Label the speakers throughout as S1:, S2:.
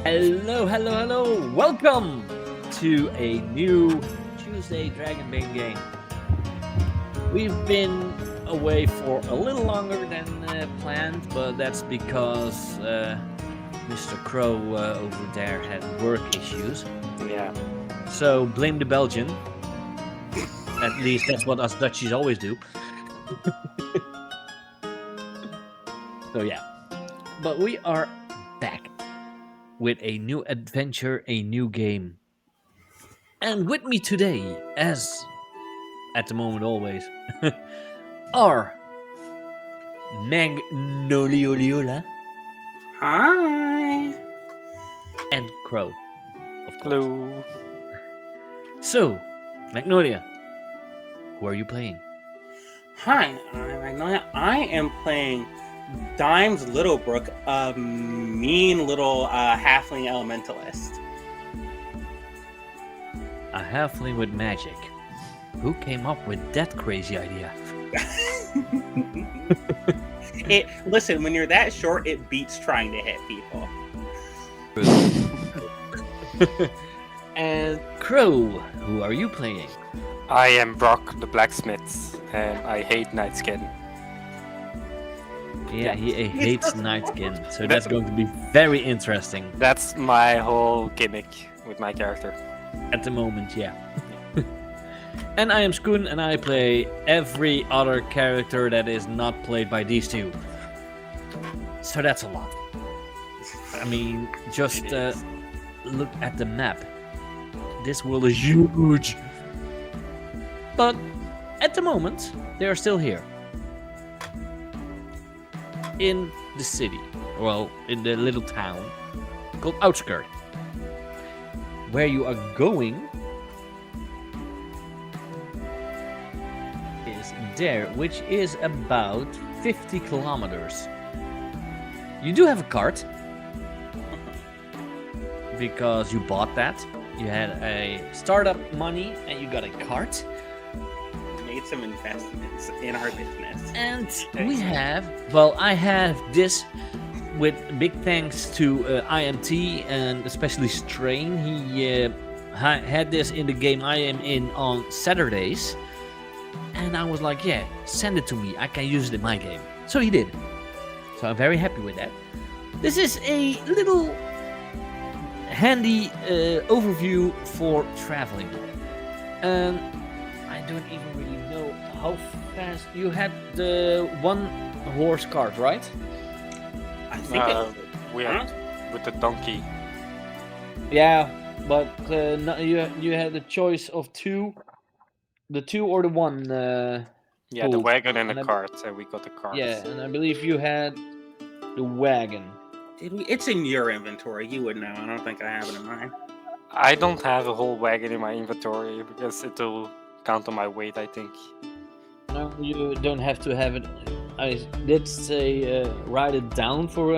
S1: Hello, hello, hello! Welcome to a new Tuesday Dragonbane game. We've been away for a little longer than planned, but that's because Mr. Crow over there had work issues.
S2: Yeah.
S1: So blame the Belgian. At least that's what us Dutchies always do. So yeah. But we are back with a new adventure, a new game. And with me today, as at the moment always, are Magnoliola
S3: Hi.
S1: and Crow, of course.
S2: Hello.
S1: So, Magnolia, who are you playing?
S3: Hi, I'm Magnolia. I am playing Dimes Littlebrook, a mean little halfling elementalist.
S1: A halfling with magic. Who came up with that crazy idea?
S3: Listen, when you're that short, it beats trying to hit people.
S1: And Crow, who are you playing?
S2: I am Brock the blacksmith, and I hate night skin.
S1: Yeah, he hates Nightskin, so that's going to be very interesting.
S2: That's my whole gimmick with my character.
S1: At the moment, yeah. And I am Skoon, and I play every other character that is not played by these two. So that's a lot. I mean, just look at the map. This world is huge. But at the moment, they are still here. In the city. Well, in the little town called Outskirt. Where you are going is there, which is about 50 kilometers. You do have a cart. Because you bought that. You had a startup money and you got a cart.
S3: Made some investments in our business.
S1: And we have, well, I have this with big thanks to IMT and especially Strain. He had this in the game I am in on Saturdays. And I was like, yeah, send it to me. I can use it in my game. So he did. So I'm very happy with that. This is a little handy overview for traveling. I don't even really know how fast you had the one horse cart, right?
S3: I think
S2: We had with the donkey.
S1: Yeah, but you had the choice of two, the two or the one.
S2: Yeah, the
S1: pulled.
S2: wagon and the
S1: And
S2: cart, and we got the cart.
S1: Yeah, and I believe you had the wagon.
S3: it's in your inventory. You would know. I don't think I have it in mine.
S2: I don't have a whole wagon in my inventory because it'll count on my weight, I think.
S1: No, you don't have to have it. I did say write it down for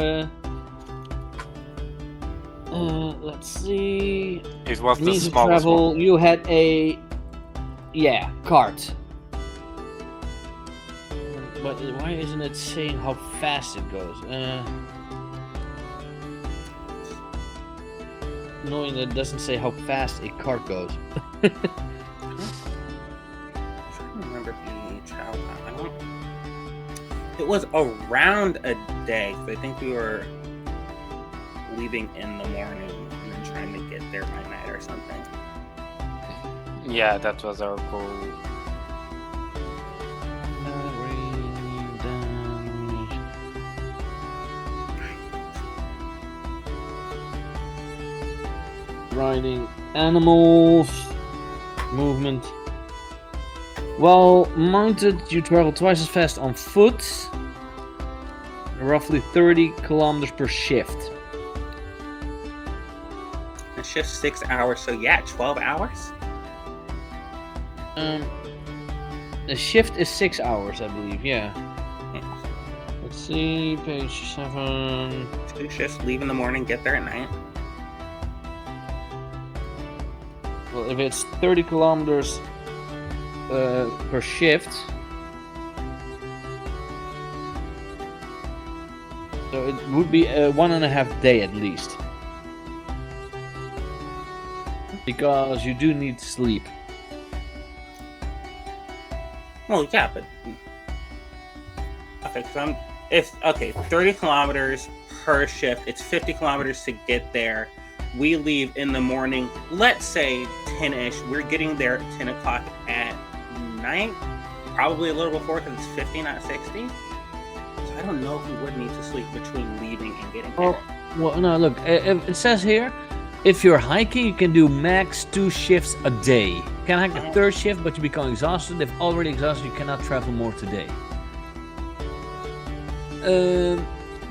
S1: let's see.
S2: It was the
S1: Means of
S2: smallest
S1: travel.
S2: one.
S1: You had a cart. But why isn't it saying how fast it goes? Knowing that it doesn't say how fast a cart goes.
S3: I don't remember if you traveled that long. It was around a day. So I think we were leaving in the morning and then trying to get there by night or something.
S2: Yeah, that was our goal. Riding animals, movement. While mounted, you travel twice as fast on foot, roughly 30 kilometers per shift.
S3: The shift's 6 hours, so yeah, 12 hours?
S1: The shift is 6 hours, I believe, yeah. Let's see, page 7.
S3: 2 shifts, leave in the morning, get there at night.
S1: Well, if it's 30 kilometers per shift, so it would be a 1.5 day at least. because you do need sleep.
S3: Well, yeah, but okay, because if 30 kilometers per shift. It's 50 kilometers to get there. We leave in the morning. Let's say 10-ish. We're getting there at 10 o'clock at night. Probably a little before because it's 50, not 60. So I don't know if we would need to sleep between leaving and getting there.
S1: Well, no, look, it says here, if you're hiking, you can do max 2 shifts a day. You can hike a third shift, but you become exhausted. If already exhausted, you cannot travel more today.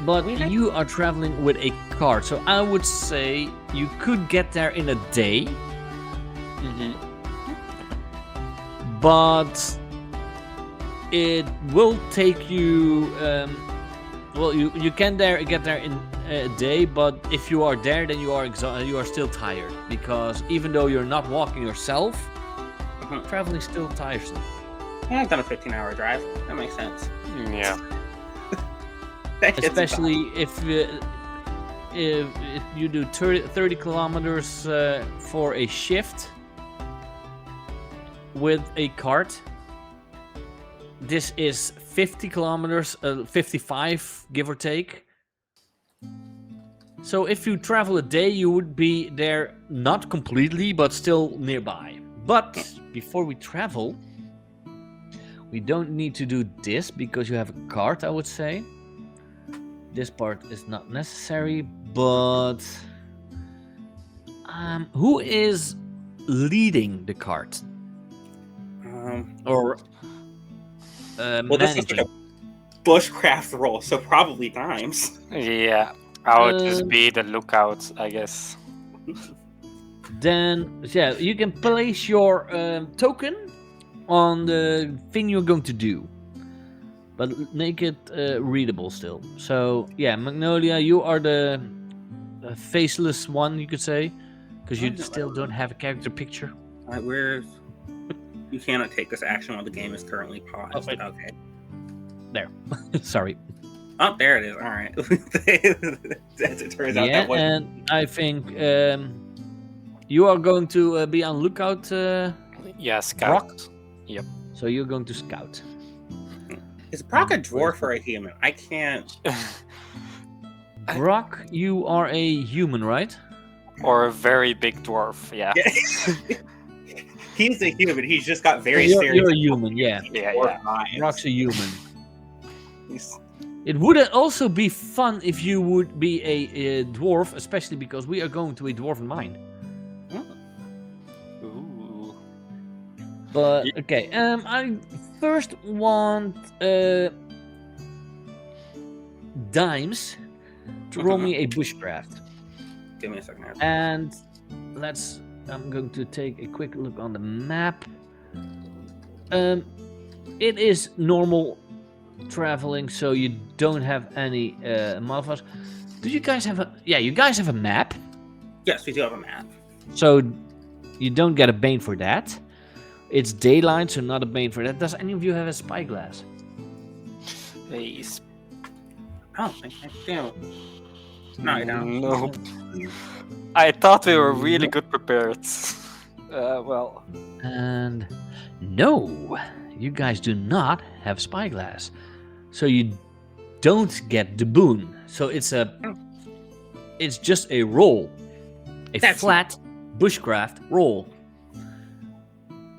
S1: But you are traveling with a cart, so I would say you could get there in a day. But it will take you. Well, you can get there in a day, but if you are there, then you are still tired, because even though you're not walking yourself, traveling is still tiresome.
S3: I've done a 15-hour drive. That makes sense.
S2: Yeah.
S1: Especially if you do 30 kilometers for a shift with a cart. This is 50 kilometers, 55 give or take. So if you travel a day, you would be there not completely, but still nearby. But before we travel, we don't need to do this because you have a cart, I would say. This part is not necessary, but who is leading the cart? Or
S3: well, this is like a bushcraft role, so probably Dimes.
S2: Yeah, I would just be the lookout, I guess.
S1: Then, yeah, you can place your token on the thing you're going to do, but make it readable still. So, yeah, Magnolia, you are the faceless one, you could say, because you still don't have a character picture.
S3: You cannot take this action while the game is currently paused.
S1: Oh,
S3: okay.
S1: There. Sorry.
S3: Oh, there it is. All right. As it turns out, that was.
S1: And I think you are going to be on lookout.
S2: Yeah, scout.
S1: Brock?
S2: Yep.
S1: So you're going to scout.
S3: Is Brock a dwarf or a human? I can't.
S1: Brock, you are a human, right?
S2: Or a very big dwarf, yeah.
S3: He's a human. He's just got very
S1: You're a human, yeah.
S2: Yeah.
S1: Brock's a human. It would also be fun if you would be a dwarf, especially because we are going to a dwarven mine.
S2: Ooh.
S1: But okay, I first want Dimes to roll me a bushcraft.
S3: Give me a second.
S1: And I'm going to take a quick look on the map. It is normal traveling, so you don't have any modifiers. Do you guys have you guys have a map?
S3: Yes, we do have a map.
S1: So you don't get a bane for that. It's daylight, so not a bane for that. Does any of you have a spyglass?
S3: Oh, I do. No, I don't.
S2: Nope. I thought we were really good prepared. Well.
S1: And no, you guys do not have spyglass. So you don't get the boon. So it's just a roll. That's flat bushcraft roll.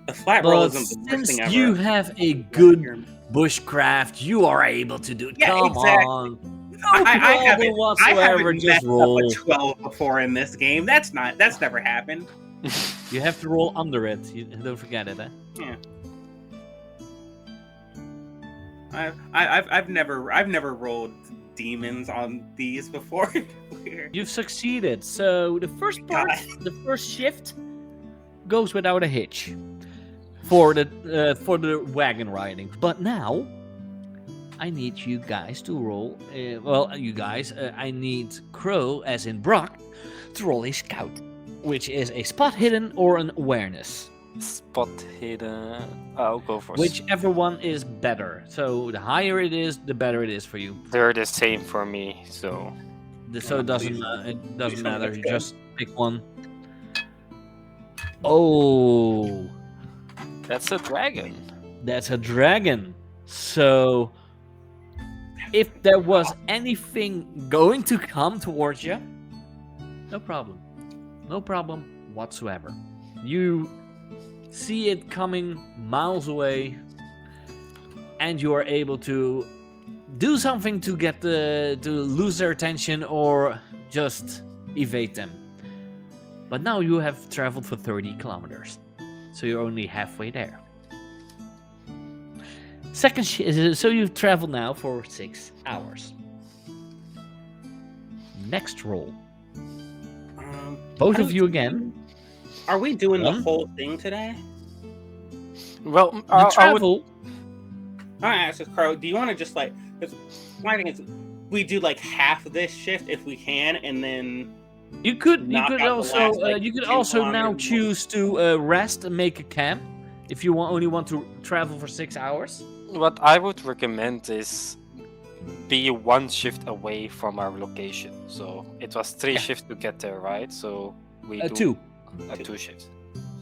S3: A flat roll isn't the worst
S1: since
S3: thing ever.
S1: you have a good bushcraft, you are able to do it.
S3: Yeah,
S1: Come
S3: exactly.
S1: on.
S3: I haven't
S1: whatsoever, just
S3: messed
S1: roll.
S3: up a 12 before in this game. That's never happened.
S1: You have to roll under it. Don't forget it, eh?
S3: Yeah. I've never rolled demons on these before.
S1: You've succeeded. So the first part, the first shift, goes without a hitch for the wagon riding. But now I need you guys to roll. I need Crow, as in Brock, to roll a scout, which is a spot hidden or an awareness.
S2: Spot hidden. I'll go for
S1: whichever one is better. So the higher it is, the better it is for you.
S2: They're the same for me, so.
S1: So it doesn't matter. You just pick one. Oh,
S2: That's a dragon.
S1: that's a dragon. So, if there was anything going to come towards you, no problem. No problem whatsoever. You see it coming miles away, and you are able to do something to get to lose their attention or just evade them. But now you have traveled for 30 kilometers, so you're only halfway there. So you've traveled now for 6 hours. Next roll. Both of you again.
S3: Are we doing the
S1: One.
S3: whole thing today?
S2: Well,
S1: The
S2: I would,
S1: travel.
S3: I want to ask this, Crow. Do you want to just like? Because my thing is, we do like half of this shift if we can, and then
S1: You could
S3: knock out the
S1: also
S3: last, like,
S1: you could
S3: 2
S1: also now
S3: kilometers.
S1: choose to rest and make a camp if you only want to travel for 6 hours.
S2: what I would recommend is be one shift away from our location. So it was 3
S1: Yeah.
S2: shifts to get there, right? So we do
S1: 2.
S2: 2 shifts.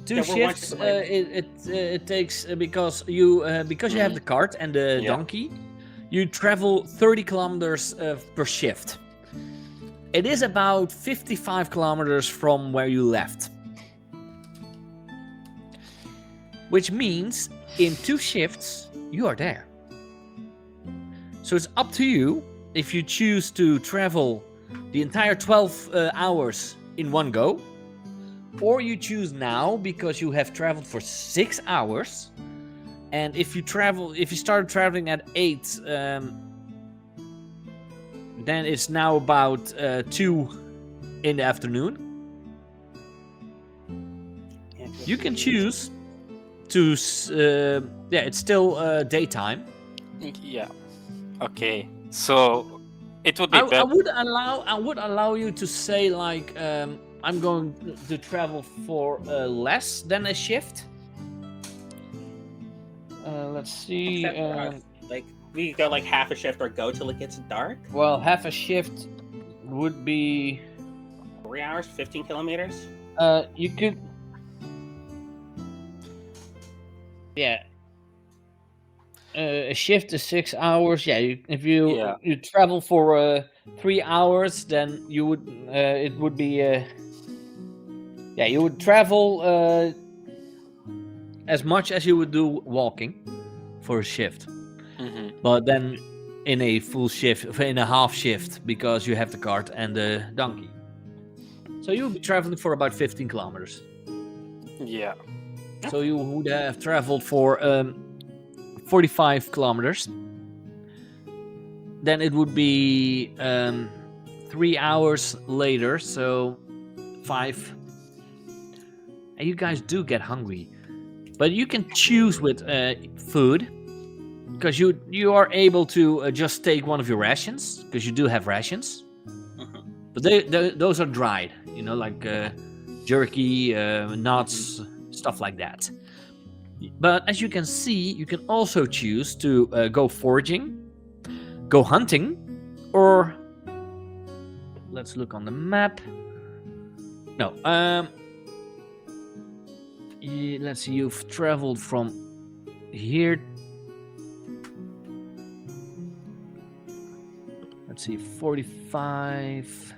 S1: Two
S3: Yeah, we're one
S1: shifts.
S3: shift away.
S1: It takes because you have the cart and the
S2: Yeah.
S1: donkey. You travel 30 kilometers per shift. It is about 55 kilometers from where you left, which means in 2 shifts you are there. So it's up to you if you choose to travel the entire 12 hours in one go, or you choose now because you have traveled for 6 hours. And if you start traveling at 8, then it's now about 2 in the afternoon. You can choose to, it's still daytime.
S2: Yeah. Okay. So it would be
S1: I
S2: better.
S1: would allow you to say like, I'm going to travel for less than a shift. Let's see.
S3: Except for us. Like we go like half a shift or go till it gets dark.
S1: Well, half a shift would be.
S3: 3 hours, 15 kilometers.
S1: You could. Yeah. A shift is 6 hours. Yeah, if you
S2: Yeah.
S1: you travel for 3 hours, then you would it would be yeah, you would travel as much as you would do walking for a shift,
S2: Mhm.
S1: but then in a full shift, in a half shift, because you have the cart and the donkey. So you'll be traveling for about 15 kilometers.
S2: Yeah.
S1: So you would have traveled for 45 kilometers. Then it would be 3 hours later, so 5. And you guys do get hungry, but you can choose with food, because you are able to just take one of your rations, because you do have rations.
S3: Mhm.
S1: But those are dried, like jerky, nuts, stuff like that. But as you can see, you can also choose to go foraging, go hunting, or let's look on the map. No, let's see. You've traveled from here. Let's see, 45.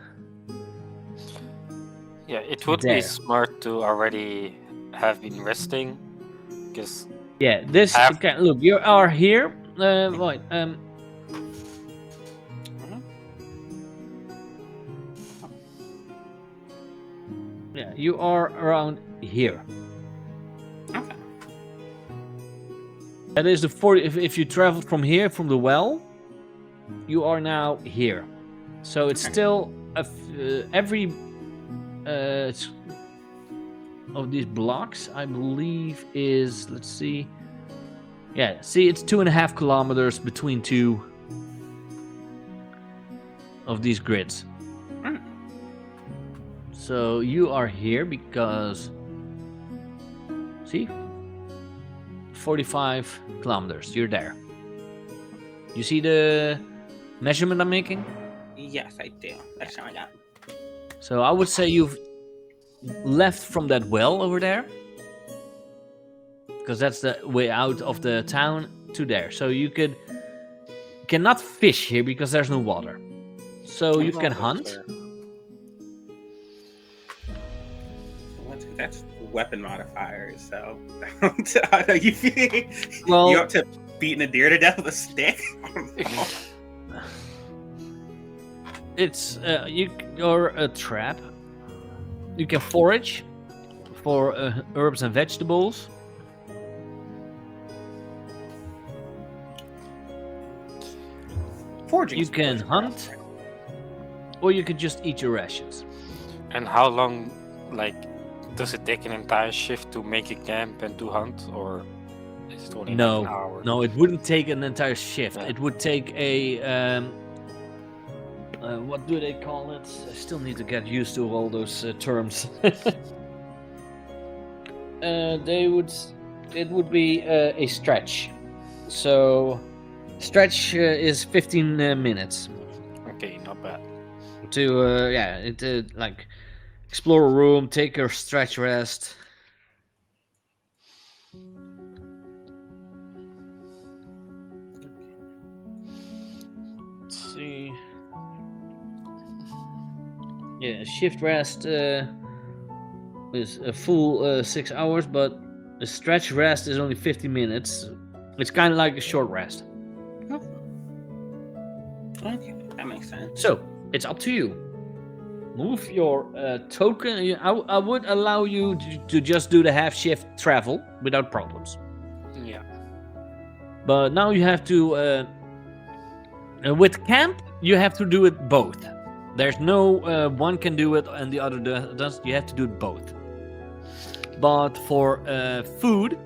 S2: Yeah, it would
S1: There.
S2: be smart to already have been resting, because
S1: Yeah, this look. You are here. Wait. Yeah, you are around here.
S3: Okay.
S1: That is the 40. If you traveled from here, from the well, you are now here. So it's
S3: Okay.
S1: still every of these blocks, I believe, is, let's see. Yeah, see, it's 2.5 kilometers between 2 of these grids.
S3: Mm.
S1: So you are here because, see, 45 kilometers. You're there. You see the measurement I'm making?
S3: Yes, I do. That's how I got.
S1: So I would say left from that well over there, because that's the way out of the town to there. So you cannot fish here because there's no water. So you can hunt.
S3: That's weapon modifiers, so I know you
S1: Well,
S3: you up to beating a deer to death with a stick?
S1: it's or a trap. You can forage for herbs and vegetables.
S3: Foraging.
S1: You can hunt, or you could just eat your rations.
S2: And how long, like, does it take an entire shift to make a camp and to hunt, or is it only like an hour?
S1: No, it wouldn't take an entire shift.
S2: Yeah.
S1: It would take a what do they call it? I still need to get used to all those terms. It would be a stretch. So stretch is 15 minutes
S2: Okay, not bad.
S1: to like explore a room, take your stretch rest. Let's see. Yeah, shift rest is a full 6 hours, but a stretch rest is only 50 minutes. It's kind of like a short rest.
S3: Okay, that makes sense.
S1: So it's up to you. Move your token. I would allow you to just do the half shift travel without problems.
S2: Yeah.
S1: But now you have to. With camp, you have to do it both. There's no one can do it and the other does. You have to do it both. But for food,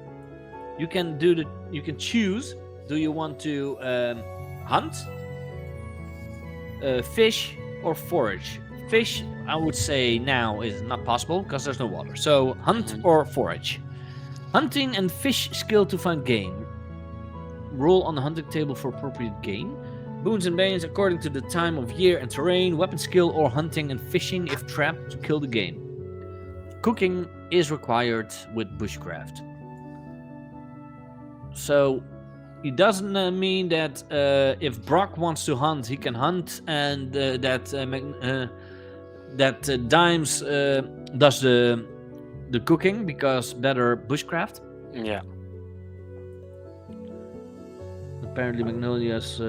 S1: you can do you can choose. Do you want to hunt, fish, or forage? Fish, I would say now is not possible because there's no water. So hunt or forage. Hunting and fish skill to find game. Roll on the hunting table for appropriate game. Boons and banes according to the time of year and terrain. Weapon skill or hunting and fishing if trapped to kill the game. Cooking is required with bushcraft. So it doesn't mean that if Brock wants to hunt, he can hunt, and that Dimes does the cooking because better bushcraft.
S2: Yeah.
S1: Apparently Magnolia's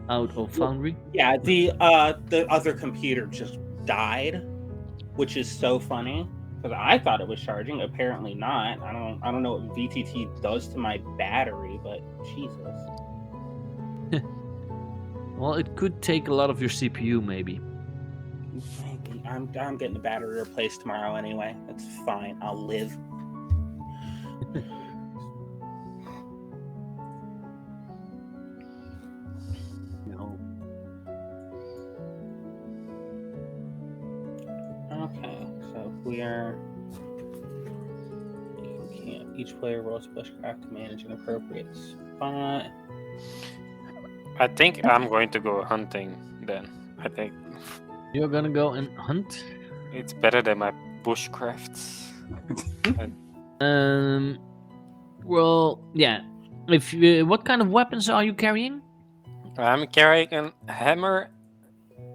S1: out of foundry.
S3: Yeah, the other computer just died, which is so funny because I thought it was charging. Apparently not. I don't know what VTT does to my battery, but Jesus.
S1: Well, it could take a lot of your CPU, maybe.
S3: Maybe. I'm getting the battery replaced tomorrow anyway. That's fine. I'll live.
S1: No.
S3: Okay, so we are. Each player rolls bushcraft to manage an appropriate spot.
S2: I think I'm going to go hunting then. I think
S1: You're gonna go and hunt?
S2: it's better than my bushcrafts.
S1: Well, yeah. If what kind of weapons are you carrying?
S2: I'm carrying a hammer,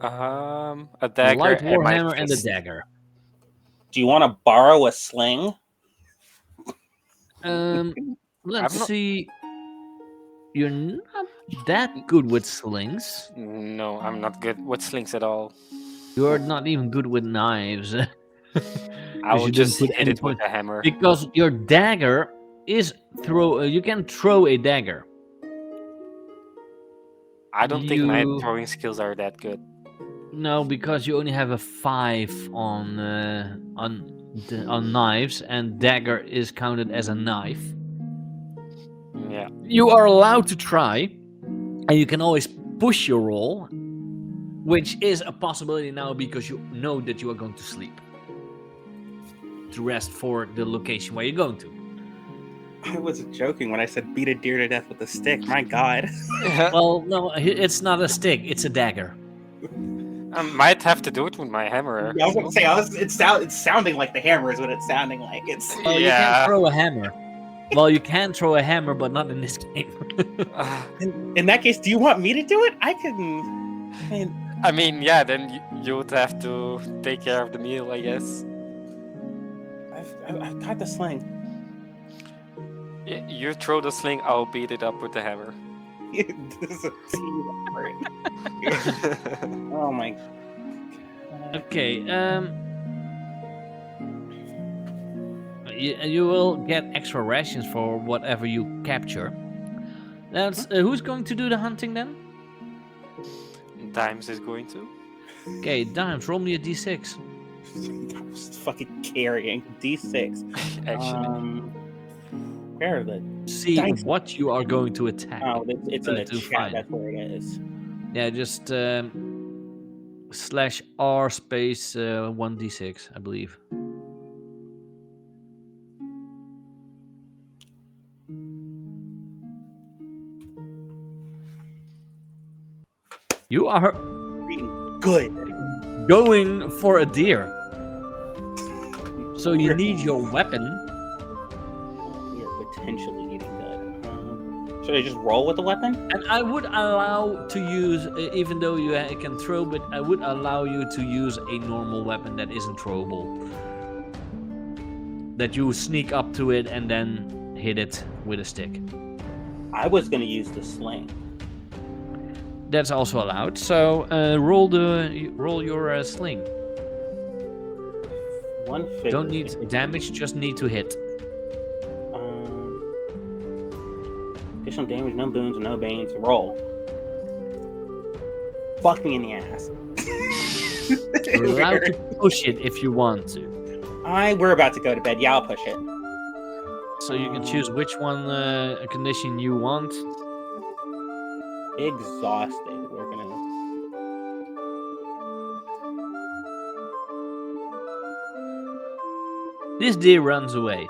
S2: a dagger,
S1: A light
S2: and my
S1: warhammer and a
S2: fist.
S1: dagger.
S3: Do you want to borrow a sling?
S1: Let's
S2: I'm not-
S1: see. You're not that good with slings.
S2: No, I'm not good with slings at all.
S1: You're not even good with knives.
S2: I
S1: you
S2: will
S1: didn't
S2: just
S1: put
S2: hit
S1: any
S2: it with
S1: point-
S2: a hammer.
S1: Because your dagger is you can throw a dagger.
S2: I don't think my
S1: you-
S2: throwing skills are that good.
S1: No, because you only have a 5 on knives, and dagger is counted as a knife.
S2: Yeah.
S1: You are allowed to try, and you can always push your roll, which is a possibility now because you know that you are going to sleep. To rest for the location where you're going to.
S3: I was joking when I said beat a deer to death with a stick. My God.
S1: Well, no, it's not a stick, it's a dagger.
S2: I might have to do it with my hammer.
S3: Yeah, I was gonna say, it's sounding like the hammer is what it's sounding like. It's
S1: Well, you can't
S2: Yeah.
S1: throw a hammer. Well, you can throw a hammer, but not in this game.
S3: in that case, do you want me to do it? I can.
S2: I mean, yeah, then you would have to take care of the meal, I guess.
S3: I've got the sling.
S2: You throw the sling, I'll beat it up with the hammer.
S3: This is a team effort. Oh my.
S1: Okay. You will get extra rations for whatever you capture. That's who's going to do the hunting then?
S2: Dimes is going to.
S1: Okay, Dimes, roll me a d6.
S3: I'm just fucking carrying D6.
S2: Actually.
S3: Where are the?
S1: See
S3: Dice.
S1: what you are going to attack.
S3: Oh, it's in the
S1: to
S3: chat.
S1: find.
S3: That's where it is.
S1: Yeah, just /r space 1d6, I believe. You are
S3: Reading good.
S1: going for a deer. So you need your weapon.
S3: We are potentially eating good. Should I just roll with the weapon?
S1: And I would allow to use, even though you can throw, but I would allow you to use a normal weapon that isn't throwable. That you sneak up to it and then hit it with a stick.
S3: I was gonna use the sling.
S1: That's also allowed. So roll your sling.
S3: 150.
S1: Don't need damage, just need to hit.
S3: Additional damage, no boons, no banes. Roll. Fuck me in the ass.
S1: You're allowed to push it if you want to.
S3: We're about to go to bed. Yeah, I'll push it.
S1: So you can choose which one condition you want.
S3: Exhausted. We're gonna.
S1: This deer runs away.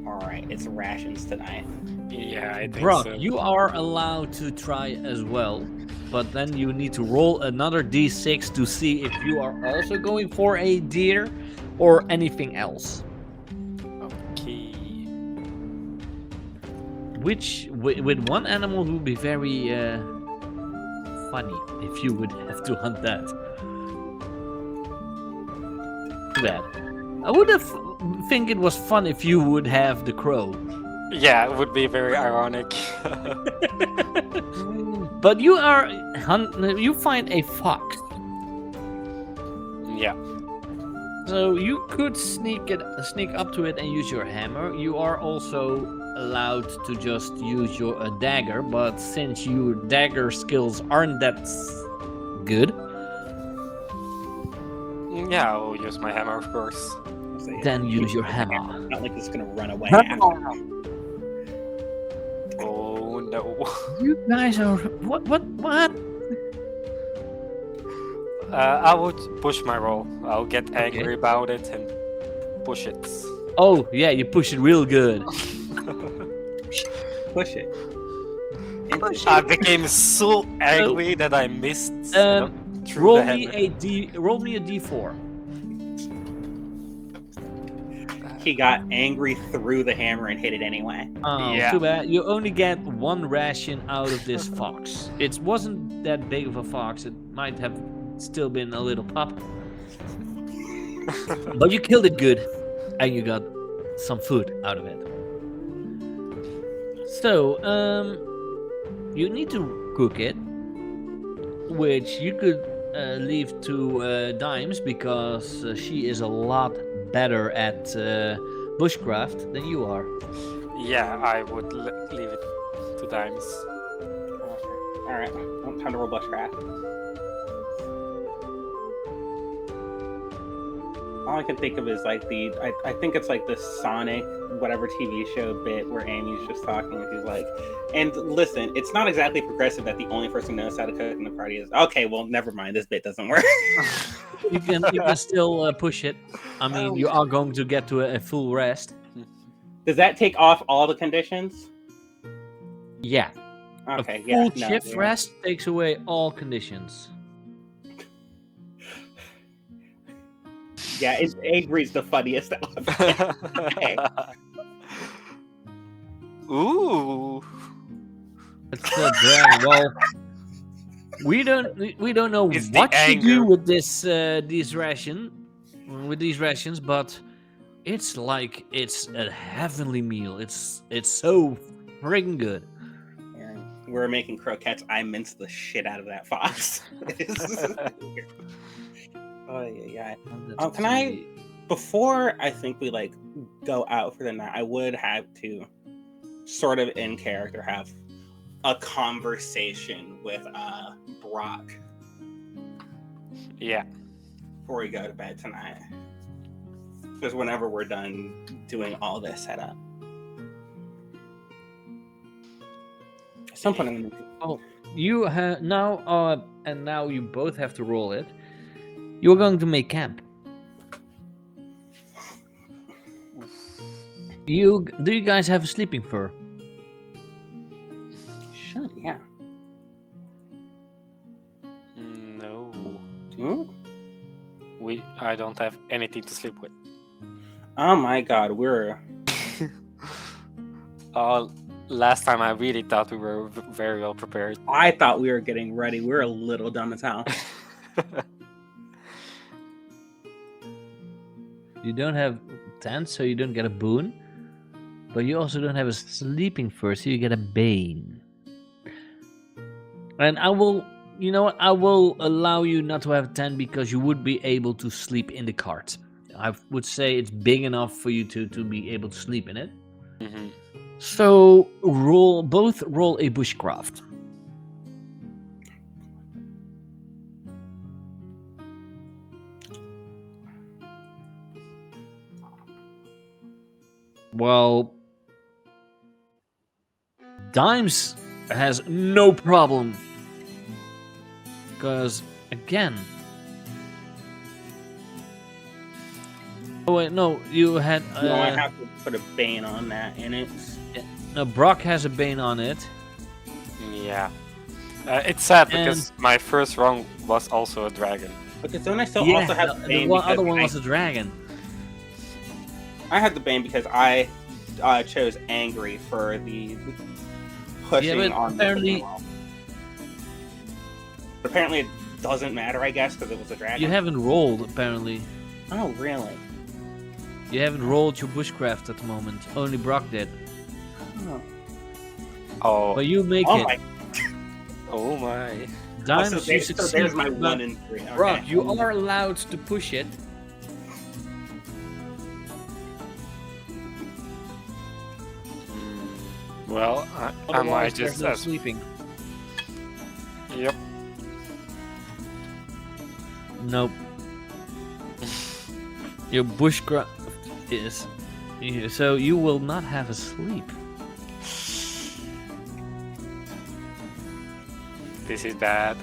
S3: Alright, it's rations tonight.
S2: Yeah, I think
S1: Brock,
S2: so.
S1: you are allowed to try as well, but then you need to roll another d6 to see if you are also going for a deer or anything else.
S2: Okay.
S1: Which, with one animal, would be very funny if you would have to hunt that. Too bad. I would have think it was fun if you would have the crow.
S2: Yeah, it would be very ironic.
S1: But you you find a fox.
S2: Yeah.
S1: So you could sneak up to it and use your hammer. You are also allowed to just use your dagger, but since your dagger skills aren't that good,
S2: Yeah, I'll use my hammer, of course.
S1: then use your hammer.
S3: Not like it's gonna run away.
S2: Oh no.
S1: You guys are what?
S2: I would push my roll. I'll get angry about it and push it.
S1: Oh yeah, you push it real good.
S3: Push it.
S2: I became so angry that I missed. Through
S1: Roll
S2: the
S1: me
S2: hammer.
S1: roll me a d4.
S3: He got angry, threw the hammer, and hit it anyway.
S1: Oh,
S2: Yeah.
S1: too bad. You only get one ration out of this fox. It wasn't that big of a fox. It might have still been a little pup. But you killed it good, and you got some food out of it. So, you need to cook it, which you could leave to Dimes because she is a lot better at bushcraft than you are.
S2: Yeah, I would leave it to Dimes.
S3: Alright, time to roll bushcraft. All I can think of is like I think it's like the Sonic whatever TV show bit where Amy's just talking and she's like, and listen, it's not exactly progressive that the only person who knows how to cook in the party is, okay, well, never mind, this bit doesn't work.
S1: You can still push it. I mean, you are going to get to a full rest.
S3: Does that take off all the conditions?
S1: Yeah.
S3: Okay,
S1: a
S3: yeah.
S1: full
S3: No,
S1: shift
S3: yeah.
S1: rest takes away all conditions.
S3: Yeah, it's angry's the funniest option. Okay.
S2: Ooh.
S1: It's a dragon. Well, we don't know
S2: It's the
S1: what to do
S2: anger.
S1: with these rations, but it's like it's a heavenly meal. It's so friggin' good.
S3: Yeah, we're making croquettes. I minced the shit out of that fox. Oh yeah. Can I? Before I think we like go out for the night, I would have to sort of in character have a conversation with Brock
S2: Yeah.
S3: before we go to bed tonight. Because whenever we're done doing all this setup, at some point I'm gonna.
S1: Oh, you have now, and now you both have to roll it. You're going to make camp. Do you guys have a sleeping fur?
S3: Shut yeah.
S2: No.
S3: Hmm?
S2: I don't have anything to sleep with.
S3: Oh my god, we're
S2: Last time I really thought we were very well prepared.
S3: I thought we were getting ready. We're a little dumb as hell.
S1: You don't have tent, so you don't get a boon. But you also don't have a sleeping fur, so you get a bane. And I will, you know what? I will allow you not to have a tent because you would be able to sleep in the cart. I would say it's big enough for you to be able to sleep in it.
S2: Mm-hmm.
S1: So both roll a bushcraft. Well, Dimes has no problem. Because, again... Oh wait, no, you had...
S3: No, I have to put a bane on that, and it's...
S1: No, Brock has a bane on it.
S2: Yeah. It's sad because my first run was also a dragon.
S3: Because don't I still also have the bane
S1: the
S3: because
S1: other one was a dragon.
S3: I had the bane because I chose angry for the pushing
S1: but
S3: on
S1: apparently-
S3: the wall. But apparently it doesn't matter, I guess, because it was a dragon.
S1: You haven't rolled, apparently.
S3: Oh, really?
S1: You haven't rolled your bushcraft at the moment. Only Brock did.
S3: Oh,
S2: Oh.
S1: But you make
S3: oh
S1: it.
S3: my!
S2: Oh my.
S1: Dimes,
S3: so
S1: you
S3: there's
S1: succeed.
S3: my
S1: but
S3: 1 and 3. Okay.
S1: Brock, you are allowed to push it.
S2: Well, I
S1: Otherwise,
S2: might
S1: there's
S2: just
S1: no sleeping.
S2: Yep.
S1: Nope. Your bushcraft is... So you will not have a sleep.
S2: This is bad.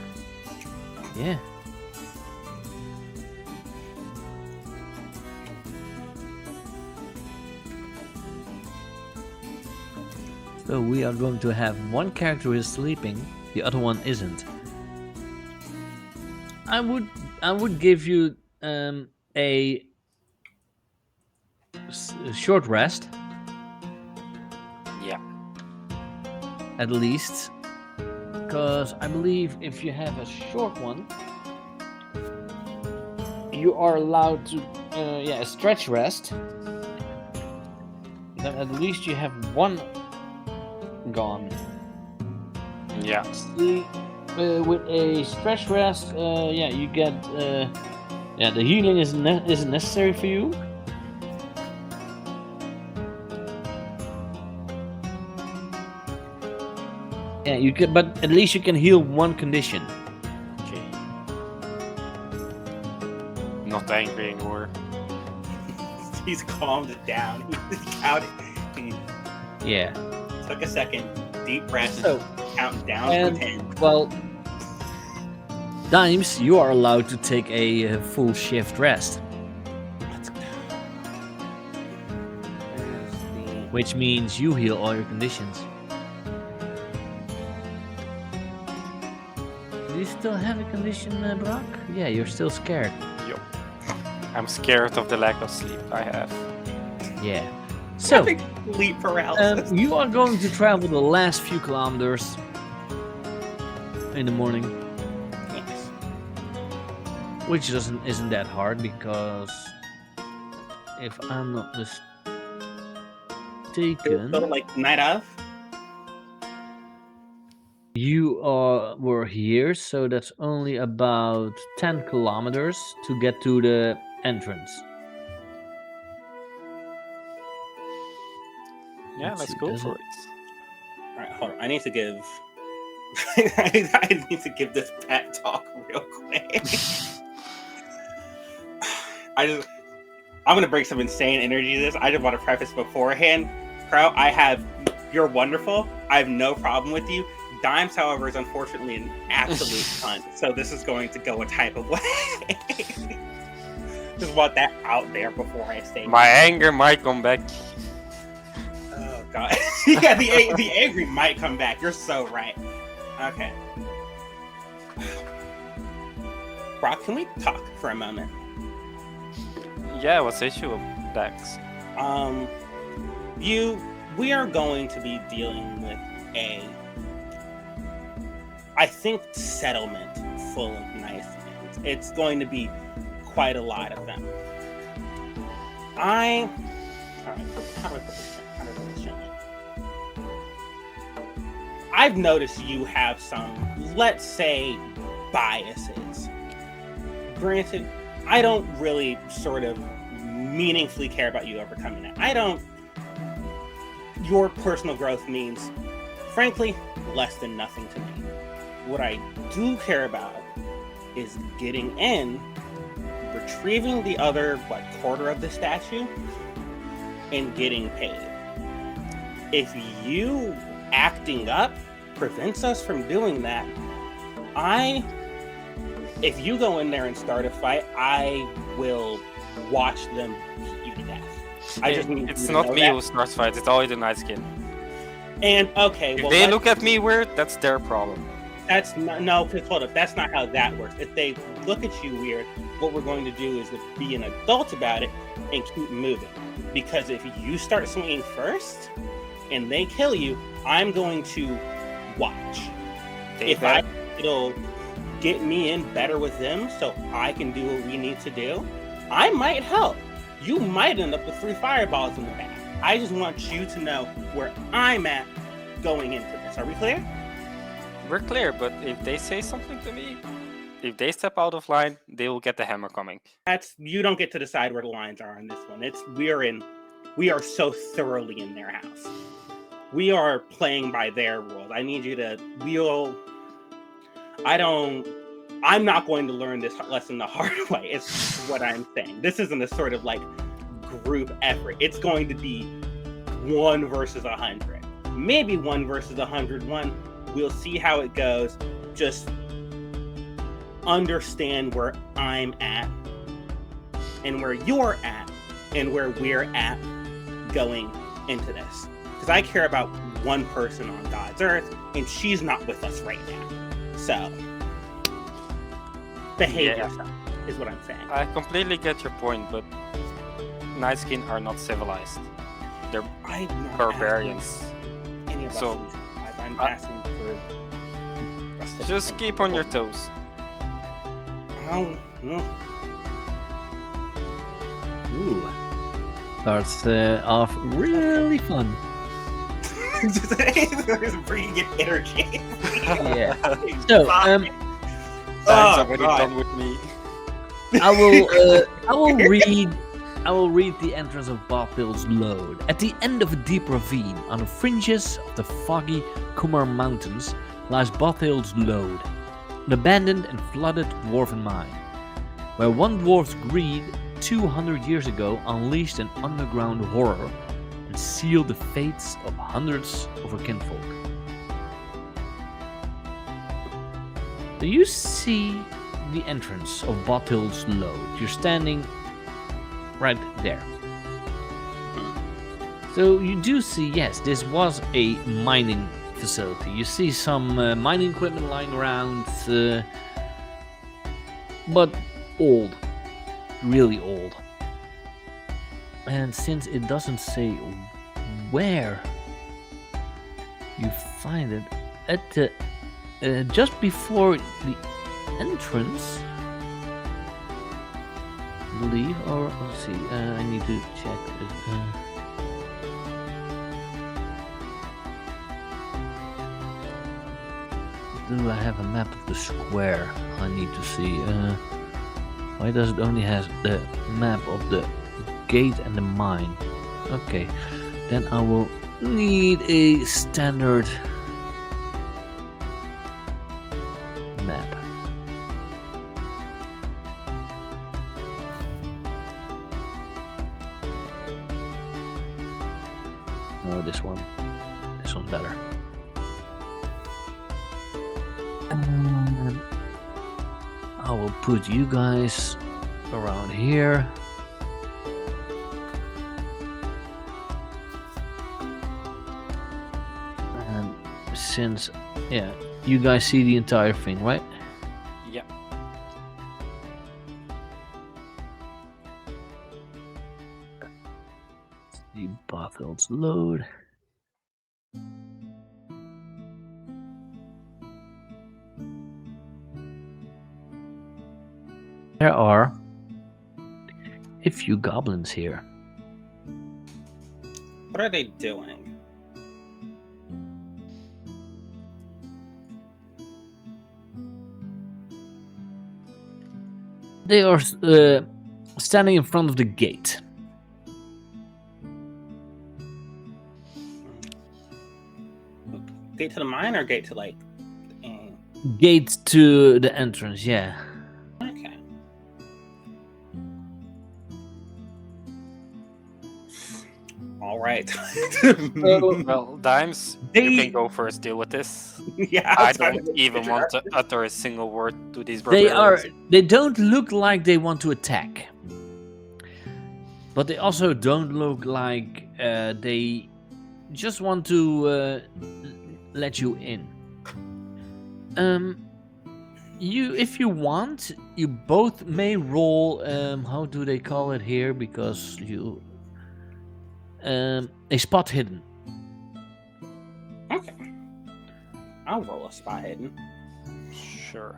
S1: Yeah. So we are going to have one character who is sleeping, the other one isn't. I would give you a short rest
S2: Yeah.
S1: at least, because I believe if you have a short one, you are allowed to a stretch rest. Then at least you have one gone.
S2: Yeah.
S1: See, with a stretch rest, you get the healing isn't necessary for you. Yeah, you can, but at least you can heal one condition.
S2: Okay. Not angry anymore.
S3: He's calmed down. He's counting. He
S1: Yeah.
S3: took a second, deep breath,
S1: So,
S3: count down
S1: and-
S3: from 10.
S1: well, Dimes, you are allowed to take a full shift rest,
S3: Let's go. Where's the...
S1: which means you heal all your conditions. still have a condition, Brock? Yeah, you're still scared.
S2: Yup. I'm scared of the lack of sleep I have.
S1: Yeah. So,
S3: Having sleep paralysis.
S1: you are going to travel the last few kilometers in the morning,
S3: Yes.
S1: which isn't that hard because if I'm not mistaken,
S3: So, like night of.
S1: you were here, so that's only about 10 kilometers to get to the entrance.
S2: Yeah,
S1: Let's
S2: let's
S1: see,
S2: go
S1: does
S2: for
S1: it-
S2: it.
S3: All right, hold on. I need to give. I need to give this pet talk real quick. I'm gonna bring some insane energy to this. I just want to preface beforehand, Crow. You're wonderful. I have no problem with you. Dimes, however, is unfortunately an absolute cunt. So this is going to go a type of way. Just want that out there before I say.
S2: My anger might come back.
S3: Oh god. Yeah, the angry might come back. You're so right. Okay. Brock, can we talk for a moment?
S2: Yeah, what's the issue, Dex?
S3: We are going to be dealing with I think, settlement full of nice things. It's going to be quite a lot of them. How do I put this gently? I've noticed you have some, let's say, biases. Granted, I don't really sort of meaningfully care about you overcoming that. Your personal growth means, frankly, less than nothing to me. What I do care about is getting in, retrieving the other, quarter of the statue, and getting paid. If you acting up prevents us from doing that, if you go in there and start a fight, I will watch them beat you to death.
S2: It's not me who starts fights, it's always the Night Skin.
S3: And okay,
S2: If they look at me weird, that's their problem.
S3: That's not, hold up. That's not how that works. If they look at you weird, what we're going to do is be an adult about it and keep moving. Because if you start swinging first and they kill you, I'm going to watch. It'll get me in better with them so I can do what we need to do. I might help. You might end up with 3 fireballs in the back. I just want you to know where I'm at going into this. Are we clear?
S2: We're clear, but if they say something to me, if they step out of line, they will get the hammer coming.
S3: You don't get to decide where the lines are on this one. We are so thoroughly in their house. We are playing by their rules. I need you to I'm not going to learn this lesson the hard way. It's what I'm saying. This isn't a sort of group effort. It's going to be 1 versus 100. Maybe 1 versus 101. We'll see how it goes. Just understand where I'm at and where you're at and where we're at going into this. Because I care about one person on God's earth, and she's not with us right now. So, behave yourself is what I'm saying.
S2: I completely get your point, but Night Skin are not civilized. They're barbarians. So
S3: I'm asking for
S2: just keep on your toes.
S3: Oh, no.
S1: Ooh. Starts off really fun.
S3: Just bringing in energy.
S1: Yeah. So,
S2: Time's already
S3: God.
S2: done with me.
S1: I will read the entrance of Bothill's Lode. At the end of a deep ravine, on the fringes of the foggy Kumar Mountains, lies Bothill's Lode, an abandoned and flooded dwarven mine, where one dwarf's greed 200 years ago unleashed an underground horror and sealed the fates of hundreds of her kinfolk. So you see the entrance of Bothill's Lode. You're standing right there. So you do see, yes, this was a mining facility. You see some mining equipment lying around. but old, really old. And since it doesn't say where you find it, at the just before the entrance, I believe, or let's see, I need to check it. Do I have a map of the square? I need to see. Why does it only have the map of the gate and the mine? Okay, then I will need a standard map. No, this one. This one's better. And I will put you guys around here. And since, yeah, you guys see the entire thing, right?
S2: Yeah.
S1: The battles load. There are a few goblins here.
S3: What are they doing?
S1: They are standing in front of the gate.
S3: Gate to the mine or gate to like?
S1: Gate to the entrance, yeah.
S3: Okay. All right.
S2: Well, Dimes, you can go first. Deal with this.
S3: Yeah.
S2: I don't even want to utter a single word to these
S1: They
S2: barbarians.
S1: they don't look like they want to attack. But they also don't look like they just want to let you in. If you want, you both may roll. How do they call it here? Because you a spot hidden.
S3: Okay. I'll roll a spot hidden.
S2: Sure.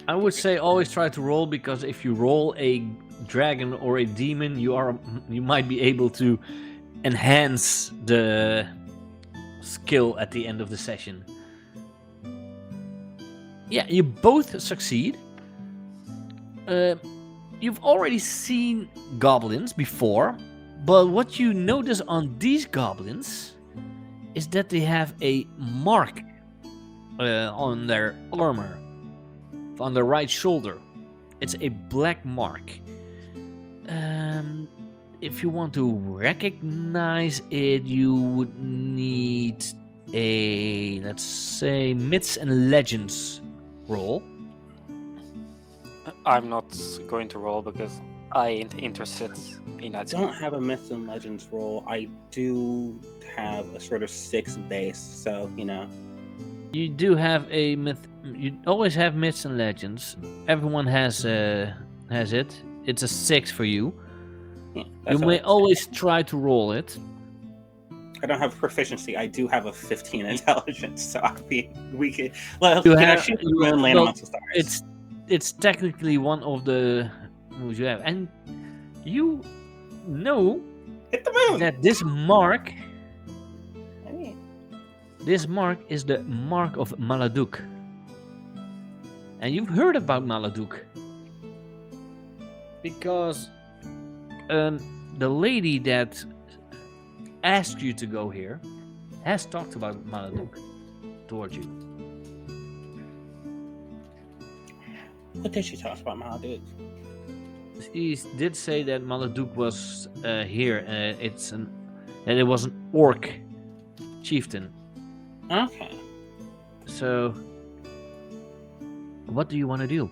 S1: I would say always try to roll, because if you roll a dragon or a demon, you might be able to enhance the skill at the end of the session. Yeah, you both succeed. You've already seen goblins before, but what you notice on these goblins is that they have a mark on their armor, on their right shoulder. It's a black mark. If you want to recognize it, you would need a, let's say, myths and legends roll.
S2: I'm not going to roll because I ain't interested in
S3: I
S2: that.
S3: don't have a Myths and Legends roll. I do have a sort of 6 base, so you know.
S1: You do have a myth. You always have myths and legends. Everyone has it. It's a 6 for you.
S3: Yeah,
S1: You may
S3: all.
S1: always try to roll it.
S3: I don't have proficiency. I do have a 15 intelligence, so we can. Well,
S1: You
S3: can I
S1: have-
S3: shoot the moon, land
S1: well,
S3: amongst the stars?
S1: It's technically one of the moves you have, and you know
S3: Hit the moon.
S1: that this mark
S3: Hey.
S1: is the mark of Maladuk. And you've heard about Maladuk because the lady that asked you to go here has talked about Maladuk towards you.
S3: What did she talk about, Maladuk?
S1: She did say that Maladuk was here. That it was an orc chieftain.
S3: Okay.
S1: So, what do you want to do?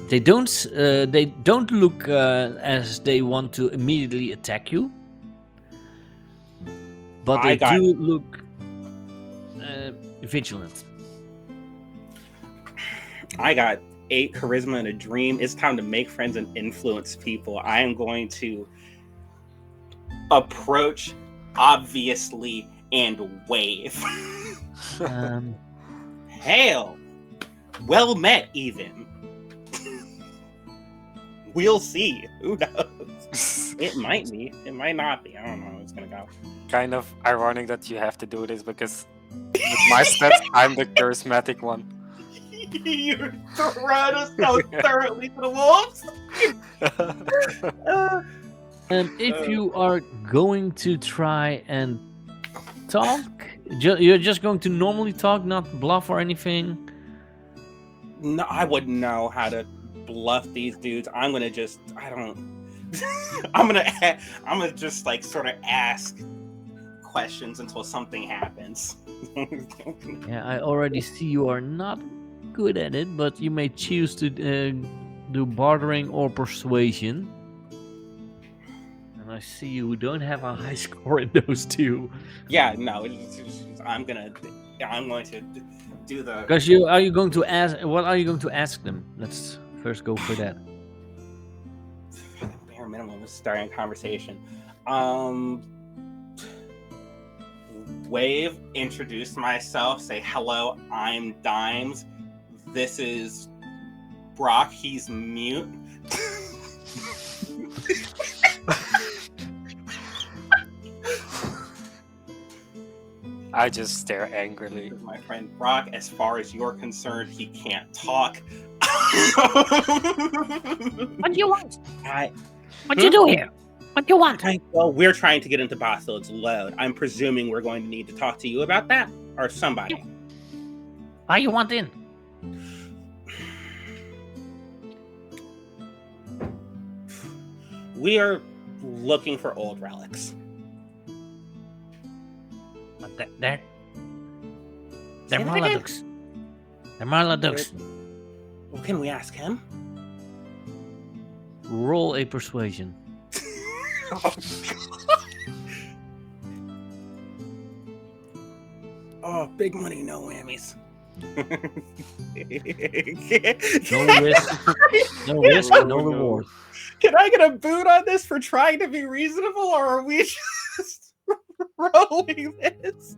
S1: They don't look as they want to immediately attack you, but they do look
S3: I got 8 charisma and a dream. It's time to make friends and influence people. I am going to approach, obviously, and wave.
S1: Um,
S3: Hail! Well met, even. We'll see. Who knows? It might be. It might not be. I don't know how it's gonna go.
S2: Kind of ironic that you have to do this because with my stats, I'm the charismatic one.
S3: You're throwing us so thoroughly to the wolves.
S1: if you are going to try and talk, you're just going to normally talk, not bluff or anything.
S3: No, I wouldn't know how to bluff these dudes. I'm gonna just, I don't. I'm gonna just like sort of ask questions until something happens.
S1: Yeah, I already see you are not good at it, but you may choose to do bartering or persuasion. And I see you don't have a high score in those two.
S3: Yeah, no, I'm going to do the.
S1: Because are you going to ask? What are you going to ask them? Let's first go for that.
S3: Bare minimum of starting a conversation. Wave, introduce myself, say hello, I'm Dimes. This is Brock, he's mute.
S2: I just stare angrily.
S3: My friend Brock, as far as you're concerned, he can't talk.
S4: What do you want?
S3: I,
S4: What do you do here? What do you want?
S3: well, we're trying to get into Bosfield's load. I'm presuming we're going to need to talk to you about that, or somebody.
S4: Why you want in?
S3: We are looking for old relics.
S4: What they're
S3: Say that again?
S4: Marladukes. They're Marladukes.
S3: Well, can we ask him?
S1: Roll a persuasion.
S3: Oh, big money, no whammies.
S1: No risk, no risk, no reward.
S3: Can I get a boot on this for trying to be reasonable, or are we just rolling this?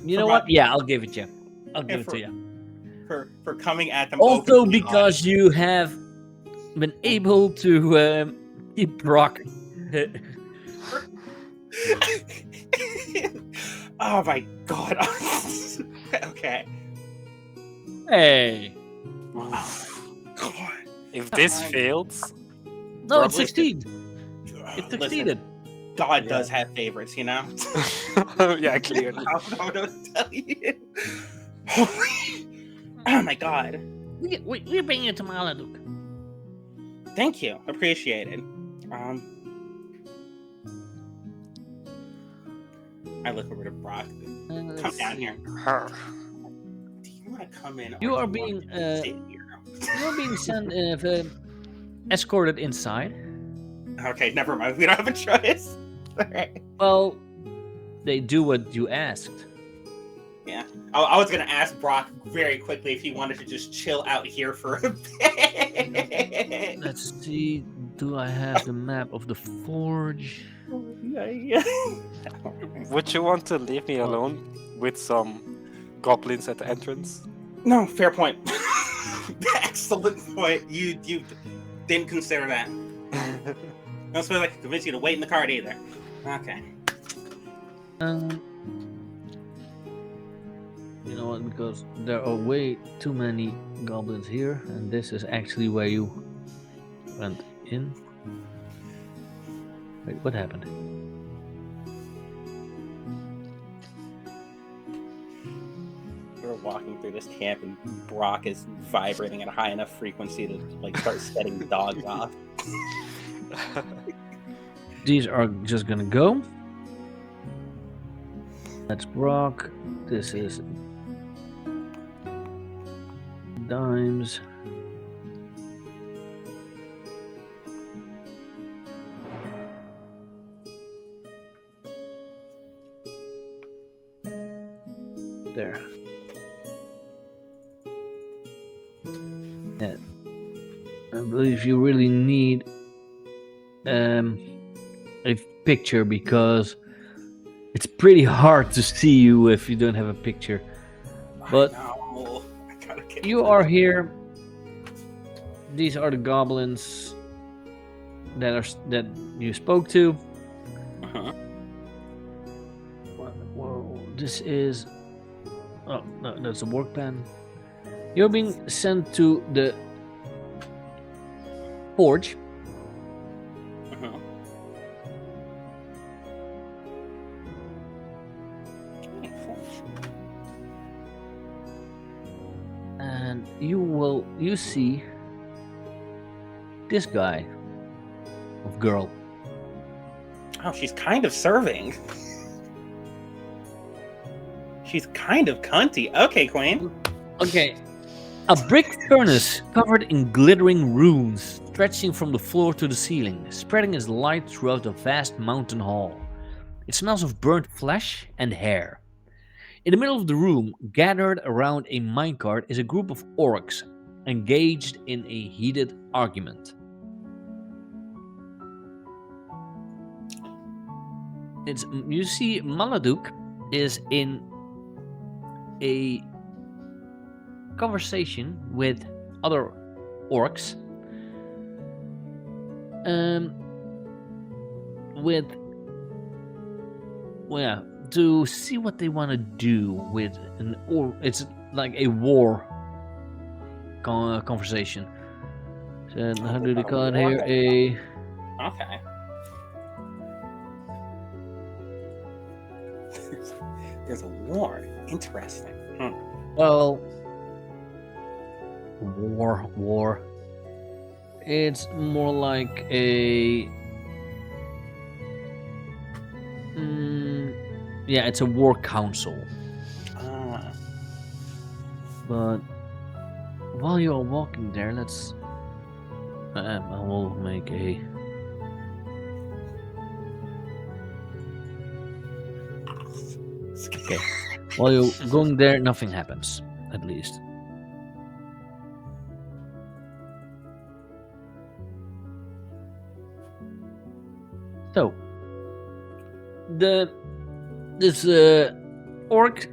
S1: You know what? Yeah, I'll give it you. I'll give it
S3: for-
S1: to you.
S3: For coming at them.
S1: Also,
S3: openly
S1: because you have been able to keep Brock.
S3: Oh my god. Okay.
S1: Hey.
S3: Oh, God.
S2: If this
S3: Fine.
S2: fails,
S1: No, it
S3: Listen.
S1: succeeded. It
S3: Listen,
S1: succeeded.
S3: God does have favorites, you know?
S2: yeah, clearly.
S3: I don't know what to tell you. Oh my god.
S4: We bring you to Marladuk.
S3: Thank you. Appreciate it. I look over to Brock. Come down here.
S2: Her.
S3: Do you want to come in? or
S1: You
S3: do
S1: are
S3: want
S1: being,
S3: to sit here?
S1: You're being sent, escorted inside.
S3: Okay, never mind. We don't have a choice. Alright.
S1: Well, they do what you asked.
S3: Yeah. I was going to ask Brock very quickly if he wanted to just chill out here for a bit.
S1: Let's see. Do I have the map of the forge?
S3: Yeah.
S2: Would you want to leave me alone with some goblins at the entrance?
S3: No, fair point. Excellent point. You didn't consider that. I was supposed to convince you to wait in the cart either. Okay.
S1: You know what? Because there are way too many goblins here, and this is actually where you went in. Wait, what happened?
S3: We're walking through this camp, and Brock is vibrating at a high enough frequency to like start setting the dogs off.
S1: These are just gonna go. That's Brock. This is Dimes. There. believe you really need a picture because it's pretty hard to see you if you don't have a picture. But
S3: no, I gotta get
S1: you are here. These are the goblins that you spoke to.
S3: Uh-huh.
S1: Whoa, this is. Oh no, that's a work pen. You're being sent to the forge.
S3: Uh-huh.
S1: And you see this guy of girl.
S3: Oh, she's kind of serving. She's kind of cunty. Okay, Queen.
S1: Okay. A brick furnace covered in glittering runes, stretching from the floor to the ceiling, spreading its light throughout the vast mountain hall. It smells of burnt flesh and hair. In the middle of the room, gathered around a minecart, is a group of orcs, engaged in a heated argument. You see Maladuk is in a conversation with other orcs, to see what they want to do with it's like a war conversation. So how do they call it here?
S3: Okay. There's a war. Interesting.
S1: Well, war. It's more like a yeah, it's a war council. But while you're walking there, let's I will make a okay. While you're going there, nothing happens, at least. So, this orc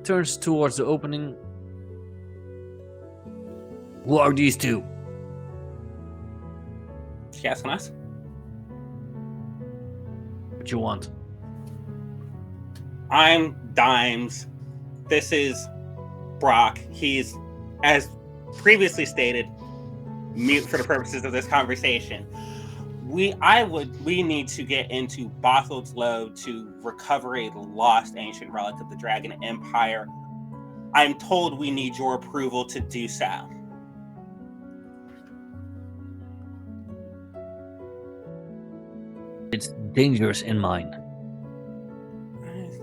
S1: turns towards the opening. Who are these two?
S3: She asking us?
S1: What you want?
S3: I'm Dimes. This is Brock. He's, as previously stated, mute for the purposes of this conversation. We need to get into Bothold's Load to recover a lost ancient relic of the Dragon Empire. I'm told we need your approval to do so.
S1: It's dangerous in mine.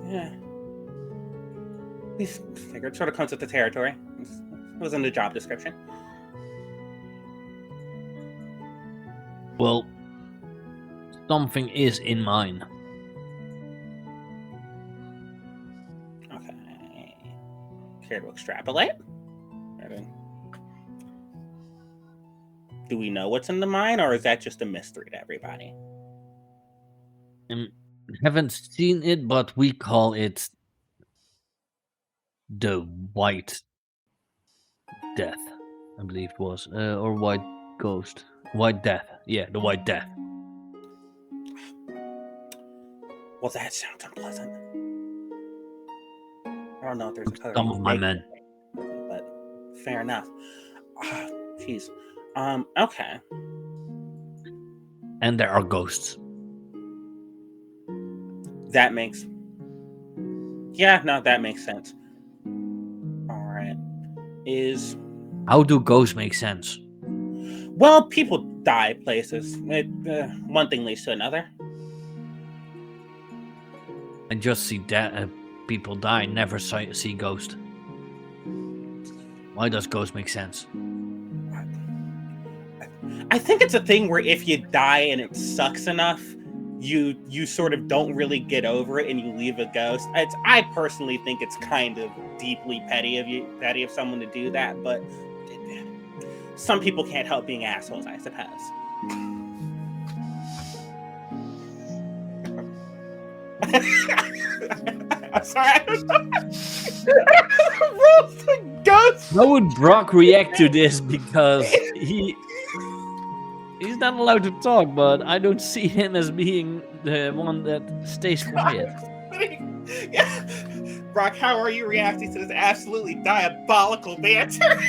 S3: Yeah. We figured, sort of comes with the territory. It was in the job description.
S1: Well, something is in mine.
S3: Okay. Care to extrapolate? Do we know what's in the mine, or is that just a mystery to everybody?
S1: Haven't seen it, but we call it the White Death, I believe it was, or White Ghost, White Death. Yeah, the White Death.
S3: Well, that sounds unpleasant. I don't know if there's a color.
S1: Some of my men.
S3: But fair enough. Jeez. Okay.
S1: And there are ghosts.
S3: That makes sense. Alright.
S1: How do ghosts make sense?
S3: Well, people die places. One thing leads to another.
S1: I just see people die, never see ghosts. Why does ghosts make sense?
S3: I think it's a thing where if you die and it sucks enough, you sort of don't really get over it and you leave a ghost. I personally think it's kind of deeply petty of someone to do that, but some people can't help being assholes, I suppose. I'm sorry. I don't know. Rules the ghost.
S1: How would Brock react to this? Because he's not allowed to talk, but I don't see him as being the one that stays quiet.
S3: Yeah. Brock, how are you reacting to this absolutely diabolical banter?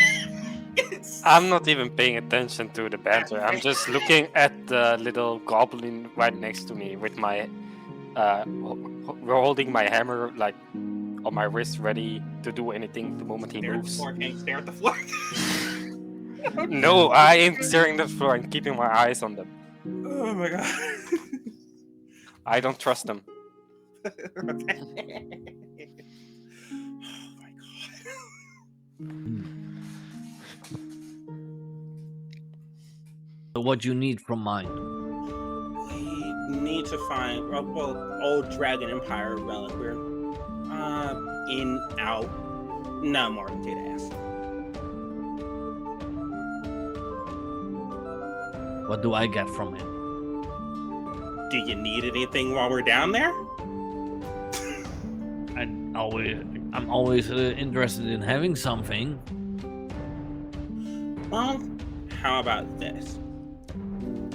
S2: I'm not even paying attention to the banter. I'm just looking at the little goblin right next to me with my holding my hammer like on my wrist, ready to do anything the moment he
S3: Stare at the
S2: moves.
S3: floor, King. Stare at the floor.
S2: No, I am staring at the floor and keeping my eyes on them.
S3: Oh my god.
S2: I don't trust them.
S3: Oh my god.
S1: So what you need from mine?
S3: We need to find old Dragon Empire relic. We're out. No more than 2 days.
S1: What do I get from him?
S3: Do you need anything while we're down there?
S1: I'm always interested in having something.
S3: Well, how about this?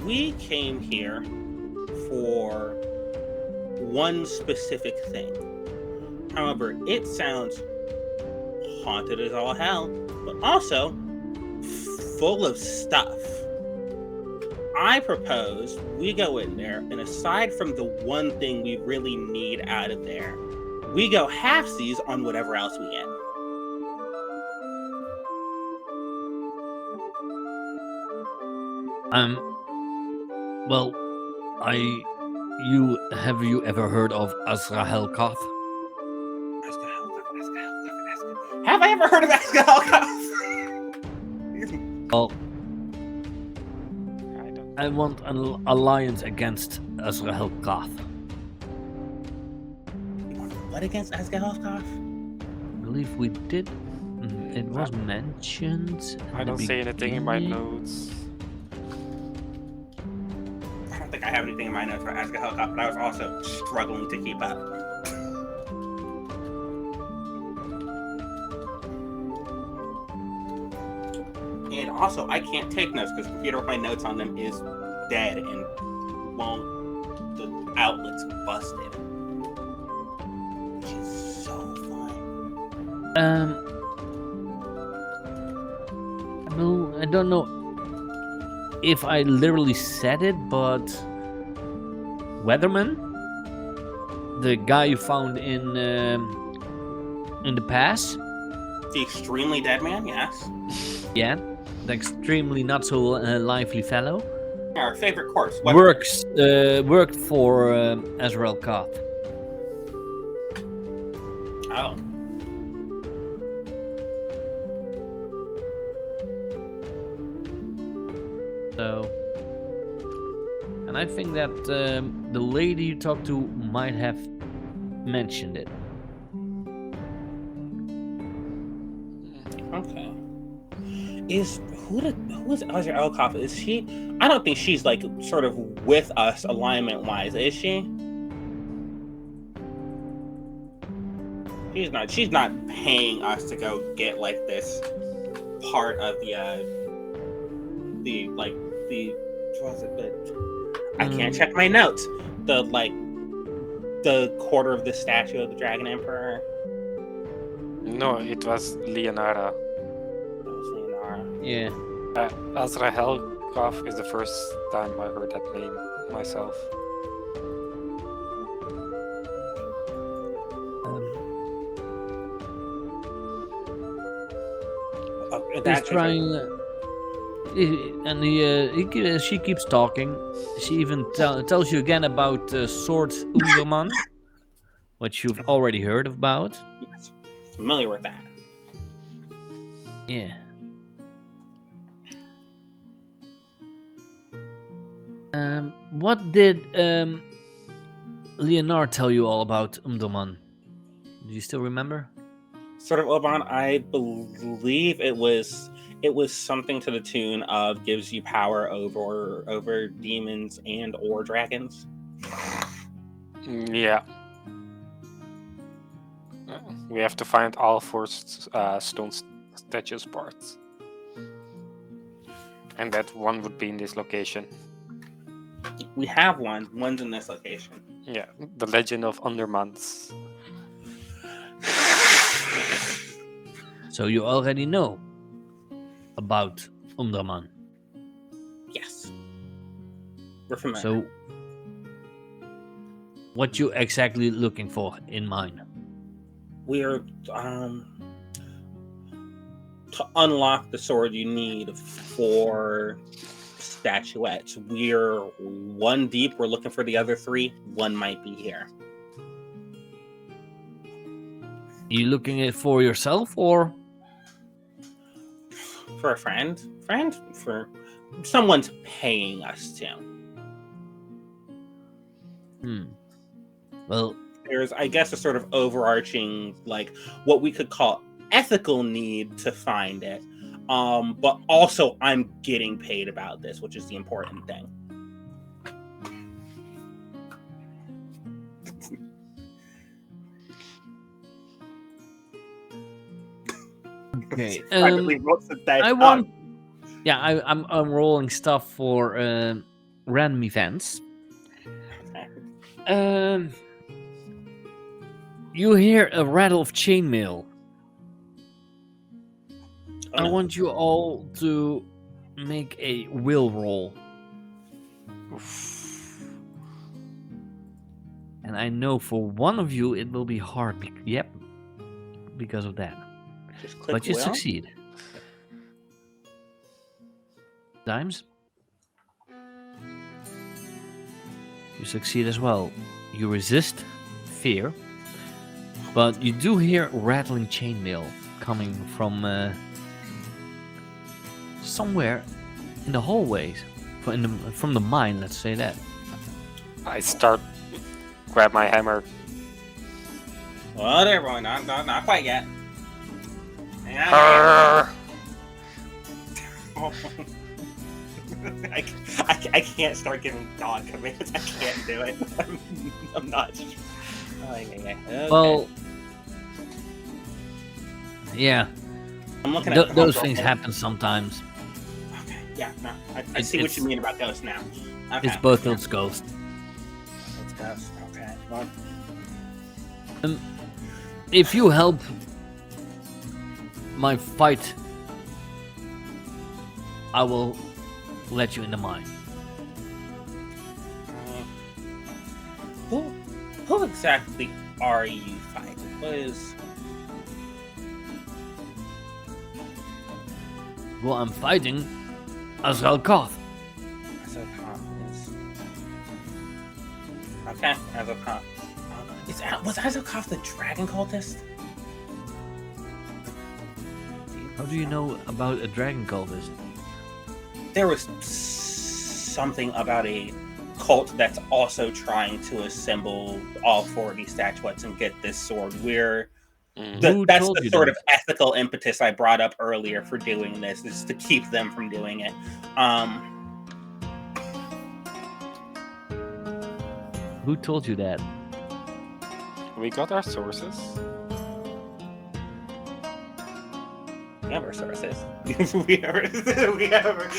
S3: We came here for one specific thing. However, it sounds haunted as all hell, but also full of stuff. I propose we go in there, and aside from the one thing we really need out of there, we go halfsies on whatever else we get.
S1: Well, have you ever heard of Azrahelkoth?
S3: Have I ever heard of Asgalkoth?
S1: Well,
S2: I don't.
S1: I want an alliance against Azrahelkoth.
S3: What against Asgalkoth?
S1: I believe we did. It was mentioned.
S2: I don't see anything in my notes.
S3: I don't think I have anything in my notes for Asgalkoth, but I was also struggling to keep up. And also, I can't take notes because the computer with my notes on them is dead and the outlet's busted. Which is so fun.
S1: I don't know if I literally said it, but Weatherman, the guy you found in the past,
S3: The extremely dead man, yes.
S1: yeah, the extremely not so lively fellow,
S3: Our favorite course.
S1: worked for Azrahelkoth.
S3: Oh.
S1: So, and I think that the lady you talked to might have mentioned it.
S3: Okay. Who is Azrahelkoth? Is she? I don't think she's like sort of with us alignment wise, is she? She's not paying us to go get like this part of the what was it? I can't check my notes. The quarter of the statue of the Dragon Emperor.
S2: No, it was Leonara.
S3: That was Leonara.
S1: Yeah.
S2: Azrahelkoth is the first time I heard that name myself.
S1: He's trying, she keeps talking. She even tells you again about Sword Underman, which you've already heard about.
S3: Yes. Familiar with that.
S1: Yeah. What did Leonard tell you all about Umdoman? Do you still remember?
S3: Sort of Oban, I believe it was something to the tune of gives you power over demons and or dragons.
S2: Yeah. We have to find all four stone statues parts. And that one would be in this location.
S3: We have one. One's in this location.
S2: Yeah, the Legend of Undermans.
S1: So you already know about Underman.
S3: Yes. We're familiar.
S1: So what you exactly looking for in mine?
S3: We're to unlock the sword you need 4 statuettes. We're 1 deep. We're looking for the other 3. 1 might be here.
S1: You looking it for yourself or
S3: For a friend? For someone's paying us to.
S1: Well,
S3: There's, I guess, a sort of overarching, like, what we could call ethical need to find it. But also I'm getting paid about this, which is the important thing.
S1: okay.
S3: Privately wrote the dice
S1: I
S3: up.
S1: want. Yeah, I'm rolling stuff for random events. You hear a rattle of chainmail.
S3: Oh,
S1: I
S3: no.
S1: want you all to make a will roll. And I know for one of you it will be hard. Yep, because of that.
S3: Just click
S1: But you
S3: will.
S1: succeed. Dimes. You succeed as well. You resist fear, but you do hear rattling chainmail coming from somewhere in the hallways, from the mine. Let's say that.
S2: I grab my hammer.
S3: Well, there, boy. Not quite yet.
S2: Arrgh!
S3: I can't start giving dog commands. I can't do it. I'm not. Oh, yeah. Okay.
S1: Well, yeah,
S3: I'm looking at
S1: those things happen sometimes.
S3: Okay. Yeah. No. I see what you mean about ghosts now. Okay.
S1: It's both those ghosts.
S3: It's ghosts. Okay. Well,
S1: If you help my fight, I will let you in the mine.
S3: who exactly are you fighting? What is?
S1: Well, I'm fighting Azrael-Koth.
S3: Azrael-Koth is. Okay, Azrael-Koth. Was Azrael-Koth the dragon cultist?
S1: How do you know about a dragon cultist?
S3: There was something about a cult that's also trying to assemble all 4 of these statuettes and get this sword.
S1: Who
S3: That's
S1: told
S3: the
S1: you
S3: sort
S1: that?
S3: of ethical impetus I brought up earlier for doing this, is to keep them from doing it.
S1: Who told you that?
S2: We got our sources.
S3: We have our sources. we have our...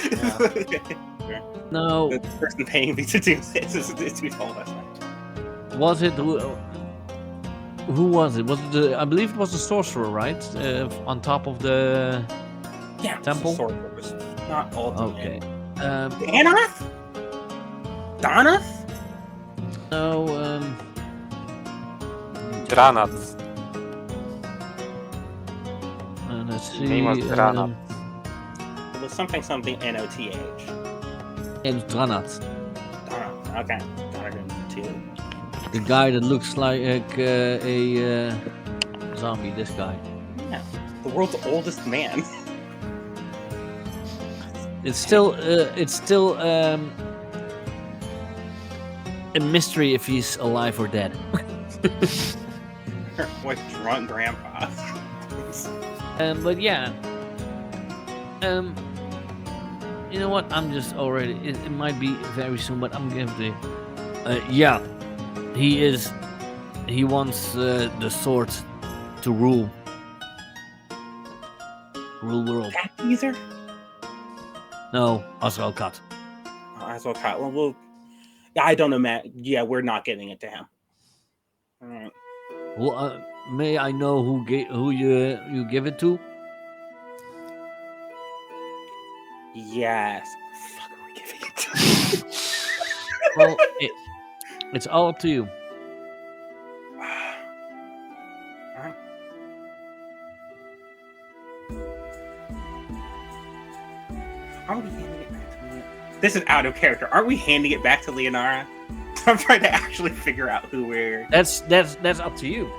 S1: No,
S3: The person paying me to do this is who told us that.
S1: was it who was it? Was it I believe it was the sorcerer, right? On top of the
S3: Yeah, it's
S1: temple?
S3: the sorcerer. It's not ultimate.
S1: Okay.
S3: Danoth? Donoth?
S1: No.
S2: Dranat.
S1: Let's see.
S2: Name was Dranat.
S3: It was something NOTH.
S1: It's Dranat,
S3: Donoth. Okay. Donoth too.
S1: the guy that looks like a zombie. This guy.
S3: Yeah. The world's oldest man.
S1: It's still a mystery if he's alive or dead.
S3: What drunk grandpa.
S1: But yeah. You know what? I'm just already. It might be very soon, but I'm gonna give the. Yeah, he is. He wants the sword to rule world.
S3: Cat teaser?
S1: No, Azrael Cut.
S3: As well, Kyle. Well, yeah, I don't know, Matt. Yeah, we're not giving it to him. All right.
S1: Well, may I know who you give it to?
S3: Yes. Fuck, are we giving it to?
S1: Well, it's all up to you.
S3: Alright. Aren't we handing it back to Leonara? This is out of character. Aren't we handing it back to Leonara? I'm trying to actually figure out who we're.
S1: That's up to you.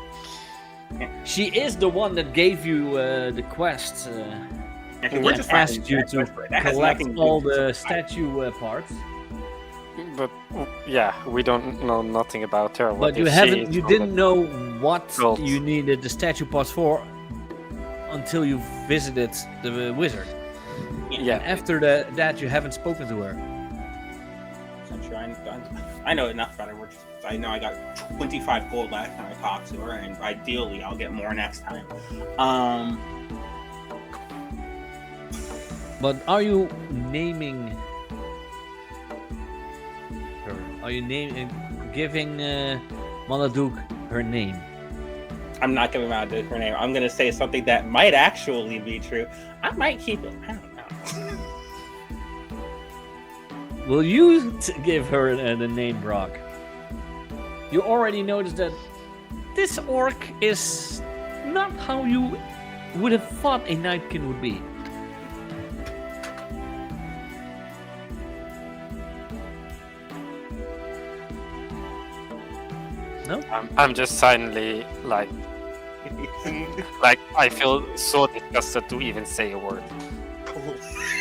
S3: Yeah.
S1: She is the one that gave you the quest.
S3: Actually,
S1: and
S3: we're just
S1: asked
S3: asking
S1: you
S3: that
S1: to
S3: question. That has
S1: collect
S3: nothing to
S1: all
S3: do with
S1: the
S3: it.
S1: statue parts.
S2: But yeah, we don't know nothing about her.
S1: But you
S2: if she
S1: haven't.
S2: is
S1: You
S2: from
S1: didn't
S2: the
S1: know what
S2: cult.
S1: you needed the statue parts for until you visited the wizard.
S2: Yeah,
S1: And after that, you haven't spoken to her.
S3: I'm sure I know enough about her. I know I got 25 gold last time I talked to her, and ideally I'll get more next time.
S1: But are you naming her? Are you giving Maladuke her name?
S3: I'm not giving out her name. I'm gonna say something that might actually be true. I might keep it. I don't know.
S1: Will you give her the name Brock? You already noticed that this orc is not how you would have thought a Nightkin would be. No?
S2: I'm just suddenly like I feel so disgusted to even say a word.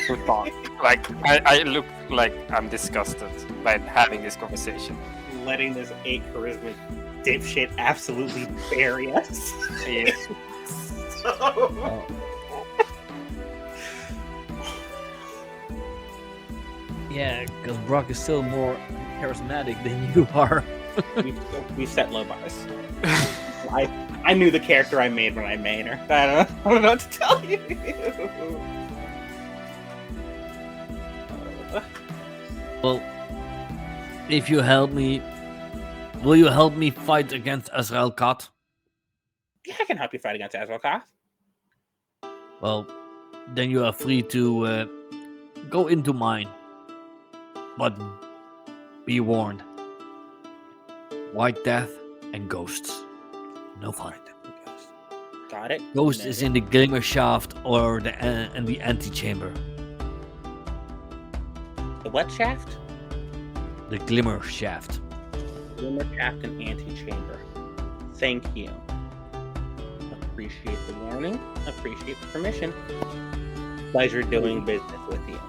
S2: To talk. Like I look like I'm disgusted by having this conversation.
S3: Letting this 8 charisma dipshit absolutely bury us.
S2: Yeah.
S1: Oh. Yeah, because Brock is still more charismatic than you are.
S3: we set low bars. I knew the character I made when I made her. I don't know what to tell you.
S1: Well, if you help me, will you help me fight against Azrael Kat?
S3: Yeah, I can help you fight against Azrael.
S1: Well, then you are free to go into mine. But be warned. White Death and Ghosts. No fun.
S3: Got it.
S1: Ghost is in the Glimmer Shaft or the Antechamber.
S3: The what shaft?
S1: The Glimmer Shaft.
S3: Glimmer shaft and antechamber. Thank you. Appreciate the warning. Appreciate the permission. Pleasure doing business with you.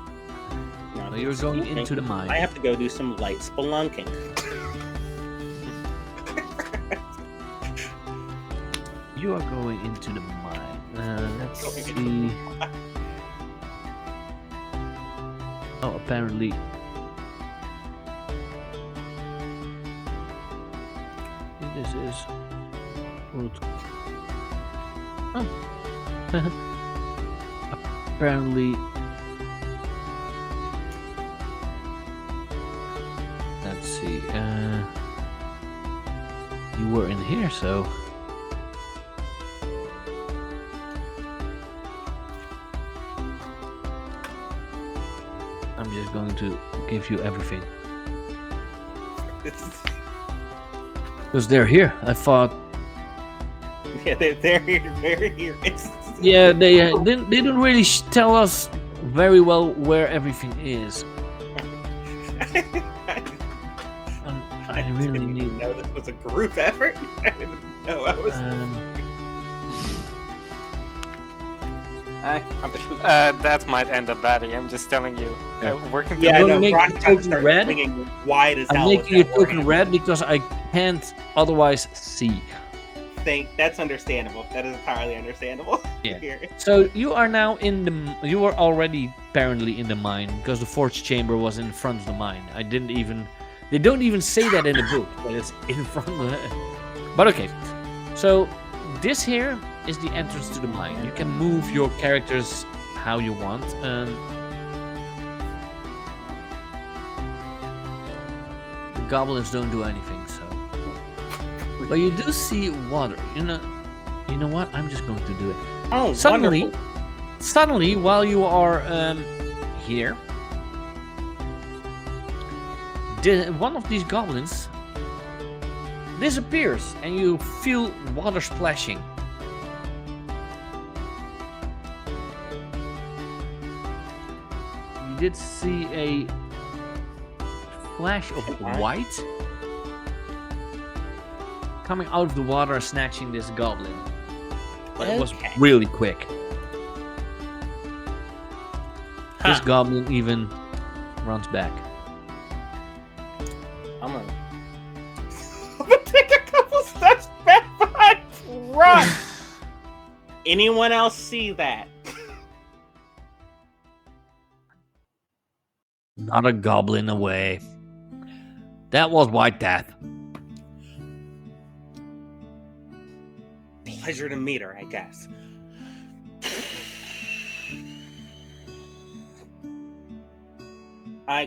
S3: Now,
S1: So you're going into the mine.
S3: I have to go do some light spelunking.
S1: You are going into the mine. Let's see. Oh, apparently. This is root. Oh. Apparently. Let's see. You were in here, so. I'm just going to give you everything. Because they're here. I thought.
S3: Yeah, they're here. They're here.
S1: Yeah, they didn't really tell us very well where everything is. I really
S3: didn't
S1: need.
S3: know this was a group effort. I didn't know I was.
S2: That might end up badly. I'm just telling you. Working
S3: Yeah,
S1: I'm
S3: no,
S1: gonna make
S3: Brock
S1: the
S3: kind of
S1: token
S3: started
S1: red.
S3: swinging wide as
S1: I'm
S3: hell.
S1: making
S3: with
S1: it
S3: that
S1: token
S3: warning.
S1: red because I can't otherwise see.
S3: That's understandable. That is entirely understandable.
S1: Yeah.
S3: Here.
S1: So you are now in the. You were already apparently in the mine because the forge chamber was in front of the mine. I didn't even. They don't even say that in the book, but it's in front of the. But okay. So this here is the entrance to the mine. You can move your characters how you want. The goblins don't do anything, so. But you do see water. You know what? I'm just going to do it.
S3: Oh,
S1: Suddenly,
S3: wonderful.
S1: while you are here, one of these goblins disappears, and you feel water splashing. You did see a flash of white coming out of the water, snatching this goblin. But it was
S3: Okay.
S1: really quick. This
S3: Huh.
S1: goblin even runs back.
S3: I'm gonna take a couple steps back behind. Run. Anyone else see that?
S1: Not a goblin away. That was White Death.
S3: Pleasure to meet her, I guess.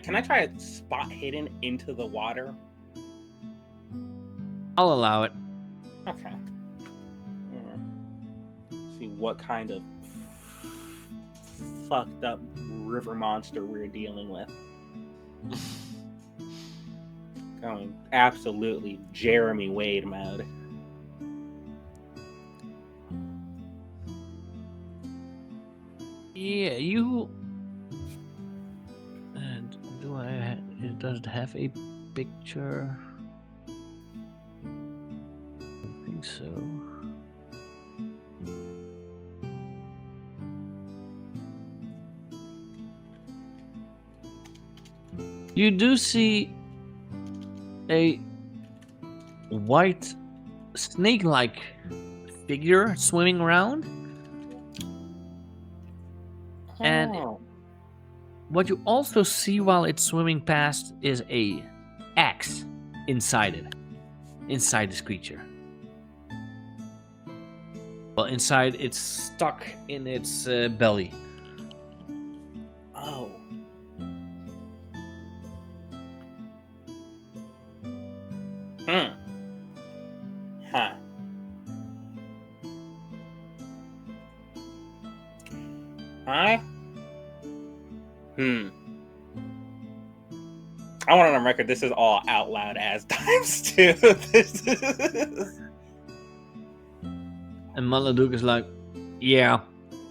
S3: Can I try to spot hidden into the water?
S1: I'll allow it.
S3: Okay. See what kind of fucked up river monster we're dealing with. Going absolutely Jeremy Wade mode.
S1: Yeah, you. And do I? Does it have a picture? I think so. You do see a white snake-like figure swimming around. And
S3: Oh.
S1: what you also see while it's swimming past is a axe inside it. Inside this creature. Well, inside it's stuck in its belly.
S3: Oh. Huh. I want it on record. This is all out loud as times two. This is...
S1: And Maladuk is like, yeah,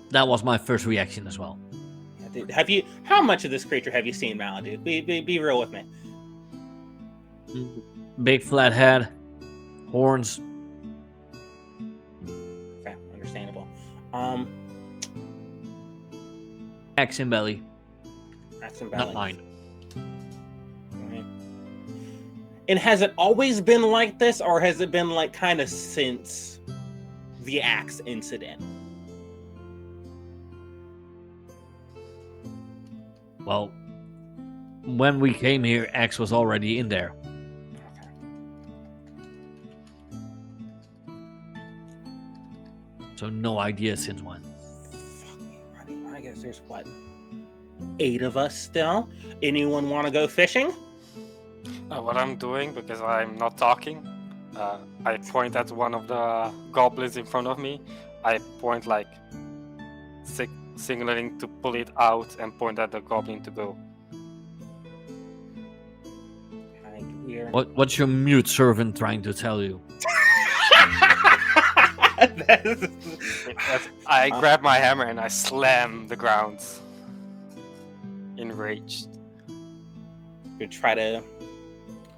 S1: that was my first reaction as well.
S3: Have you? How much of this creature have you seen, Maladuk? Be real with me.
S1: Big flat head, horns.
S3: Okay, understandable.
S1: Axe in belly.
S3: Axe and belly.
S1: Not mine.
S3: Right. And has it always been like this, or has it been like kind of since the axe incident?
S1: Well, when we came here, Axe was already in there. So no idea since when.
S3: I guess there's what, 8 of us still. Anyone want to go fishing?
S2: What I'm doing, because I'm not talking, I point at one of the goblins in front of me. I point like signaling to pull it out and point at the goblin to go.
S1: What's your mute servant trying to tell you?
S2: I grab my hammer and I slam the ground. Enraged.
S3: You try to...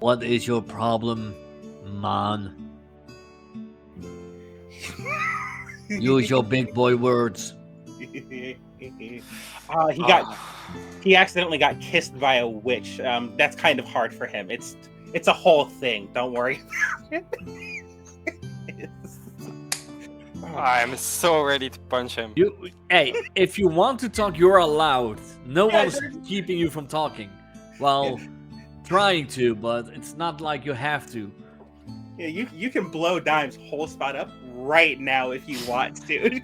S1: What is your problem, man? Use your big boy words.
S3: He accidentally got kissed by a witch. That's kind of hard for him. It's a whole thing. Don't worry.
S2: I'm so ready to punch him.
S1: Hey, if you want to talk, you're allowed. No one's keeping you from talking. Well, trying to, but it's not like you have to.
S3: Yeah, you can blow Dime's whole spot up right now if you want to.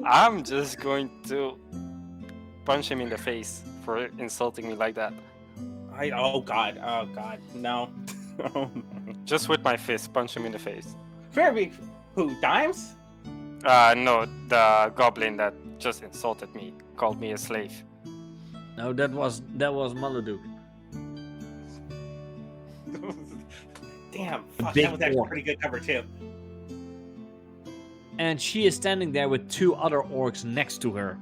S2: I'm just going to punch him in the face for insulting me like that.
S3: Oh god, no. Oh, no.
S2: Just with my fist, punch him in the face.
S3: Very who, Dimes?
S2: No, the goblin that just insulted me, called me a slave.
S1: No, that was Maladuk.
S3: Damn, fuck,
S1: Big
S3: that was actually
S1: orc.
S3: pretty good cover too.
S1: And she is standing there with 2 other orcs next to her.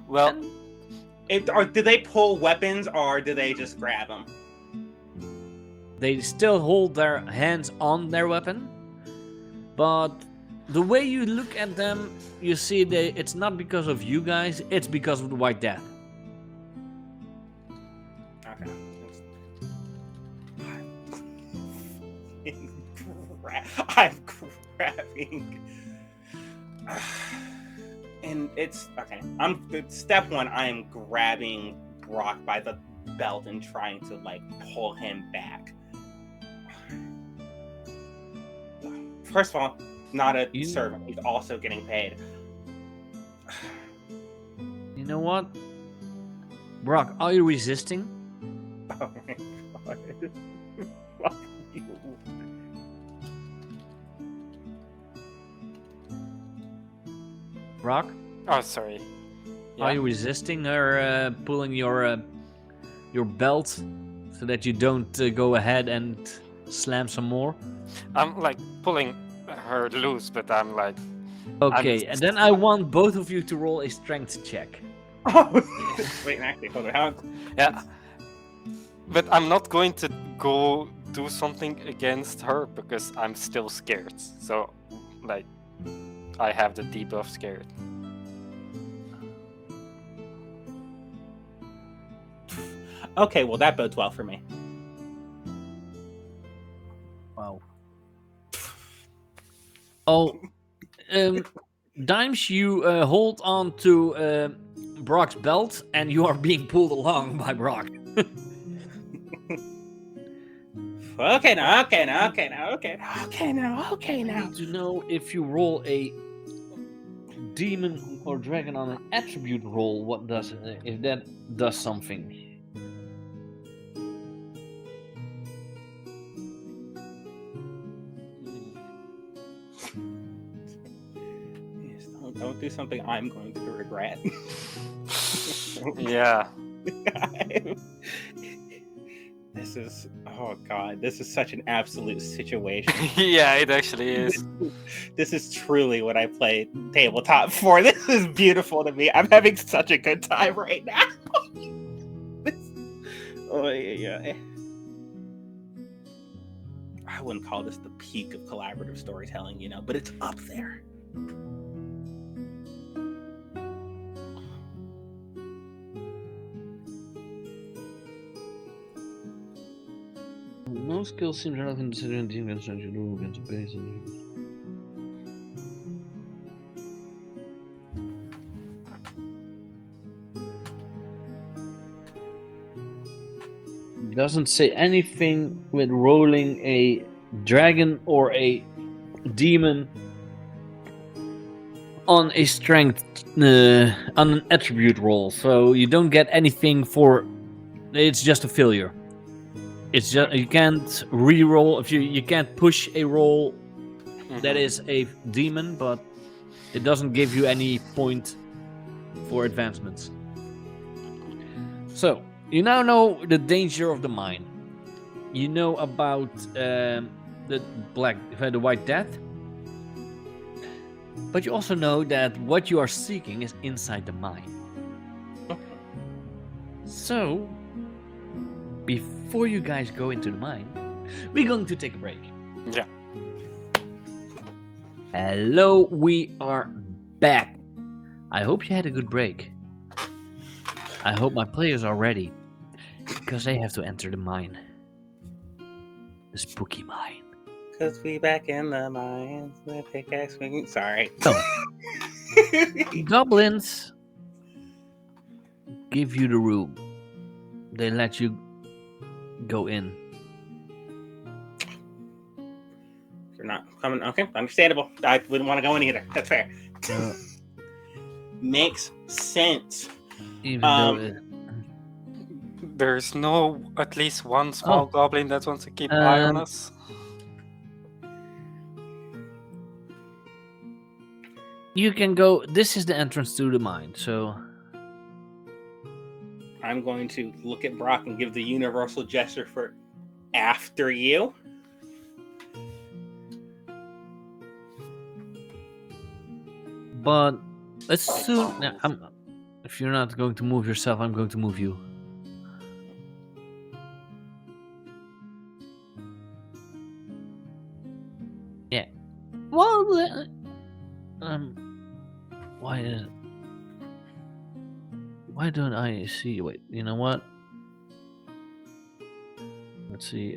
S2: Well,
S3: Do they pull weapons or do they just grab them?
S1: They still hold their hands on their weapon, but the way you look at them, you see that it's not because of you guys, it's because of the White Death.
S3: Okay. I'm grabbing. And it's okay. Step 1. I am grabbing Brock by the belt and trying to like pull him back. First of all, not a servant. He's also getting paid.
S1: You know what? Brock, are you resisting?
S3: Oh my god. Fuck you.
S1: Brock,
S2: oh, sorry.
S1: are you resisting her pulling your belt so that you don't go ahead and slam some more?
S2: I'm like pulling her loose, but I'm like,
S1: Okay, and then I want both of you to roll a strength check.
S3: Oh, wait, actually, hold on.
S2: yeah. But I'm not going to go do something against her because I'm still scared. So, like, I have the debuff scared.
S3: Okay, well that bodes well for me.
S1: Wow. Oh, Dimes, you hold on to Brock's belt, and you are being pulled along by Brock.
S3: Okay now.
S1: I need to know if you roll a demon or dragon on an attribute roll, what does if that does something.
S3: Yes, don't do something I'm going to regret.
S2: Yeah.
S3: This is, oh god, this is such an absolute situation.
S2: Yeah, it actually is.
S3: This is truly what I play tabletop for. This is beautiful to me. I'm having such a good time right now. Oh yeah. I wouldn't call this the peak of collaborative storytelling, you know, but it's up there.
S1: No skill seems relevant to considering team against you do against a base. Doesn't say anything with rolling a dragon or a demon on a strength on an attribute roll, so you don't get anything for. It's just a failure. It's just you can't re-roll if you can't push a roll that is a demon, but it doesn't give you any point for advancements. So you now know the danger of the mine. You know about the White Death, but you also know that what you are seeking is inside the mine. So, before you guys go into the mine, we're going to take a break.
S2: Yeah.
S1: Hello, we are back. I hope you had a good break. I hope my players are ready, because they have to enter the mine. The spooky mine.
S3: Cause we back in the mines, the pickaxe swinging. Sorry.
S1: So, goblins give you the room. They let you go in.
S3: You're not coming. Okay, understandable. I wouldn't want to go in either. That's fair.
S1: Uh,
S3: Makes sense.
S1: even though
S2: There's no at least one small
S1: Oh.
S2: goblin that wants to keep eye on us.
S1: you can go. This is the entrance to the mine. So
S3: I'm going to look at Brock and give the universal gesture for after you.
S1: but as soon if you're not going to move yourself, I'm going to move you. Yeah. Well, why don't I see? Wait, you know what? Let's see.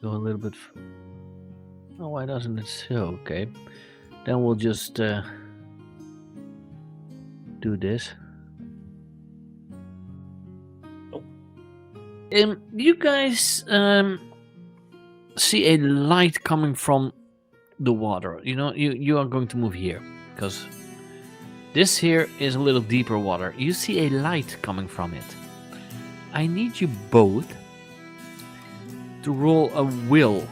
S1: Go a little bit. Oh, why doesn't it show? Okay, then we'll just do this. You guys see a light coming from the water. You know, you are going to move here because this here is a little deeper water. You see a light coming from it. I need you both to roll a will.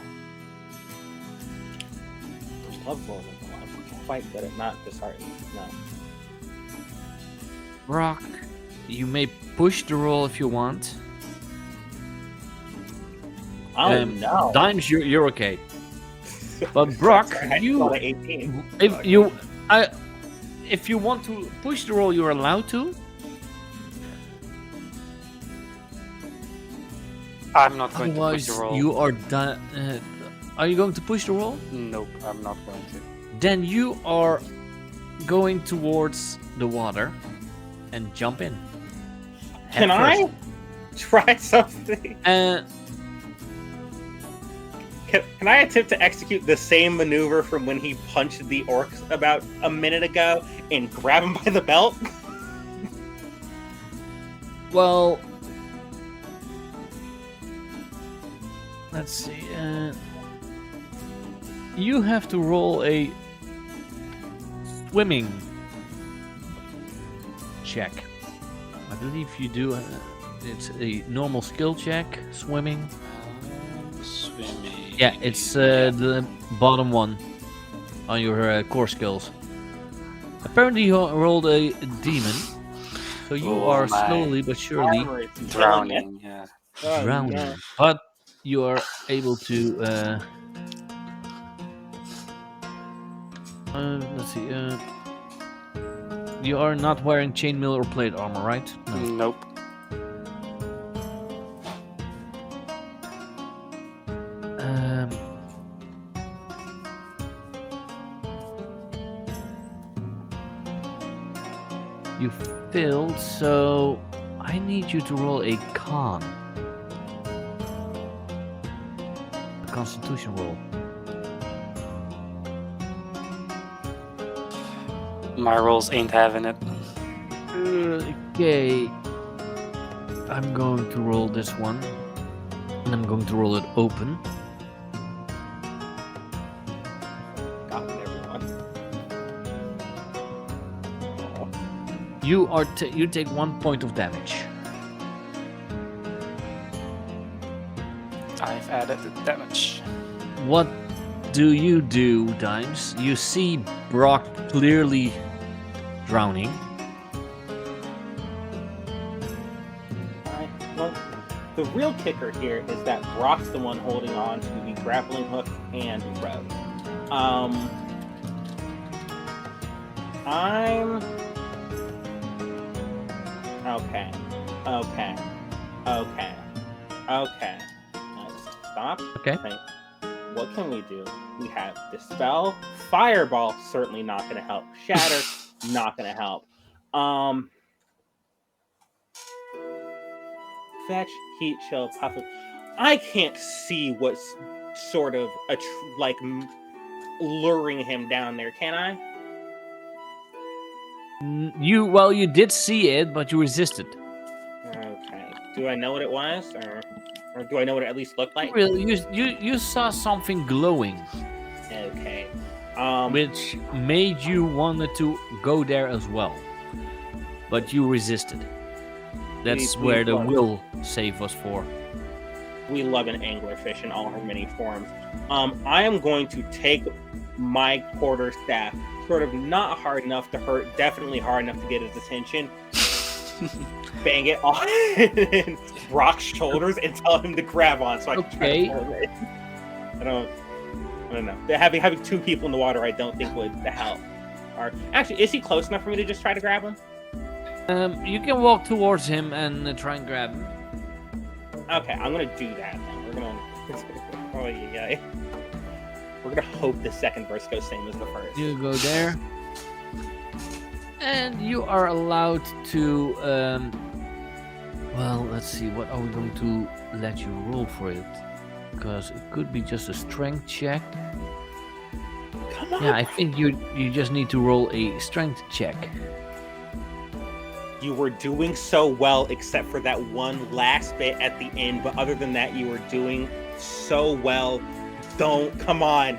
S3: Love rolling. I'm quite good at not disheartening. No.
S1: Brock, you may push the roll if you want.
S3: Oh no.
S1: Dimes, you're okay. But Brock,
S3: Sorry,
S1: you
S3: I rolled a 18.
S1: if you want to push the roll, you're allowed to.
S2: I'm not going to push
S1: Otherwise,
S2: the roll.
S1: you are done. Are you going to push the roll?
S2: Nope, I'm not going to.
S1: Then you are going towards the water and jump in.
S3: Can I try something? Can I attempt to execute the same maneuver from when he punched the orcs about a minute ago and grab him by the belt?
S1: Well, let's see. You have to roll a swimming check. I believe you do. It's a normal skill check. Swimming.
S2: Swimming.
S1: Yeah, it's the bottom one on your core skills. Apparently, you rolled a demon, so you
S2: Oh
S1: are
S2: my.
S1: slowly but surely
S3: Armor is killing it.
S2: Drowning, yeah.
S3: Oh,
S1: drowning.
S3: no.
S1: But you are able to. Let's see. You are not wearing chainmail or plate armor, right? No.
S2: Nope.
S1: You failed, so I need you to roll a con. A constitution roll.
S2: My rolls ain't having it.
S1: Okay. I'm going to roll this one. And I'm going to roll it open.
S3: Got it, everyone.
S1: You take 1 point of damage.
S2: I've added the damage.
S1: What do you do, Dimes? You see Brock clearly drowning.
S3: Alright, well, the real kicker here is that Brock's the one holding on to the grappling hook and the rope. I'm... Okay. Let's stop.
S1: Okay.
S3: Think. what can we do? We have Dispel, Fireball, certainly not going to help. Shatter, not going to help. Fetch, Heat, Chill, Puff. I can't see what's sort of luring him down there, can I?
S1: You did see it, but you resisted.
S3: Okay. Do I know what it was, or do I know what it at least looked like?
S1: Really, you saw something glowing,
S3: Okay.
S1: which made you wanted to go there as well, but you resisted. That's
S3: We
S1: where the
S3: love-
S1: will save was for.
S3: We love an anglerfish in all her many forms. I am going to take my quarterstaff, sort of not hard enough to hurt, definitely hard enough to get his attention. Bang it on Brock's shoulders and tell him to grab on so I can try
S1: Okay.
S3: to pull it. I don't know. Having two people in the water, I don't think would help. Or actually, is he close enough for me to just try to grab him?
S1: You can walk towards him and try and grab him.
S3: Okay, I'm gonna do that then. We're gonna. Oh yeah. We're gonna hope the second verse goes same as the first.
S1: You go there, and you are allowed to. Well, let's see. What are we going to let you roll for it? Because it could be just a strength check.
S3: Come on.
S1: Yeah, I think you just need to roll a strength check.
S3: You were doing so well, except for that one last bit at the end. But other than that, you were doing so well. Don't come on,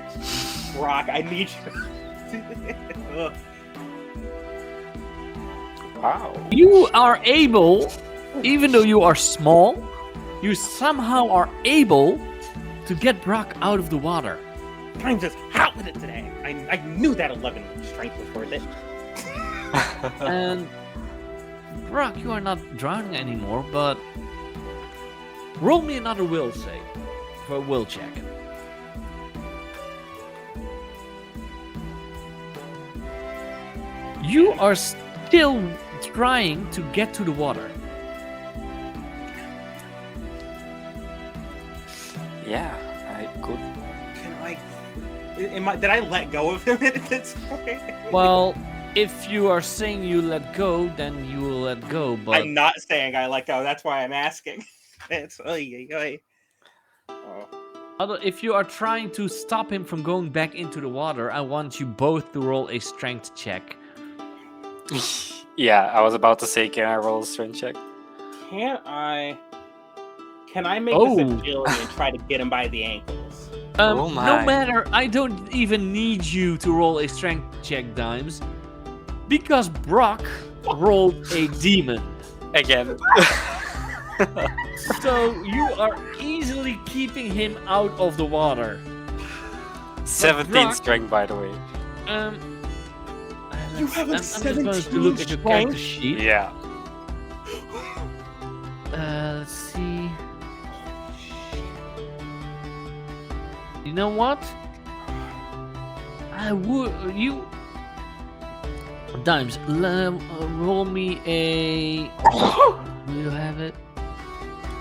S3: Brock. I need you.
S2: Wow.
S1: You are able, even though you are small, you somehow are able to get Brock out of the water.
S3: I'm just hot with it today. I knew that 11 strength was worth it.
S1: And Brock, you are not drowning anymore, but roll me another will save for a will check. You are still trying to get to the water.
S2: Yeah, I could.
S3: Did I let go of him at this point?
S1: Well, if you are saying you let go, then you will let go. But
S3: I'm not saying I let go. That's why I'm asking. It's oh.
S1: if you are trying to stop him from going back into the water, I want you both to roll a strength check.
S2: Yeah, I was about to say, can I roll a strength check?
S3: Can I make
S1: Oh.
S3: this agility and try to get him by the ankles?
S2: Oh
S1: No
S2: my.
S1: matter, I don't even need you to roll a strength check, Dimes, because Brock rolled a demon.
S2: Again.
S1: So you are easily keeping him out of the water.
S2: 17
S1: Brock-
S2: strength, by the way.
S3: You have a
S1: I'm just going to look at your
S3: 17
S1: character sheet.
S2: Yeah.
S1: Let's see. You know what? Dimes, roll me a. Do you have it?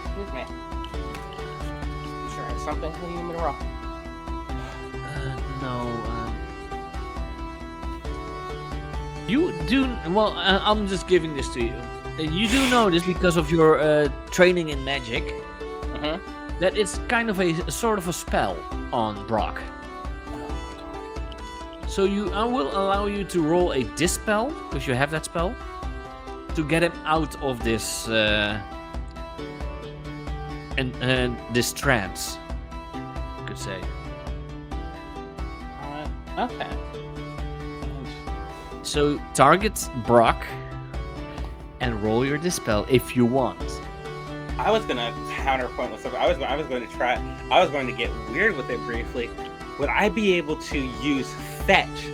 S3: Excuse me. You sure I have something? What do you need me to roll?
S1: No. You do. Well, I'm just giving this to you. You do know this because of your training in magic.
S3: Uh-huh.
S1: That it's kind of a sort of a spell on Brock. So I will allow you to roll a dispel, because you have that spell, to get him out of this this trance, you could say.
S3: Okay.
S1: So target Brock and roll your dispel if you want.
S3: I was gonna counterpoint with something. I was going to get weird with it briefly. Would I be able to use fetch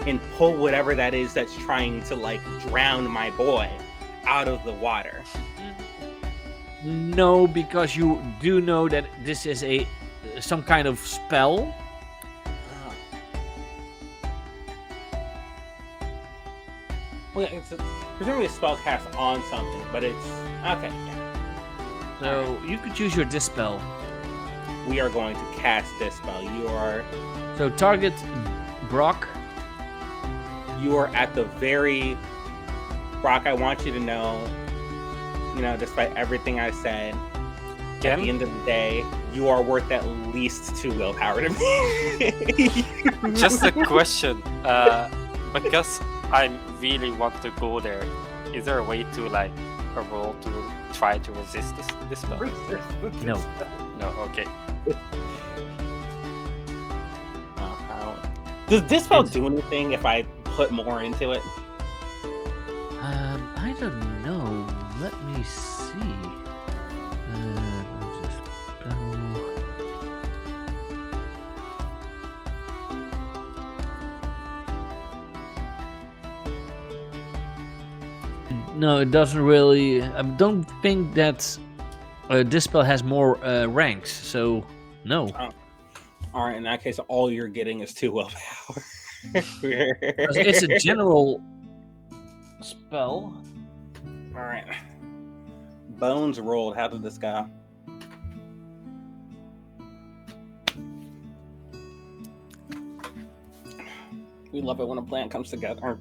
S3: and pull whatever that is that's trying to like drown my boy out of the water?
S1: No, because you do know that this is some kind of spell.
S3: Well, it's presumably a spell cast on something, but it's okay. Yeah.
S1: So you could use your dispel.
S3: we are going to cast this spell.
S1: So target Brock.
S3: You are at the very Brock. I want you to know, despite everything I said, at the
S2: Again,
S3: end of the day, you are worth at least 2 willpower to me.
S2: just a question. Because I really want to go there, is there a way to like a roll to try to resist this spell?
S1: No.
S2: No. Okay.
S3: Does this spell do anything if I put more into it?
S1: I don't know. Let me see. I'll just go. No, it doesn't really. I don't think that this spell has more ranks. So no.
S3: All right, in that case, all you're getting is 2 willpower.
S1: It's a general spell.
S3: All right. Bones rolled. How did this go? We love it when a plan comes together. Or,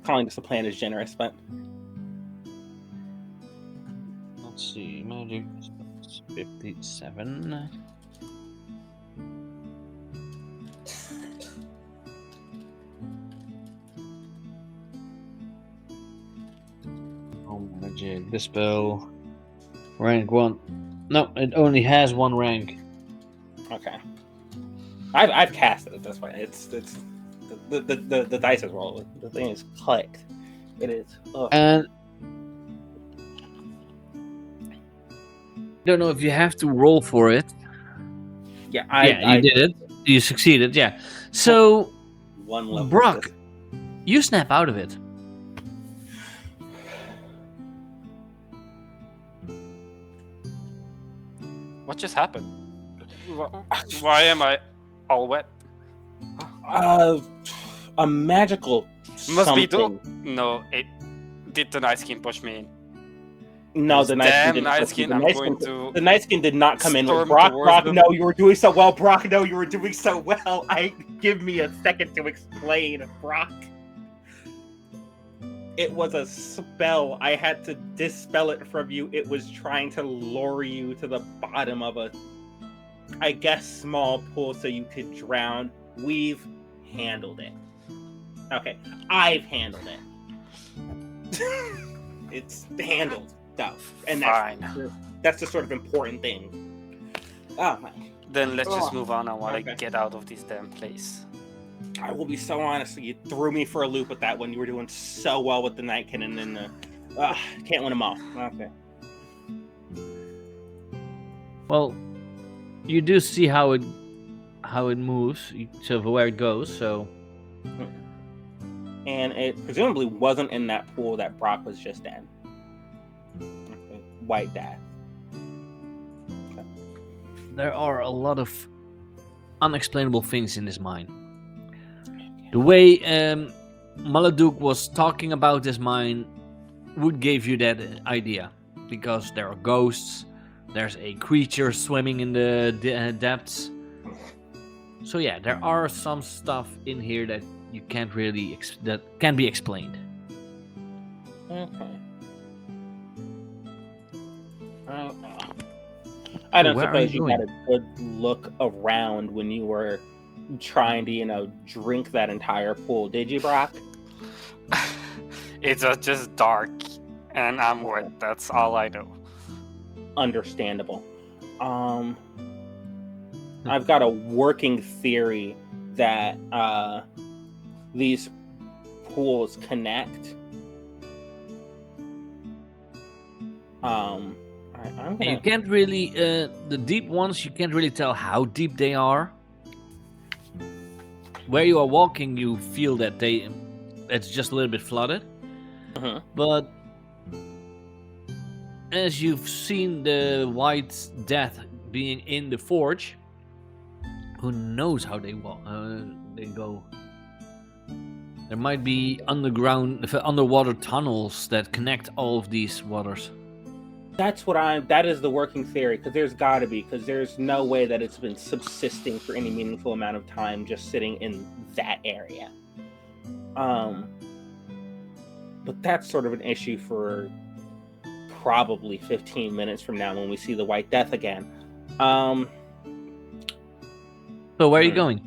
S3: calling this a plan is generous, but
S1: Let's see. Magic 57. Oh, magic. This spell. Rank 1. No, it only has 1 rank.
S3: okay. I've cast it this way. It's the dice is rolled. The thing is clicked. It is. Ugh.
S1: And don't know if you have to roll for it.
S3: Yeah,
S1: You did it. You succeeded. Yeah. So,
S3: One level.
S1: Brock, you snap out of it.
S2: What just happened? Why am I all wet?
S3: A magical
S2: Must be
S3: something.
S2: No, it did the night skin push me in?
S3: No, the night skin
S2: Damn
S3: didn't.
S2: night
S3: push you.
S2: skin!
S3: The
S2: I'm
S3: night
S2: going
S3: skin-
S2: to.
S3: The night skin did not come in.
S2: storm
S3: Brock,
S2: towards
S3: Brock,
S2: them.
S3: no, you were doing so well. Brock, no, you were doing so well. Give me a second to explain, Brock. It was a spell. I had to dispel it from you. It was trying to lure you to the bottom of a, I guess, small pool so you could drown. We've handled it. Okay, I've handled it. It's handled, though, and
S2: Fine.
S3: that's the sort of important thing. Oh my!
S2: Then let's just
S3: Oh,
S2: move on. I want to
S3: okay.
S2: get out of this damn place.
S3: I will be so honest. You threw me for a loop with that one. You were doing so well with the Nightkin, and then can't win them all. Okay.
S1: Well, you do see how it moves, so where it goes. So
S3: And it presumably wasn't in that pool that Brock was just in. Okay. White Death.
S1: there are a lot of unexplainable things in this mine. The way Maladuk was talking about this mine would give you that idea, because there are ghosts, there's a creature swimming in the depths. So yeah, there are some stuff in here that you can't really that can be explained.
S3: Okay. I don't
S1: Where are
S3: suppose
S1: you
S3: you had a good look around when you were trying to, drink that entire pool, did you, Brock?
S2: It's just dark, and I'm wet. That's all I know.
S3: Understandable. I've got a working theory that these pools connect. I'm
S1: You
S3: gonna.
S1: can't really the deep ones. You can't really tell how deep they are. Where you are walking, you feel that it's just a little bit flooded.
S3: Mhm.
S1: But as you've seen the White Death being in the forge, who knows how they go? There might be underwater tunnels that connect all of these waters.
S3: That is the working theory, because there's got to be, because there's no way that it's been subsisting for any meaningful amount of time just sitting in that area. But that's sort of an issue for probably 15 minutes from now when we see the White Death again.
S1: So where are you going?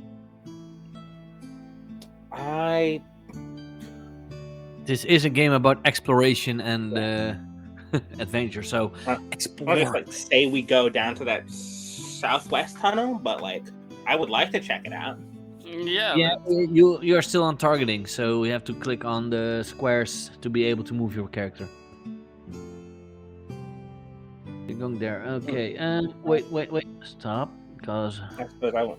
S1: This is a game about exploration and adventure, so
S3: I
S1: explore.
S3: just say we go down to that southwest tunnel, but I would like to check it out.
S2: Yeah.
S1: Yeah, you are still on targeting, so you have to click on the squares to be able to move your character. You're going there. Okay. Wait. Stop, because
S3: I suppose I won't.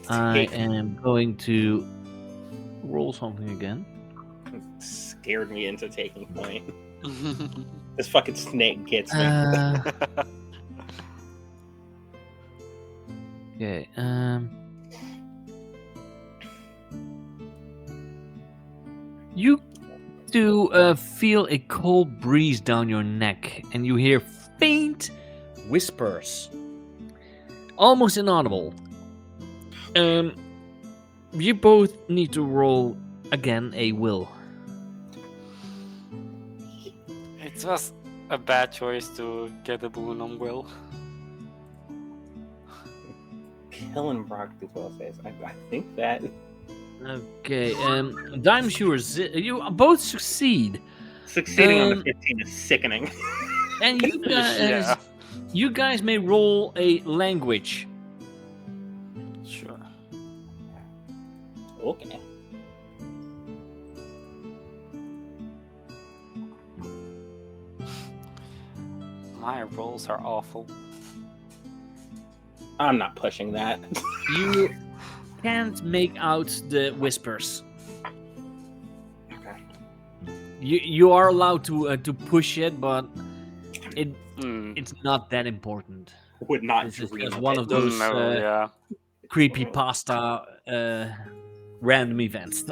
S1: I am going to roll something again.
S3: Scared me into taking point. This fucking snake gets me.
S1: Okay. You do feel a cold breeze down your neck, and you hear faint whispers, almost inaudible. You both need to roll again a will.
S2: It was a bad choice to get a boon on Will.
S3: Killing Brock through 12 saves. I think that
S1: Okay. Dime Sure, you both succeed.
S3: succeeding on the 15 is sickening.
S1: And you guys,
S2: Yeah.
S1: you guys may roll a language.
S2: Sure.
S3: Okay.
S2: My rolls are awful.
S3: I'm not pushing that.
S1: You can't make out the whispers.
S3: Okay.
S1: You are allowed to push it, but it's not that important.
S3: Would not
S1: This is
S3: dream
S1: just
S3: of
S1: one
S3: it.
S1: of those
S2: Yeah.
S1: creepypasta random events.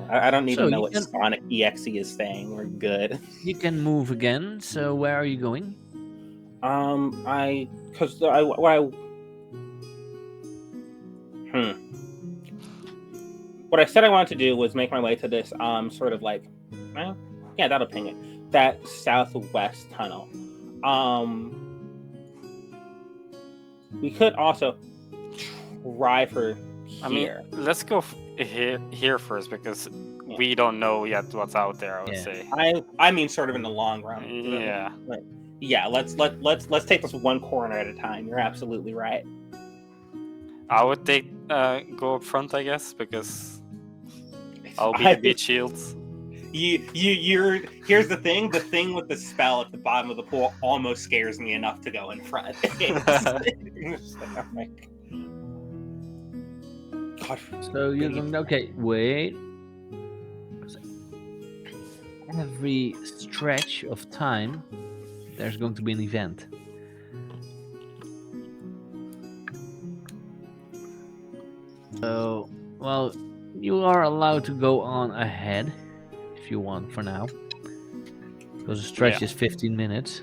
S3: I don't need
S1: So
S3: to know
S1: you
S3: what
S1: can-
S3: Sonic EXE is saying. We're good.
S1: You can move again. So where are you going?
S3: What I said I wanted to do was make my way to this sort of that'll ping it. That southwest tunnel. We could also try for here.
S2: I mean, let's go here first because we don't know yet what's out there. I would say.
S3: I mean, sort of in the long run.
S2: Yeah.
S3: Yeah. Let's take this one corner at a time. You're absolutely right.
S2: I would go up front, I guess, because I'll be the beach shields.
S3: You're here's the thing. The thing with the spell at the bottom of the pool almost scares me enough to go in front. God.
S1: So you're going. Okay, wait. Every stretch of time, there's going to be an event. So, well, you are allowed to go on ahead if you want for now. Because the stretch is 15 minutes.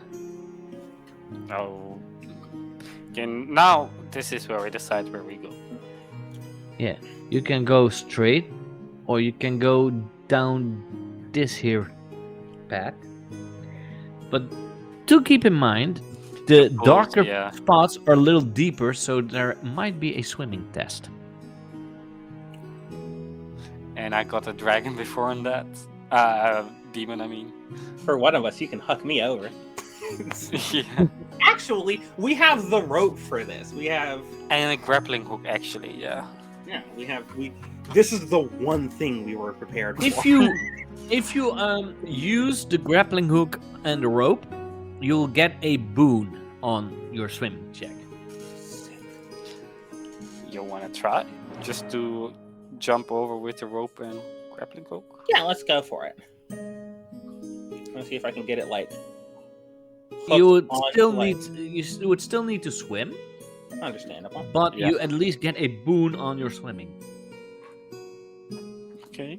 S2: Oh. And now this is where we decide where we go.
S1: Yeah, you can go straight, or you can go down this here path. But do keep in mind, the darker spots are a little deeper, so there might be a swimming test.
S2: And I got a dragon before on that. Demon, I mean.
S3: For one of us, you can huck me over.
S2: Yeah.
S3: Actually, we have the rope for this. We have
S2: And a grappling hook, actually, yeah.
S3: Yeah, this is the one thing we were prepared for.
S1: If you use the grappling hook and the rope, you'll get a boon on your swimming check.
S2: You want to try? Just to jump over with the rope and grappling hook?
S3: Yeah, let's go for it. Let's see if I can get it
S1: You would still need to swim,
S3: understandable.
S1: but you at least get a boon on your swimming.
S2: Okay.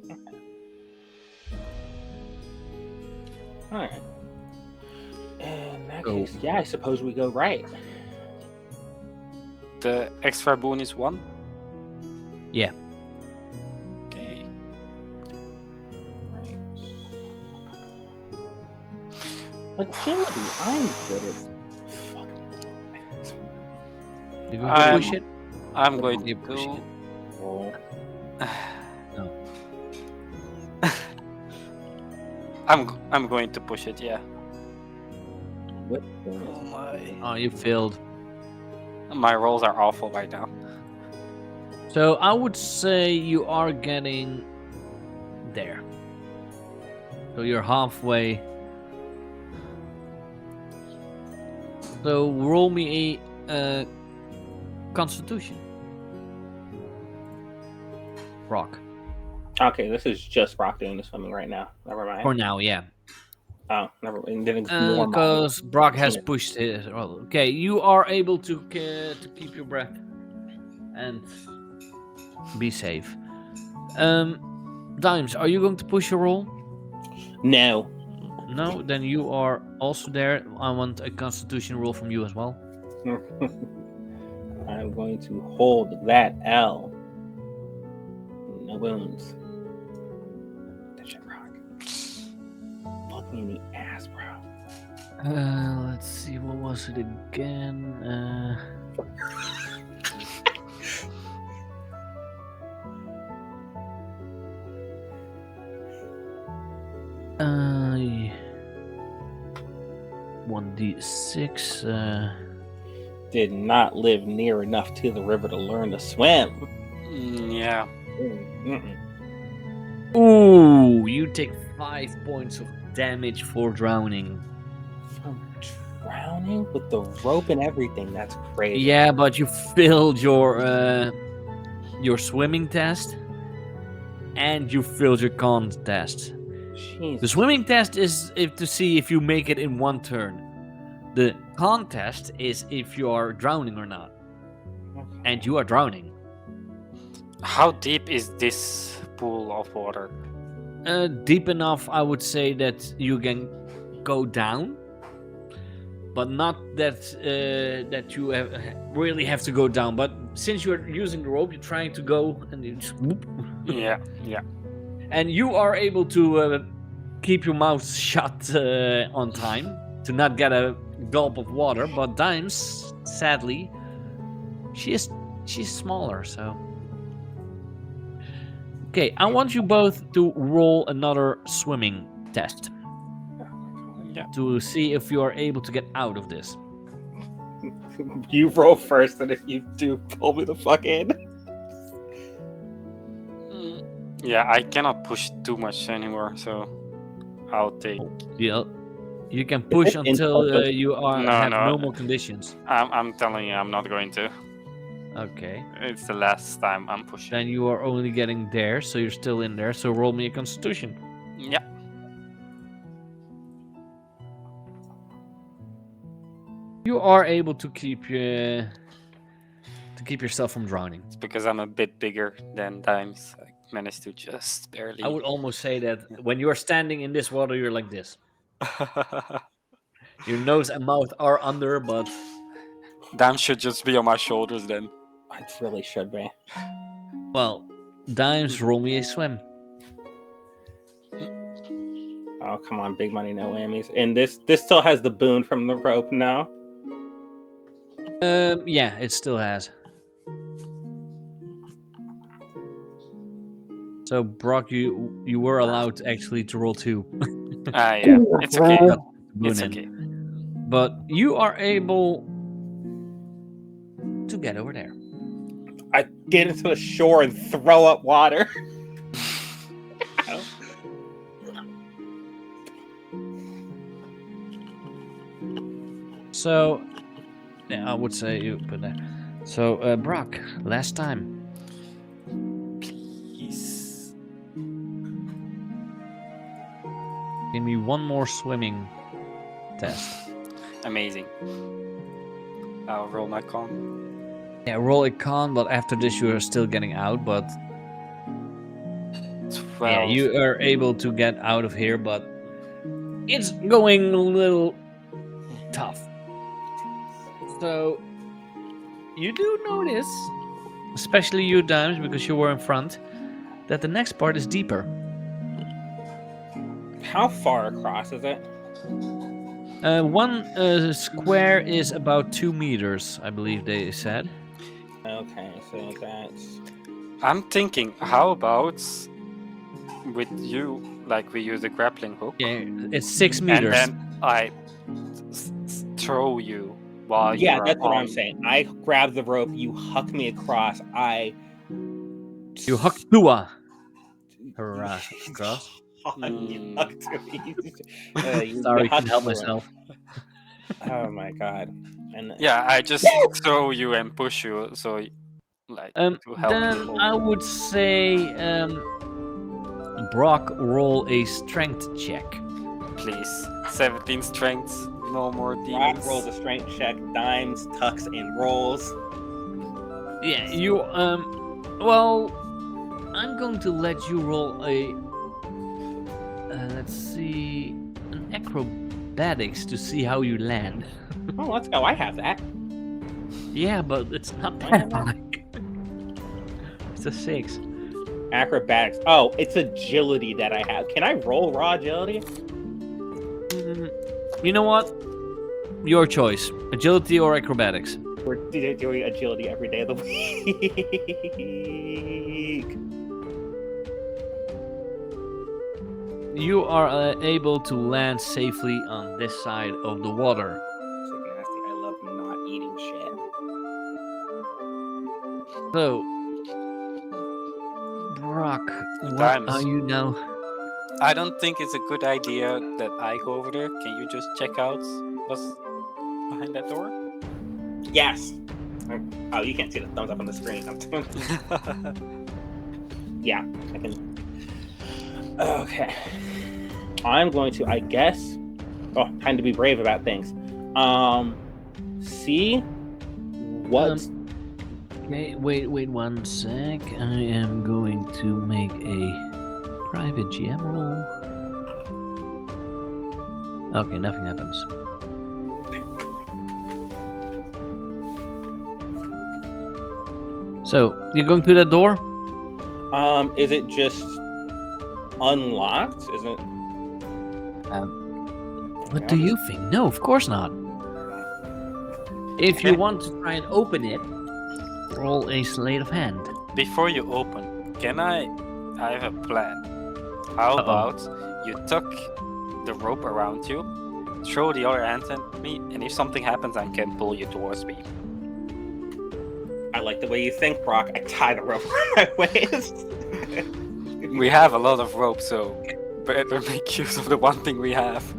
S3: All right. And that
S1: So-
S3: case, yeah, I suppose we go right.
S2: The extra boon is 1?
S1: Yeah.
S2: Okay.
S3: Agility, I'm good at. Fuck.
S1: You going to push it?
S2: I'm going
S1: You
S2: to
S1: push it.
S3: Roll.
S1: No.
S2: I'm going to push it, yeah.
S3: What?
S2: Oh my.
S1: Oh, you failed.
S2: My rolls are awful right now.
S1: So I would say you are getting there. So you're halfway. So roll me a Constitution. Rock.
S3: Okay, this is just Brock doing the swimming right now. Never mind.
S1: For now, yeah.
S3: Oh, never mind. Then it's normal.
S1: Because Brock has
S3: Yeah.
S1: pushed it. Well, okay, you are able to keep your breath and be safe. Dimes, are you going to push your roll?
S3: No.
S1: No, then you are also there. I want a Constitution roll from you as well.
S3: I'm going to hold that L. No wounds. That shit rock. Fuck me in the ass, bro.
S1: Let's see, what was it again? Uh, 1d6.
S3: Did not live near enough to the river to learn to swim.
S2: Yeah.
S3: Mm-mm.
S1: Ooh, you take 5 points of damage for drowning.
S3: From drowning with the rope and everything. That's crazy.
S1: Yeah, but you failed your swimming test, and you failed your con test.
S3: Jeez.
S1: The swimming test is to see if you make it in one turn. The con test is if you are drowning or not, and you are drowning.
S2: How deep is this pool of water?
S1: Deep enough, I would say that you can go down, but not that that you really have to go down. But since you're using the rope, you're trying to go, and you just whoop.
S2: Yeah, yeah.
S1: And you are able to keep your mouth shut on time to not get a gulp of water. But Dimes, sadly, she's smaller, so. Okay, I want you both to roll another swimming test
S2: Yeah.
S1: to see if you are able to get out of this.
S3: You roll first, and if you do, pull me the fuck in.
S2: Yeah, I cannot push too much anymore, so I'll take.
S1: Yeah, you can push
S3: it
S1: until
S3: insult?
S1: you are
S2: No,
S1: have
S2: no.
S1: normal conditions.
S2: I'm telling you, I'm not going to.
S1: Okay,
S2: It's the last time I'm pushing.
S1: then you are only getting there, so you're still in there. So roll me a Constitution.
S2: Yeah.
S1: You are able to keep yourself from drowning.
S2: It's because I'm a bit bigger than Dimes. I managed to just barely.
S1: I would almost say that when you are standing in this water, you're like this. Your nose and mouth are under, but
S2: Dimes should just be on my shoulders then.
S3: It really should be.
S1: well, Dimes, roll me a swim.
S3: Oh, come on, big money, no whammies. And this still has the boon from the rope now.
S1: Yeah, it still has. So Brock, you were allowed actually to roll 2.
S2: Yeah, it's okay.
S1: Boon
S2: It's
S1: in.
S2: okay.
S1: But you are able to get over there.
S3: I get into the shore and throw up water.
S1: So, yeah, I would say you put that. So, Brock, last time.
S2: Please.
S1: Give me one more swimming test.
S2: Amazing. I'll roll my con.
S1: Yeah, roll a con, but after this you are still getting out. But
S2: 12.
S1: yeah, you are able to get out of here, but it's going a little tough. So you do notice, especially you, Dimes, because you were in front, that the next part is deeper.
S3: How far across is it?
S1: One square is about 2 meters, I believe they said.
S3: Okay, so that's
S2: I'm thinking, how about with you, like we use a grappling hook,
S1: Yeah, it's 6
S2: and
S1: meters.
S2: then I throw you while you
S3: yeah,
S2: are
S3: that's what
S2: on.
S3: I'm saying. I grab the rope, you huck me across.
S1: You huck Tua her across.
S3: You huck to me. You
S1: Sorry,
S3: huck
S1: couldn't help
S3: to me.
S1: myself.
S3: Oh my god! And
S2: Yeah, I just throw you and push you, so like to help you.
S1: Then I
S2: Hold.
S1: would say, Brock, roll a strength check.
S2: Please, 17 strength, no more
S3: Rock
S2: demons.
S3: rolls a strength check. Dimes tucks and rolls.
S1: Yeah, you well, I'm going to let you roll a let's see, an acrobatics to see how you land.
S3: Oh, let's go! I have that.
S1: Yeah, but it's not
S3: I
S1: that
S3: have that.
S1: high. It's a 6.
S3: Acrobatics. Oh, it's agility that I have. Can I roll raw agility?
S1: You know what? Your choice. Agility or acrobatics.
S3: We're doing agility every day of the week.
S1: You are able to land safely on this side of the water.
S3: So nasty. I love not eating shit.
S1: So, Brock, what
S2: Dimes.
S1: are you now?
S2: I don't think it's a good idea that I go over there. Can you just check out what's behind that door?
S3: Yes. Oh, you can't see the thumbs up on the screen. Yeah, I can. Okay. I'm going to, I guess. Oh, time to be brave about things. See what.
S1: Okay, wait 1 sec. I am going to make a private GM roll. Okay, nothing happens. So, you're going through that door?
S3: Is it just unlocked? Is it?
S1: What do you think? No, of course not. If you want to try and open it, roll a sleight of hand.
S2: Before you open, can I have a plan. How about you tuck the rope around you, throw the other hand at me, and if something happens, I can pull you towards me.
S3: I like the way you think, Brock. I tie the rope around my waist.
S2: We have a lot of rope, so better make use of the one thing we have.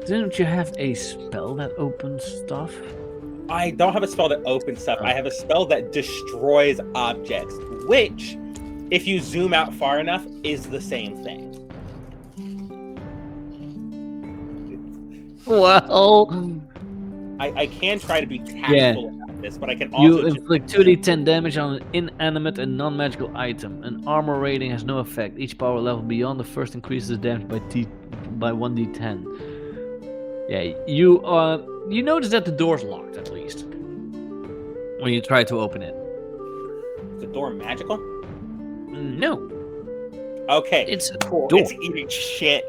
S1: Don't you have a spell that opens stuff?
S3: I don't have a spell that opens stuff. I have a spell that destroys objects, which, if you zoom out far enough, is the same thing.
S1: Well,
S3: I can try to be tactful about this, but I can also
S1: you inflict 2d10 damage on an inanimate and non-magical item. An armor rating has no effect. Each power level beyond the first increases damage by 1d10. Yeah, you notice that the door's locked at least when you try to open it.
S3: Is the door magical?
S1: No,
S3: Okay,
S1: it's a
S3: cool.
S1: door.
S3: It's eating shit.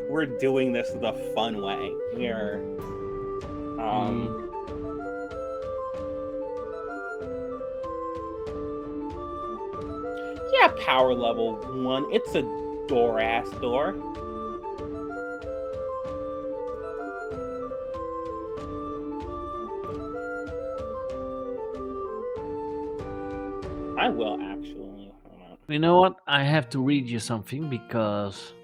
S3: We're doing this the fun way. We're yeah, power level 1. It's a door-ass door. I will actually. Hold on.
S1: You know what? I have to read you something because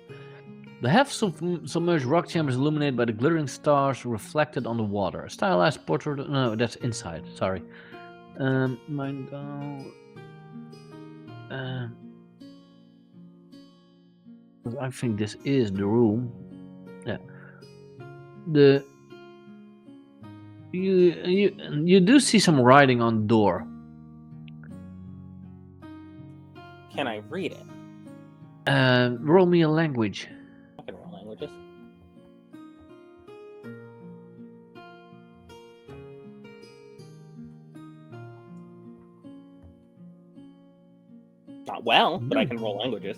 S1: the half-submerged rock chamber is illuminated by the glittering stars reflected on the water. A stylized portrait. No, that's inside. Sorry. Mind go. I think this is the room. Yeah. You do see some writing on the door.
S3: Can I read it?
S1: Roll me a language.
S3: I can roll languages. Not well, but I can roll languages.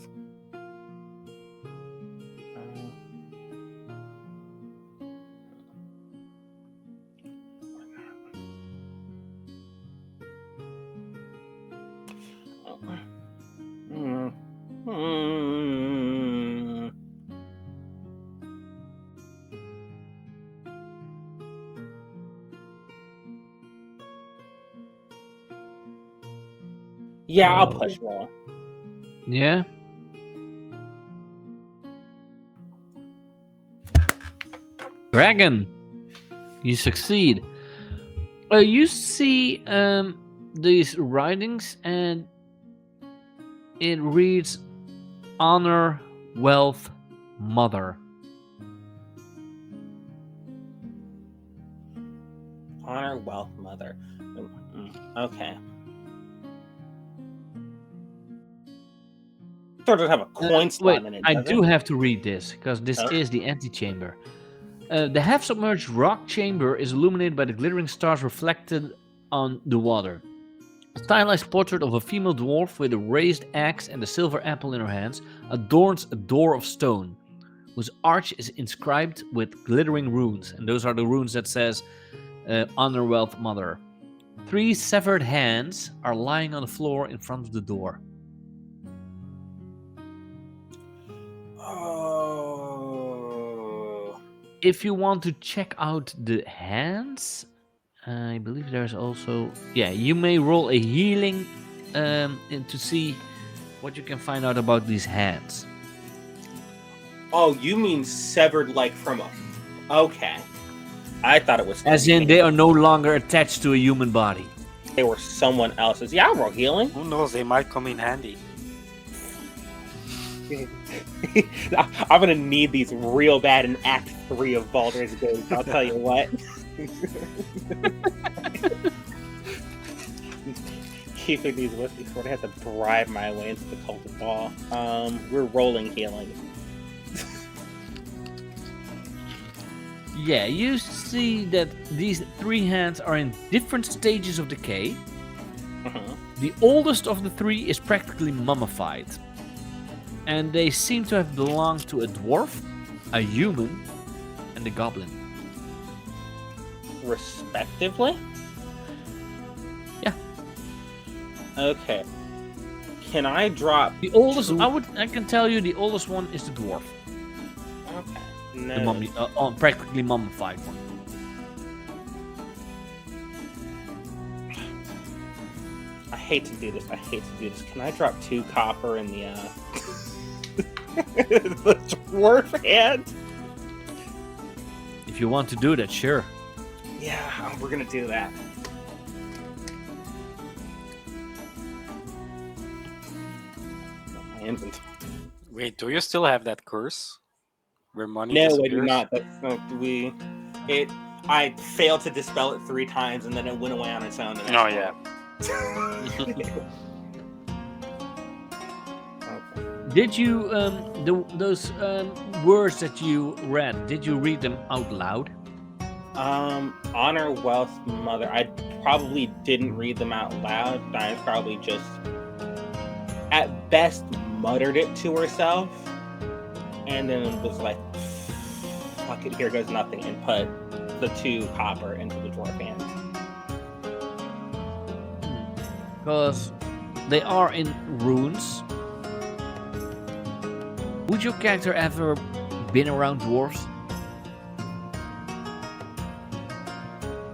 S3: Yeah, I'll push roll.
S1: Yeah. Dragon, you succeed. You see these writings, and it reads honor, wealth, mother.
S3: Honor, wealth, mother. Okay. Sort of have a coin slot
S1: Wait,
S3: in it.
S1: I
S3: doesn't
S1: do
S3: it?
S1: have to read this because this
S3: Oh.
S1: is the antechamber. The half-submerged rock chamber is illuminated by the glittering stars reflected on the water. A stylized portrait of a female dwarf with a raised axe and a silver apple in her hands adorns a door of stone, whose arch is inscribed with glittering runes, and those are the runes that says honor, wealth, mother. 3 severed hands are lying on the floor in front of the door.
S3: Oh.
S1: If you want to check out the hands, I believe there's also... Yeah, you may roll a healing to see what you can find out about these hands.
S3: Oh, you mean severed like from a... Okay. I thought it was...
S1: As in, they are no longer attached to a human body.
S3: They were someone else's. Yeah, I'll roll healing.
S2: Who knows? They might come in handy.
S3: I'm gonna need these real bad in Act 3 of Baldur's Gate. I'll tell you what. Keeping these with me, sort of have to bribe my way into the cult of ball. We're rolling healing.
S1: Yeah, you see that these 3 hands are in different stages of decay. The oldest of the 3 is practically mummified. And they seem to have belonged to a dwarf, a human, and a goblin.
S3: Respectively?
S1: Yeah.
S3: Okay. Can I drop...
S1: The oldest,
S3: 2...
S1: I can tell you, the oldest one is the dwarf.
S3: Okay.
S1: The
S3: No.
S1: mummy, practically mummified one.
S3: I hate to do this. Can I drop 2 copper in the the dwarf hand?
S1: If you want to do that, sure.
S3: Yeah, we're gonna do that. My inventory.
S2: Wait, do you still have that curse? Where money
S3: No, I
S2: disappears?
S3: do not. That's no, I failed to dispel it 3 times, and then it went away on its own.
S2: Oh, yeah.
S3: Okay.
S1: Did you, those words that you read, did you read them out loud?
S3: Honor, wealth, mother. I probably didn't read them out loud. I probably just, at best, muttered it to herself, and then was like, "Fuck it, here goes nothing," and put the 2 copper into the dwarf hand.
S1: Because they are in runes. Would your character ever been around dwarves?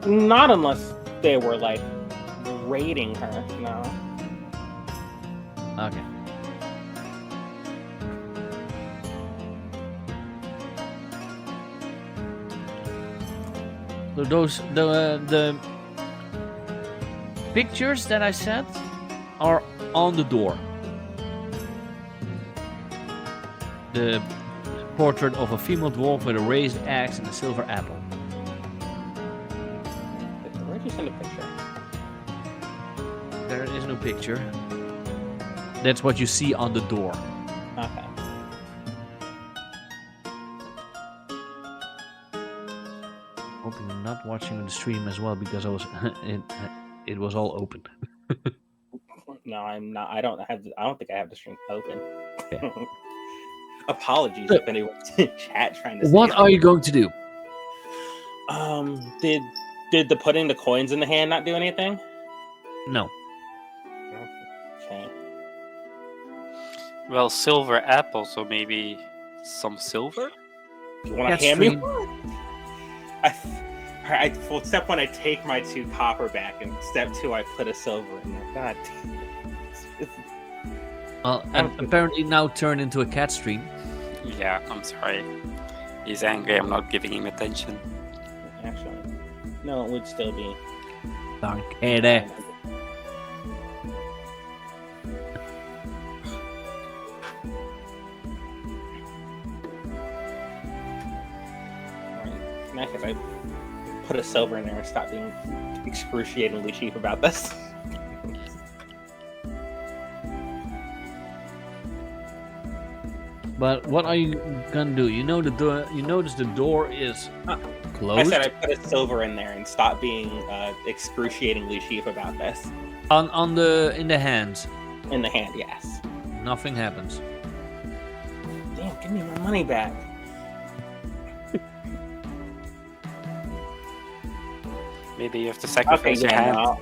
S3: Not unless they were like raiding her. No.
S1: Okay. So those the pictures that I said are on the door. The portrait of a female dwarf with a raised axe and a silver apple.
S3: Where'd you send a picture?
S1: There is no picture. That's what you see on the door.
S3: Okay.
S1: Hoping you're not watching the stream as well because I was it was all open.
S3: No, I'm not. I don't have. I don't think I have the stream open.
S1: Okay.
S3: Apologies
S1: So-
S3: if anyone's in chat trying to.
S1: What
S3: say
S1: are you going to do?
S3: Did the putting the coins in the hand not do anything?
S1: No.
S3: Okay.
S2: Well, silver apple, so maybe some silver?
S3: You want
S1: Cat
S3: to hand me
S1: stream.
S3: one? Well, step one, I take my 2 copper back, and step 2, I put a silver in there. God damn it.
S1: Well, and apparently now turned into a cat stream.
S2: Yeah, I'm sorry. He's angry, I'm not giving him attention.
S3: Actually, no, it would still be.
S1: Dank Ede.
S3: In that case, I put a silver in there and stop being excruciatingly cheap about this.
S1: But what are you gonna do? You know the door. You notice the door is
S3: I
S1: closed.
S3: said I put a silver in there and stop being excruciatingly cheap about this.
S1: On the in the hands.
S3: In the hand, yes.
S1: Nothing happens.
S3: Damn, give me my money back.
S2: Maybe you have to
S3: Okay,
S2: sacrifice your hand.
S3: no.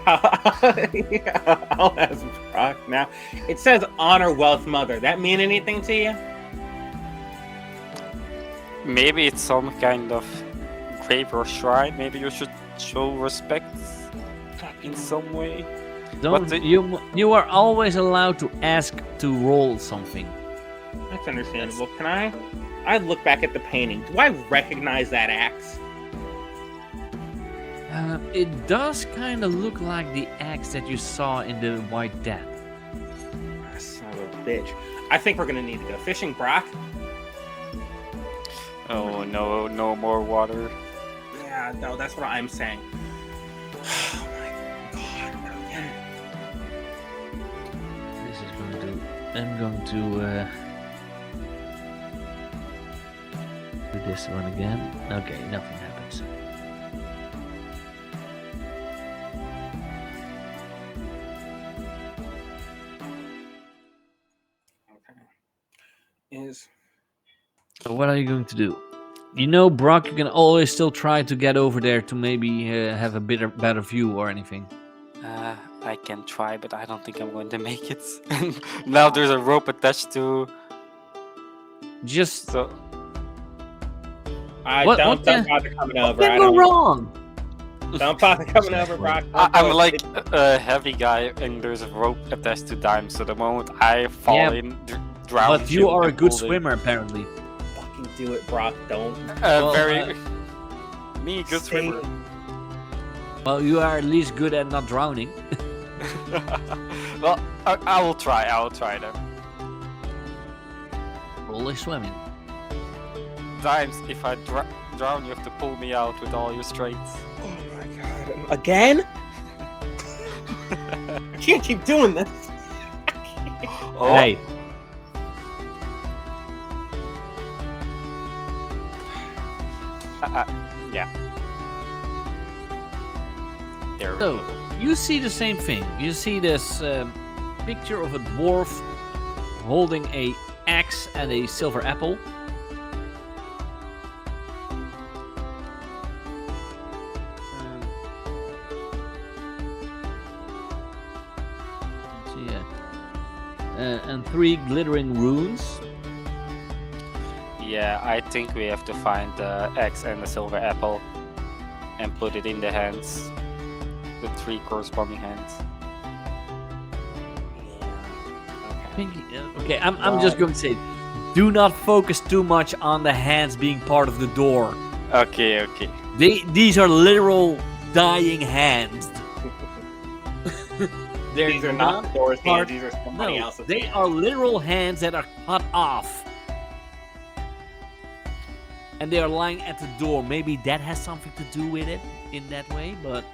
S3: I'll ask Brock now. It says honor wealth mother. That mean anything to you?
S2: Maybe it's some kind of grave or shrine. Maybe you should show respect in some way.
S1: Don't
S2: the-
S1: you are always allowed to ask to roll something.
S3: That's understandable. Can I look back at the painting. Do I recognize that axe?
S1: It does kind of look like the axe that you saw in the White Death.
S3: Son of a bitch. I think we're gonna need to go fishing, Brock.
S2: Oh no, no more water.
S3: Yeah, no, that's what I'm saying. Oh my god, again.
S1: This is going to. I'm going to do this one again. Okay, nothing happens.
S3: Is
S1: So what are you going to do? You know, Brock, you can always still try to get over there to maybe have a better view or anything.
S2: I can try, but I don't think I'm going to make it. Now there's a rope attached to.
S1: Just
S2: So
S1: What
S3: don't
S1: can-
S3: bother coming
S1: what
S3: over. I
S1: can go
S3: don't,
S1: wrong?
S3: don't bother coming over, Brock.
S2: I'm like a heavy guy, and there's a rope attached to dime. So the moment I fall
S1: Yeah,
S2: in, drown.
S1: But you
S2: him
S1: are a
S2: and
S1: good
S2: pull him.
S1: swimmer, apparently.
S3: Fucking do it, Brock. Don't.
S1: Well,
S2: Very. Me, good
S3: Stay-
S2: swimmer.
S1: Well, you are at least good at not drowning.
S2: Well, I will try. I will try then.
S1: Always swimming.
S2: Times, if I drown, you have to pull me out with all your strength.
S3: Oh my god. Again? Can't keep doing this.
S2: Oh,
S1: Hey,
S2: yeah. There we
S1: so
S2: go.
S1: you see the same thing. You see this picture of a dwarf holding a axe and a silver apple. Let's see, and 3 glittering runes.
S2: Yeah, I think we have to find the axe and the silver apple and put it in the hands. The 3 corresponding hands.
S1: Okay, I'm just going to say, do not focus too much on the hands being part of the door.
S2: Okay, okay.
S1: These are literal dying hands.
S3: These are not Doris
S1: part-
S3: hands, these are somebody
S1: No,
S3: else's.
S1: they are literal hands that are cut off. And they are lying at the door. Maybe that has something to do with it in that way, but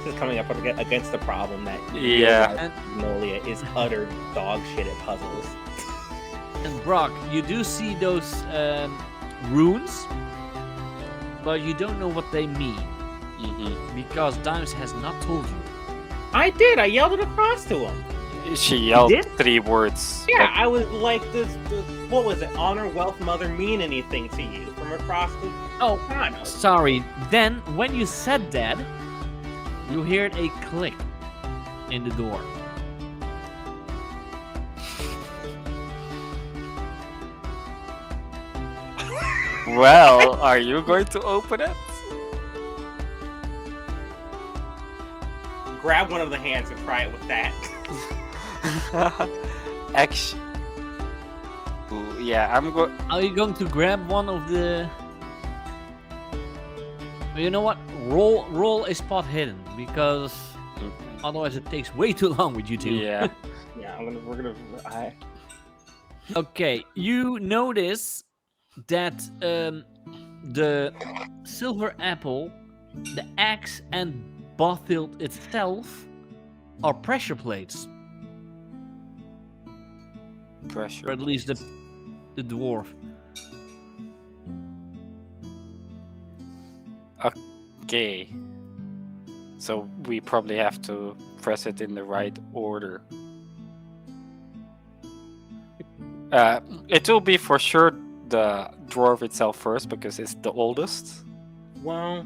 S3: This is coming up against the problem that
S2: Yeah.
S3: Nolia is utter dog shit at puzzles.
S1: and Brock, you do see those runes, but you don't know what they mean. because Dimes has not told you.
S3: I did. I yelled it across to him.
S2: She yelled
S1: did?
S2: 3 words.
S3: Yeah, I was like, what was it? Honor, wealth, mother mean anything to you from across the
S1: Oh,
S3: pond?
S1: sorry. Then, when you said that, you heard a click in the door.
S2: Well, are you going to open it?
S3: Grab one of the hands and try it with that.
S2: Actually, yeah, I'm going.
S1: Are you going to grab one of the... You know what? Roll a spot hidden, because otherwise it takes way too long with you two.
S2: Yeah.
S3: Yeah,
S1: Okay, you notice that the silver apple, the axe, and Bothild itself are pressure plates,
S2: Pressure.
S1: or at least the dwarf.
S2: Okay. So we probably have to press it in the right order. It will be for sure the dwarf itself first because it's the oldest.
S3: Well,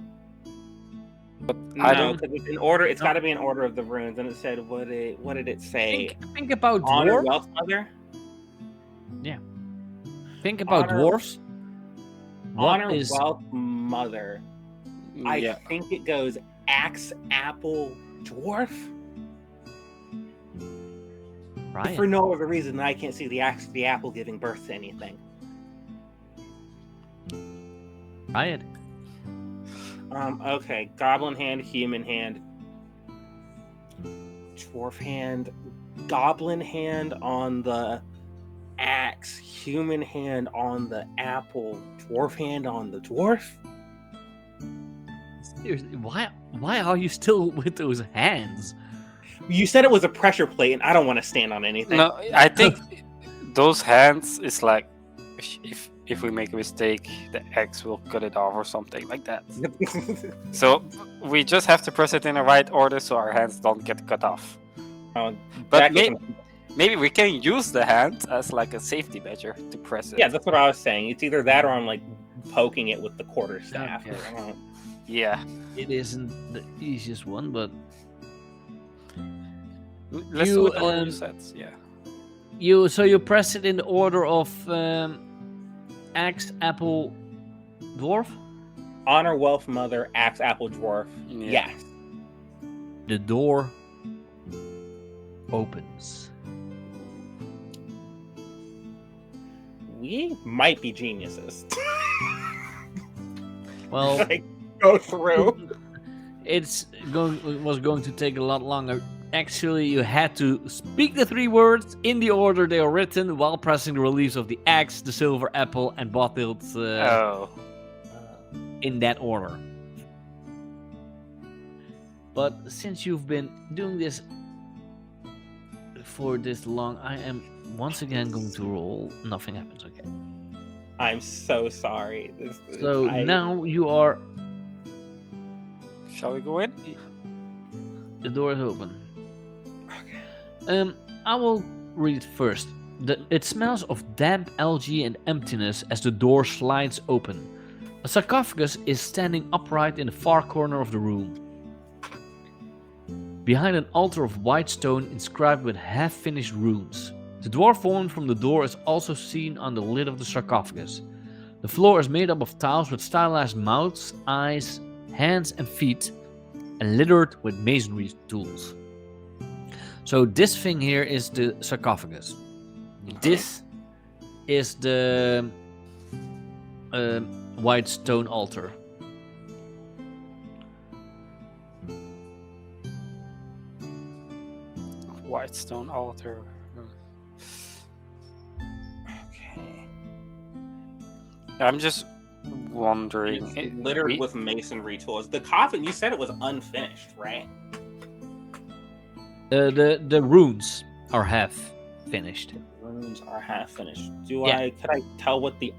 S2: But
S3: no,
S2: I don't.
S3: because it's in order. It's got to be in order of the runes, and it said what did it say?
S1: Think about
S3: Honor,
S1: dwarf.
S3: wealth, mother.
S1: Think about
S3: Honor-
S1: dwarves. What
S3: Honor,
S1: is
S3: wealth, mother. I
S2: Yeah.
S3: think it goes axe, apple, dwarf.
S1: Ryan?
S3: For no other reason than I can't see the axe, the apple giving birth to anything.
S1: Ryan.
S3: Okay. Goblin hand, human hand, dwarf hand, goblin hand on the axe, human hand on the apple, dwarf hand on the dwarf.
S1: Seriously, why are you still with those hands?
S3: You said it was a pressure plate, and I don't want to stand on anything.
S2: No, I think those hands is like if we make a mistake, the X will cut it off or something like that. So we just have to press it in the right order so our hands don't get cut off.
S3: But
S2: But maybe we can use the hand as like a safety measure to press it.
S3: yeah, that's what I was saying. It's either that or I'm like poking it with the quarterstaff.
S1: Okay.
S3: I don't-
S2: Yeah.
S1: It isn't the easiest one, but
S2: Let's
S1: You,
S2: do it all
S1: um,
S2: sets. Yeah.
S1: you press it in the order of axe, apple, dwarf.
S3: Honor, wealth, mother, axe, apple, dwarf.
S2: Yeah.
S3: Yes.
S1: The door opens.
S3: We might be geniuses.
S1: Well,
S3: Like, go through.
S1: it was going to take a lot longer. Actually, you had to speak the 3 words in the order they are written while pressing the reliefs of the axe, the silver apple, and Bothild
S2: Oh.
S1: in that order. But since you've been doing this for this long, I am once again going to roll. Nothing happens, okay.
S3: I'm so sorry.
S1: So now you are...
S2: Shall we go in?
S1: The door is open. I will read first. It smells of damp algae and emptiness as the door slides open. A sarcophagus is standing upright in the far corner of the room. Behind an altar of white stone inscribed with half-finished runes. The dwarf woman from the door is also seen on the lid of the sarcophagus. The floor is made up of tiles with stylized mouths, eyes, hands and feet, and littered with masonry tools. So this thing here is the sarcophagus. This is the white stone altar.
S2: White stone altar.
S3: Okay.
S2: I'm just wondering.
S3: It's littered with masonry tools. The coffin, you said it was unfinished, right?
S1: The runes are half finished.
S3: Runes are half finished.
S1: Yeah.
S3: Could I tell what the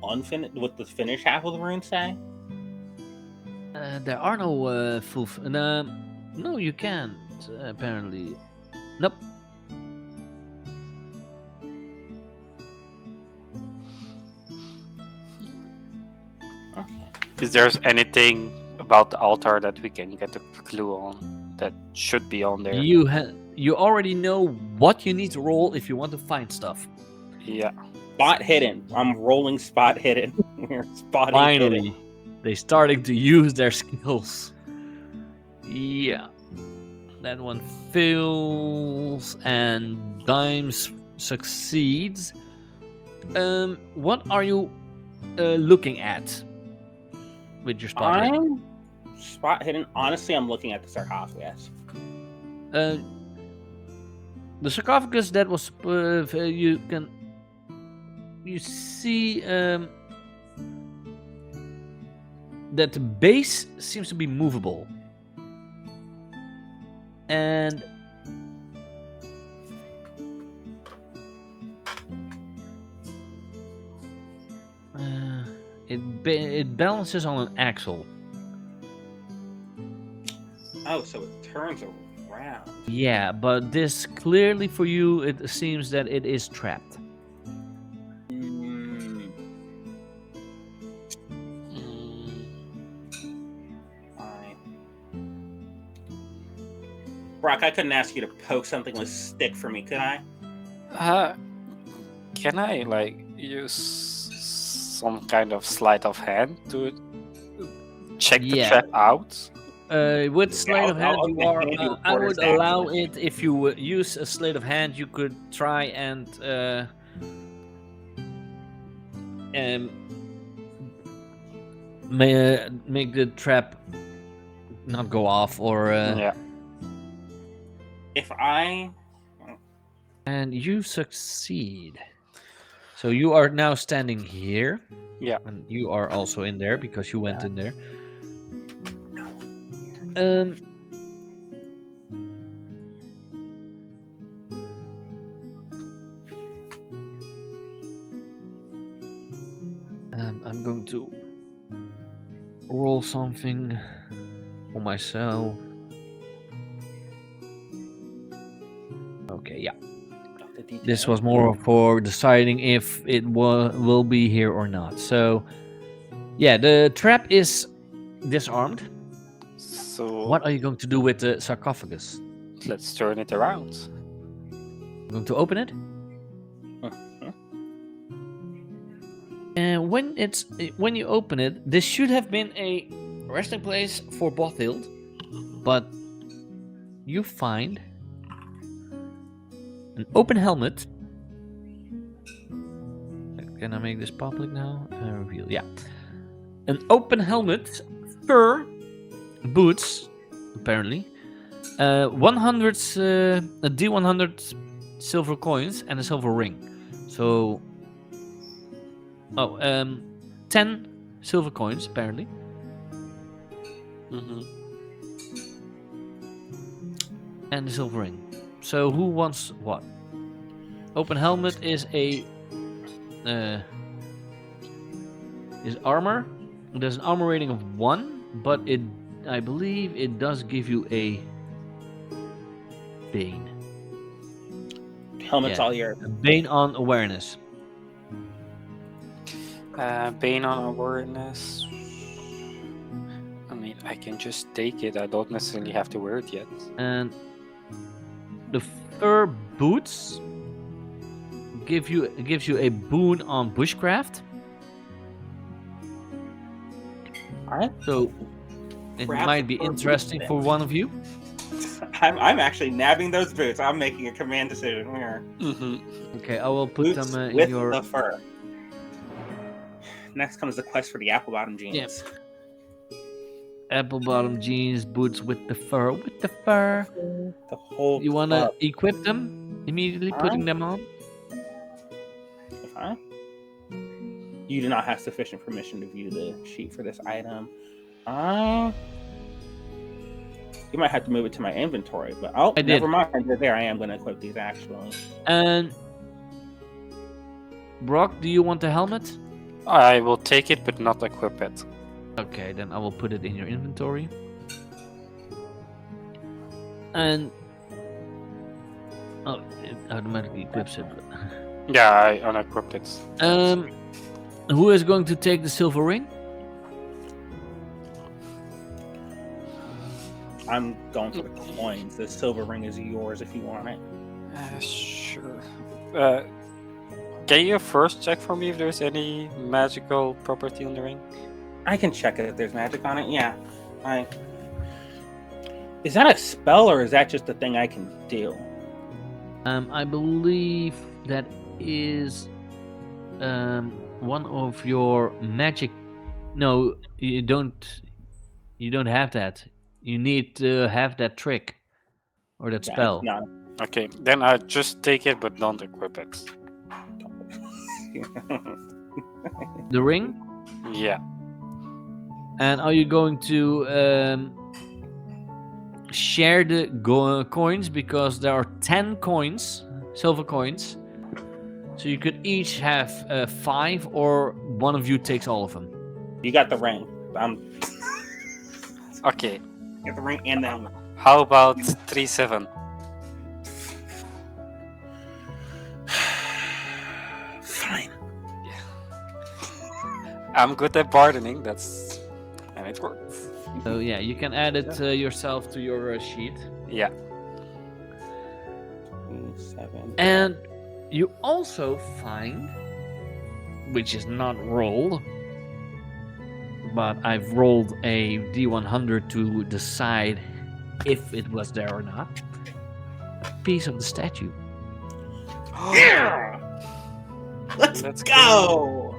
S3: finish half of the runes say?
S1: There are no full. No, you can't. Apparently, nope.
S2: Is there anything about the altar that we can get a clue on that should be on there?
S1: You already know what you need to roll if you want to find stuff.
S2: Yeah.
S3: Spot hidden. I'm rolling spot hidden. We're spotting
S1: Finally,
S3: hidden.
S1: they starting to use their skills. Yeah, that one fails and Dimes succeeds. What are you looking at with your spot hidden?
S3: I'm spot hidden. Honestly, I'm looking at the sarcophagus.
S1: The sarcophagus that was you see that the base seems to be movable, and it balances on an axle.
S3: Oh, so it turns around.
S1: Yeah, but this clearly for you, it seems that it is trapped.
S3: Mm,
S2: Mm,
S3: Brock, I couldn't ask you to poke something with stick for me, could I?
S2: Can I like use some kind of sleight of hand to check the
S1: Yeah.
S2: trap out?
S1: With sleight of hand,
S3: I'll
S1: you are.
S3: hand you
S1: I would
S3: quarters
S1: allow
S3: actually.
S1: it if you would use a sleight of hand. You could try and make the trap not go off, or
S2: Yeah.
S3: If I
S1: and you succeed. So you are now standing here.
S2: Yeah.
S1: And you are also in there because you went in there. Um. I'm going to roll something for myself. Okay, yeah.
S3: the detail.
S1: This was more for deciding if it will be here or not. So, yeah, the trap is disarmed.
S2: So
S1: What are you going to do with the sarcophagus?
S2: let's turn it around.
S1: Going to open it?
S3: Mhm.
S1: And when you open it, this should have been a resting place for Bothild, but you find an open helmet. Can I make this public now? Reveal, yeah. An open helmet, fur, boots, apparently. 100 a D100 silver coins and a silver ring. So, 10 silver coins apparently.
S2: Mm-hmm.
S1: And a silver ring. So who wants what? Open helmet is a is armor. There's an armor rating of 1, but I believe it does give you a bane.
S3: Helmet's
S1: Yeah.
S3: all yours.
S1: A bane on awareness.
S2: Bane on awareness. I mean, I can just take it. I don't necessarily have to wear it yet.
S1: And the fur boots gives you a boon on bushcraft.
S3: Alright.
S1: So it
S3: Grab
S1: might
S3: the
S1: be
S3: fur boots
S1: interesting
S3: then.
S1: for one of you.
S3: I'm actually nabbing those boots. I'm making a command decision here.
S2: Mm-hmm.
S1: Okay, I will put
S3: Boots
S1: them in
S3: with
S1: your.
S3: the fur. Next comes the quest for the apple bottom jeans.
S1: Yep. Apple bottom jeans, boots with the fur. With the fur.
S3: The whole
S1: You want to
S3: club.
S1: equip them immediately, putting them on?
S3: Fine. You do not have sufficient permission to view the sheet for this item. You might have to move it to my inventory, but
S1: I did.
S3: never mind. There, I am going to equip these actually.
S1: And Brock, do you want the helmet?
S2: I will take it, but not equip it.
S1: Okay, then I will put it in your inventory. And it automatically equips it.
S2: Yeah, I unequipped it.
S1: Who is going to take the silver ring?
S3: I'm going for the coins. The silver ring is yours if you want it.
S2: Sure. Can you first check for me if there's any magical property on the ring?
S3: I can check it if there's magic on it. Yeah. Is that a spell or is that just a thing I can do?
S1: I believe that is one of your magic. No, you don't. You don't have that. You need to have that trick or that
S3: Yeah,
S1: spell.
S3: it's not.
S2: Okay, then I just take it but don't equip it.
S1: The ring.
S2: Yeah.
S1: And are you going to share the coins? Because there are 10 coins, silver coins. So you could each have 5, or one of you takes all of them.
S3: You got the ring.
S2: Okay.
S3: Get the ring and then.
S2: How about 3-7?
S3: Fine.
S2: I'm good at bargaining. And it works.
S1: So yeah, you can add it yourself to your sheet.
S2: Yeah.
S3: 7.
S1: And you also find, which is not rolled, but I've rolled a D100 to decide if it was there or not, a piece of the statue.
S3: Yeah! Let's go!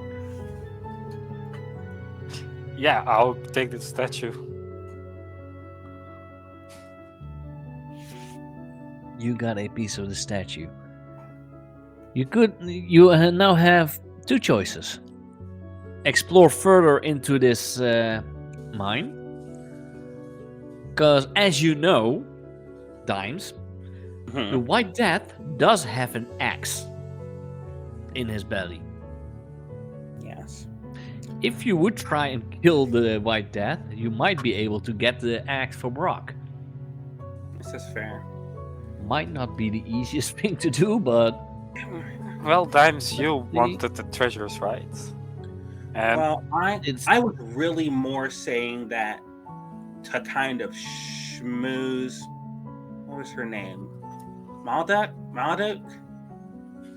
S2: Yeah, I'll take the statue.
S1: You got a piece of the statue. You now have 2 choices. Explore further into this mine. Because as you know, Dimes, the White Death does have an axe in his belly.
S3: Yes.
S1: If you would try and kill the White Death, you might be able to get the axe from Brock.
S3: This is fair.
S1: Might not be the easiest thing to do, but...
S2: Well, Dimes, you wanted the treasures, right? And
S3: Well, I was really more saying that to kind of schmooze. What was her name? Malduk?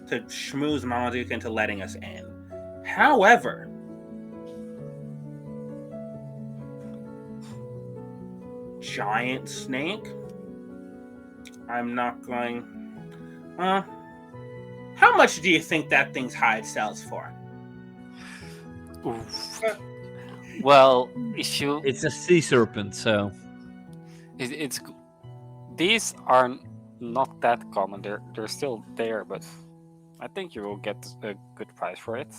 S3: To schmooze Malduk into letting us in. However, giant snake. I'm not going. How much do you think that thing's hide sells for?
S2: oof. Well, if you
S1: It's a sea serpent, so...
S2: it's these are not that common. They're still there, but I think you will get a good price for it.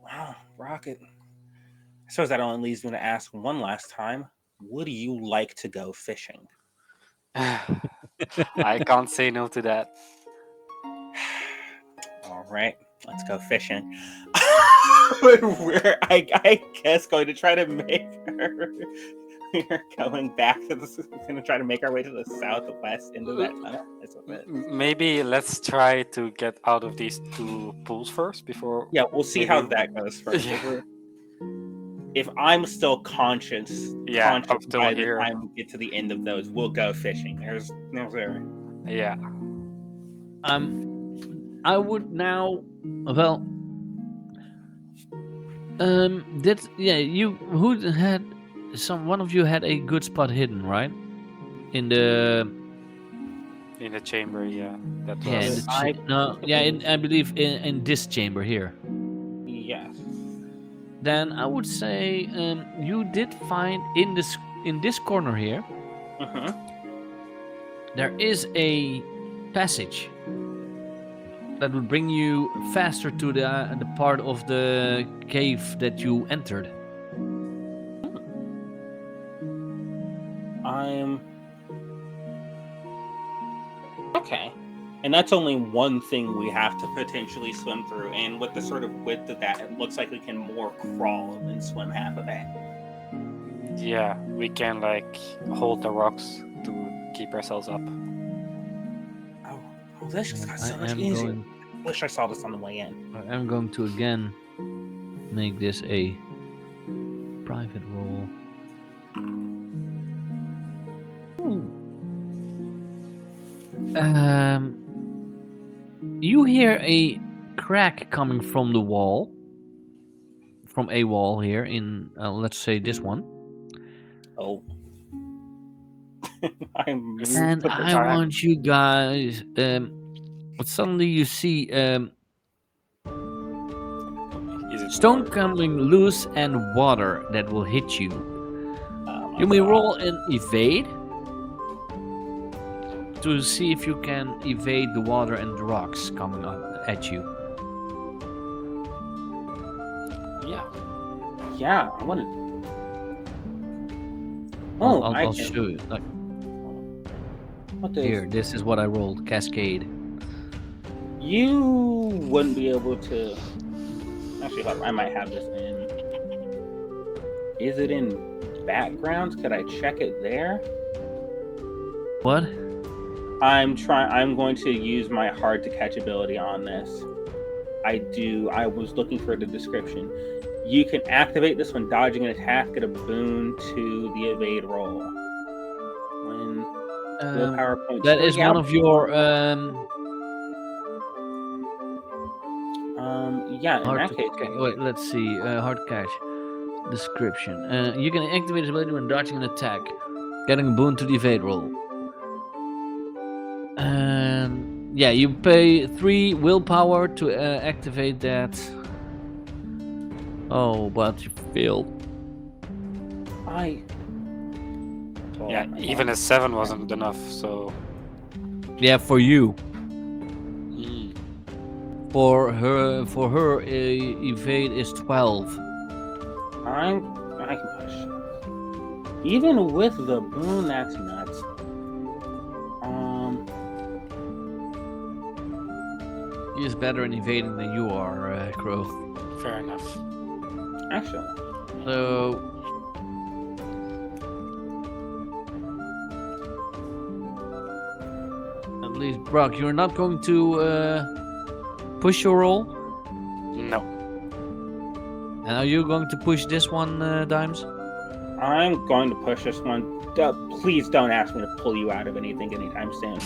S3: Wow, Rocket. I suppose that only leaves me to ask one last time. Would you like to go fishing?
S2: I can't say no to that.
S3: All right, let's go fishing. We're, I guess, going to try to make her. We're going back to the. We're going to try to make our way to the southwest into that tunnel. That's what it is.
S2: Maybe let's try to get out of these 2 pools first before.
S3: Yeah, we'll see how that goes first.
S2: Yeah.
S3: If I'm still conscious,
S2: Yeah, I'm still
S3: by
S2: here.
S3: the time we get to the end of those, we'll go fishing. There's
S2: Yeah.
S1: I would now... Well... Who had... One of you had a good spot hidden, right? In the
S2: chamber, yeah. That was.
S1: Yeah, in the no, yeah, I believe in this chamber here.
S3: Yes.
S1: Then I would say you did find in this corner here. There is a passage that would bring you faster to the part of the cave that you entered.
S3: I'm okay. And that's only one thing we have to potentially swim through. And with the sort of width of that, it looks like we can more crawl than swim half of that.
S2: Yeah, we can like hold the rocks to keep ourselves up.
S3: Oh, this just got so
S1: I
S3: much
S1: am
S3: easier.
S1: going.
S3: Wish I saw this on the way in.
S1: I am going to again make this a private role. You hear a crack coming from the wall, from a wall here in, let's say this one.
S3: Oh. I'm
S1: And
S2: Put the
S1: I
S2: time.
S1: want you guys. Suddenly you see
S2: Is it
S1: stone
S2: more?
S1: coming loose and water that will hit you.
S3: Oh my
S1: You may
S3: God.
S1: roll an evade to see if you can evade the water and the rocks coming up at you.
S2: Yeah.
S3: Yeah, I want to. Oh,
S1: I'll
S3: I can.
S1: show you. Like,
S3: What does
S1: here, this is what I rolled. Cascade.
S3: you wouldn't be able to? Actually, hold on, I might have this in. Is it in backgrounds? Could I check it there?
S1: What?
S3: I'm going to use my hard to catch ability on this. I was looking for the description. You can activate this when dodging an attack, get a boon to the evade roll. When willpower point
S1: That
S3: 3
S1: is one
S3: out.
S1: of your
S3: Yeah, in
S1: hard
S3: that
S1: to
S3: case.
S1: wait. Let's see. Hard catch description. You can activate this ability when dodging an attack, getting a boon to the evade roll. And yeah, you pay 3 willpower to activate that. Oh, but you failed.
S2: Yeah, even a 7 wasn't enough, so.
S1: Yeah, for you.
S2: Mm.
S1: For her, evade is 12.
S3: I can push. Even with the boon, that's nuts.
S1: He is better in evading than you are, Crow.
S2: Fair enough.
S3: Actually,
S1: So at least, Brock, you're not going to push your roll.
S2: No.
S1: And are you going to push this one, Dimes?
S3: I'm going to push this one. Please don't ask me to pull you out of anything anytime soon.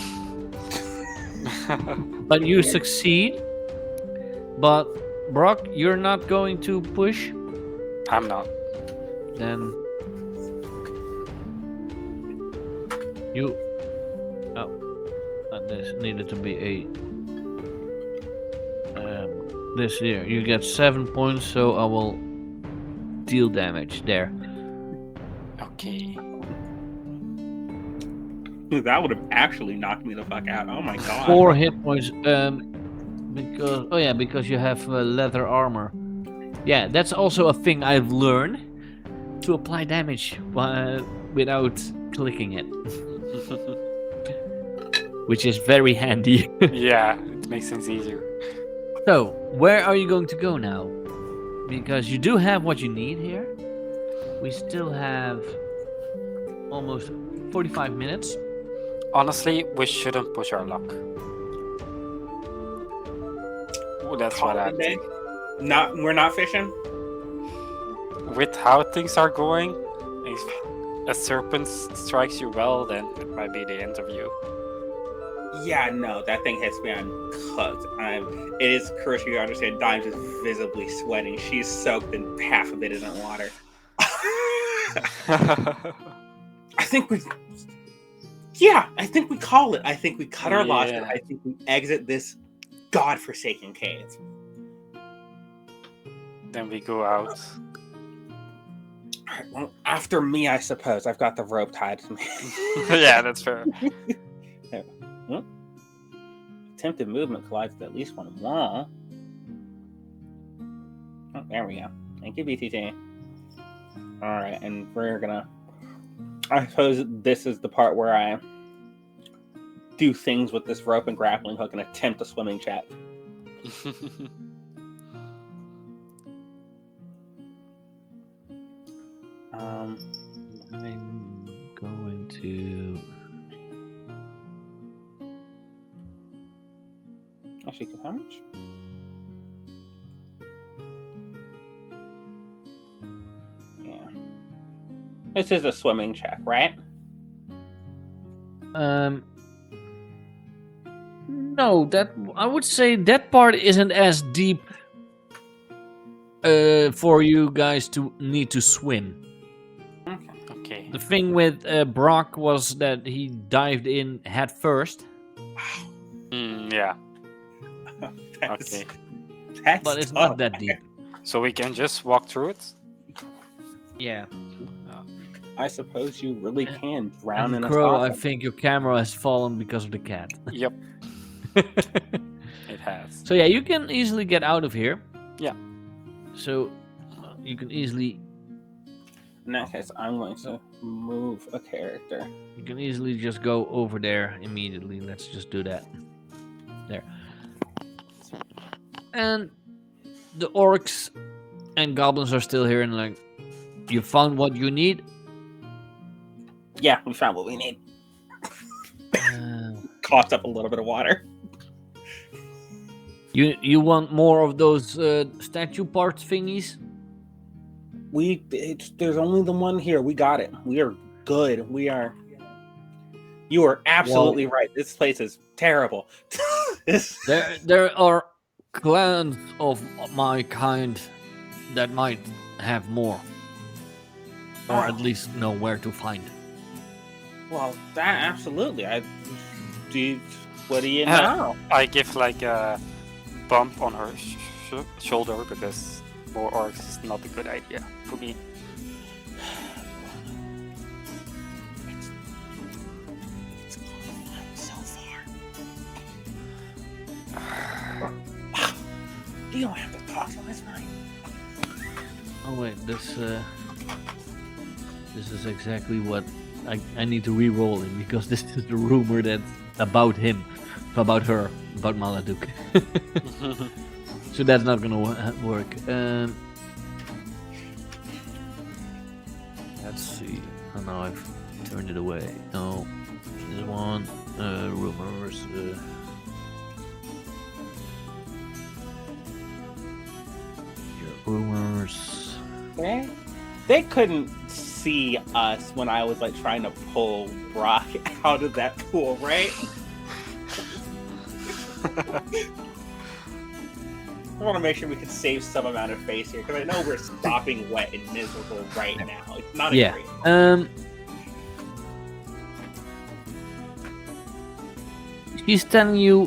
S1: But you succeed. But Brock, you're not going to push.
S2: I'm not.
S1: Then you. Oh, this needed to be a. This here, you get 7 points, so I will deal damage there.
S2: Okay.
S3: That would have actually knocked me the fuck out. Oh my god.
S1: 4 hit points. Because you have leather armor. Yeah, that's also a thing I've learned to apply damage without clicking it, which is very handy.
S2: Yeah, it makes things easier.
S1: So, where are you going to go now? Because you do have what you need here. We still have almost 45 minutes.
S2: Honestly, we shouldn't push our luck. Oh, that's what I think.
S3: We're not fishing.
S2: With how things are going, if a serpent strikes you well, then it might be the end of you.
S3: Yeah, no, that thing hits me. I'm cooked. It is crucial you understand. Dimes is visibly sweating. She's soaked, and half of it isn't water. I think we call it. I think we cut our losses.
S2: Yeah.
S3: I think we exit this godforsaken cave.
S2: Then we go out.
S3: All right, well, after me, I suppose. I've got the rope tied to me.
S2: Yeah, that's fair.
S3: Attempted movement collides with at least one wall. Oh, there we go. Thank you, BTT. Alright, and we're gonna... I suppose this is the part where I do things with this rope and grappling hook and attempt a swimming check.
S1: I'm going to.
S3: Actually, how much? Yeah. This is a swimming check, right?
S1: No, that I would say that part isn't as deep for you guys to need to swim.
S2: Okay.
S1: The thing with Brock was that he dived in head first,
S2: Yeah.
S3: That's,
S2: Okay.
S3: that's
S1: but it's
S3: tough.
S1: not that deep.
S2: So we can just walk through it.
S1: Yeah.
S3: I suppose you really can drown in
S1: And
S3: a
S1: Crow, I
S3: coffin.
S1: think your camera has fallen because of the cat.
S2: Yep, it has.
S1: So yeah, you can easily get out of here.
S2: Yeah.
S1: So you can easily
S3: In that case, I'm going to move a character.
S1: You can easily just go over there immediately. Let's just do that. There. And the orcs and goblins are still here and like, you found what you need?
S3: Yeah, we found what we need.
S1: Uh,
S3: Coughed up a little bit of water.
S1: you want more of those statue parts thingies?
S3: There's only the one here. We got it. We are good. You are absolutely right. This place is terrible.
S1: There are clans of my kind that might have more. Or at least know where to find.
S3: Well, that absolutely. What do you know?
S2: I give like a bump on her shoulder because more orcs is not a good idea for me.
S3: It's so far. You don't have to talk to us, mate.
S1: Oh wait, this is exactly what I need to re-roll in because this is the rumor that's about him, about her, about Maladuk. So that's not gonna work. Let's see. Oh no, I've turned it away. No, this one. Rumors. Your rumors.
S3: They couldn't see us when I was like trying to pull Brock out of that pool, right? I want to make sure we can save some amount of face here because I know we're stopping wet and miserable right now. It's not a
S1: Yeah.
S3: great.
S1: She's telling you,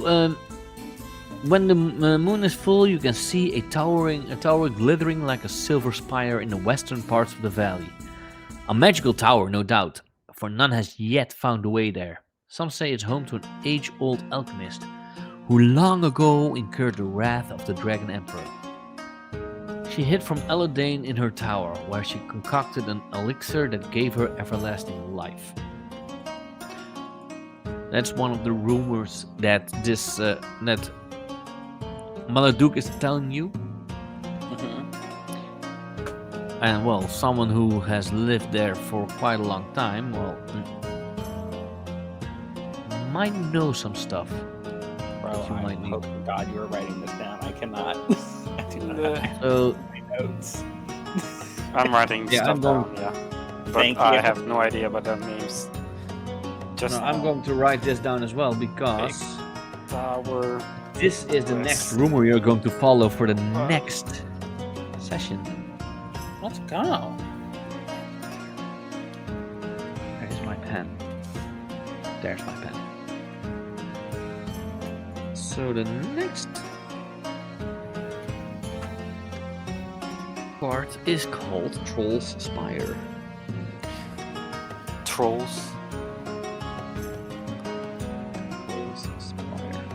S1: when the moon is full, you can see a tower glittering like a silver spire in the western parts of the valley. A magical tower, no doubt, for none has yet found a way there. Some say it's home to an age-old alchemist, who long ago incurred the wrath of the Dragon Emperor. She hid from Eladane in her tower, where she concocted an elixir that gave her everlasting life. That's one of the rumors that that Maladuk is telling you. And well, someone who has lived there for quite a long time, well, might know some stuff.
S3: Bro,
S1: you
S3: I
S1: might need.
S3: hope to God you were writing this down. I cannot. I do not have
S1: So
S3: my notes.
S2: I'm writing
S1: Yeah,
S2: stuff
S1: I'm
S2: down,
S1: going-
S2: yeah. But
S3: Thank
S2: I
S3: you.
S2: have no idea what that means. Just
S1: no, I'm going to write this down as well because
S2: tower.
S1: this is the next
S2: Yes.
S1: rumor you're going to follow for the next session.
S3: Let's go.
S1: There's my pen. There's my pen. So the next part is called Troll's Spire.
S2: Trolls.
S1: Troll's Spire.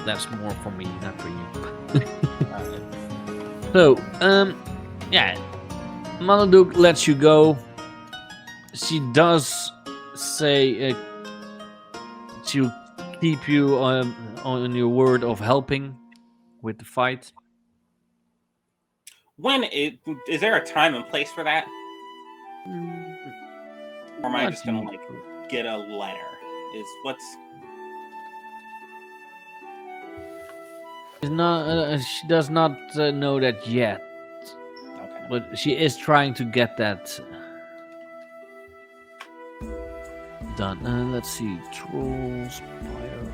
S1: That's more for me, not for you. So, yeah, Maladuk lets you go. She does say she'll keep you on your word of helping with the fight.
S3: Is there a time and place for that? Or am I
S1: Not
S3: just gonna
S1: you.
S3: like get a letter?
S1: She does not know that yet,
S3: Okay.
S1: but she is trying to get that done. Let's see, Troll Spire.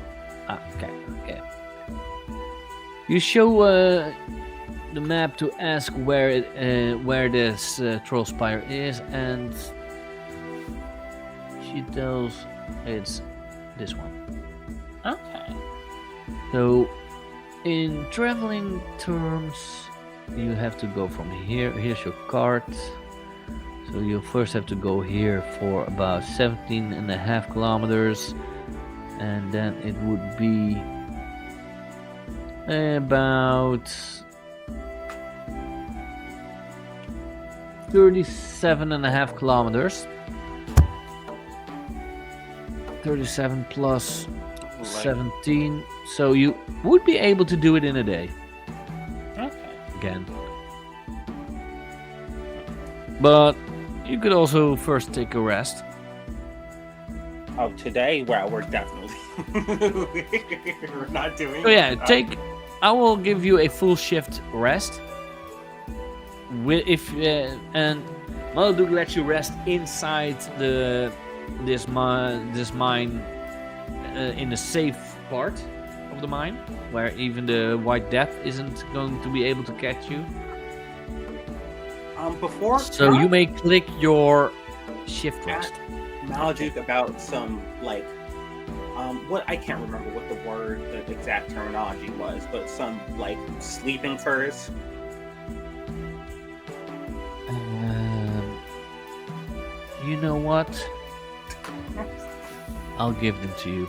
S1: Okay. You show the map to ask where this Troll Spire is, and she tells it's this one.
S3: Okay.
S1: So, in traveling terms, you have to go from here. Here's your cart. So you first have to go here for about 17.5 kilometers, and then it would be about 37.5 kilometers. 37 plus 17. So you would be able to do it in a day.
S3: Okay.
S1: Again. But you could also first take a rest.
S3: Oh, today? Well, we're definitely we're not doing.
S1: So yeah, I will give you a full shift rest. And Maladuk lets you rest inside this mine in a safe part of the mine, where even the White Death isn't going to be able to catch you.
S3: Before.
S1: So you may click your shift rest.
S3: Maladuk about some like what I can't remember what the exact terminology was, but some like sleeping furs.
S1: You know what? I'll give them to you.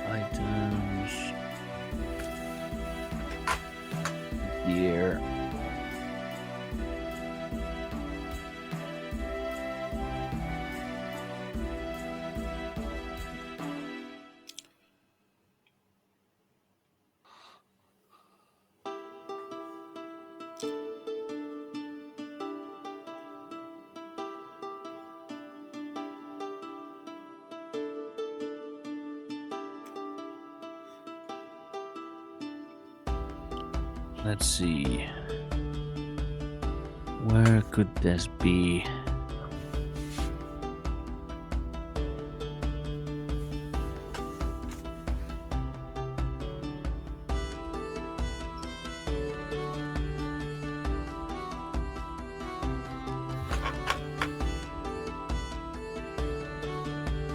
S1: Items here. Let's see. Where could this be?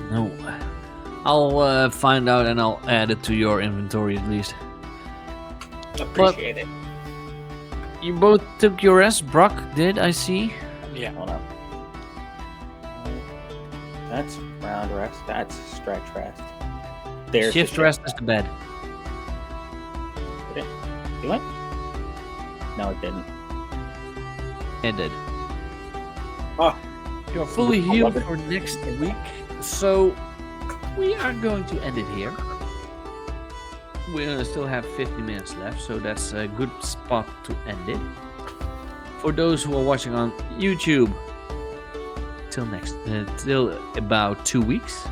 S1: No. I'll find out and I'll add it to your inventory at least.
S3: Appreciate it.
S1: You both took your rest. Brock did, I see.
S2: Yeah.
S3: Hold on. That's round rest. That's stretch rest. There's
S1: Shift
S3: the
S1: rest is the bed.
S3: Did it do it? No, it didn't.
S1: It did.
S3: Oh,
S1: You're fully healed for next week, so we are going to end it here. We still have 50 minutes left, so that's a good spot to end it. For those who are watching on YouTube, till about 2 weeks.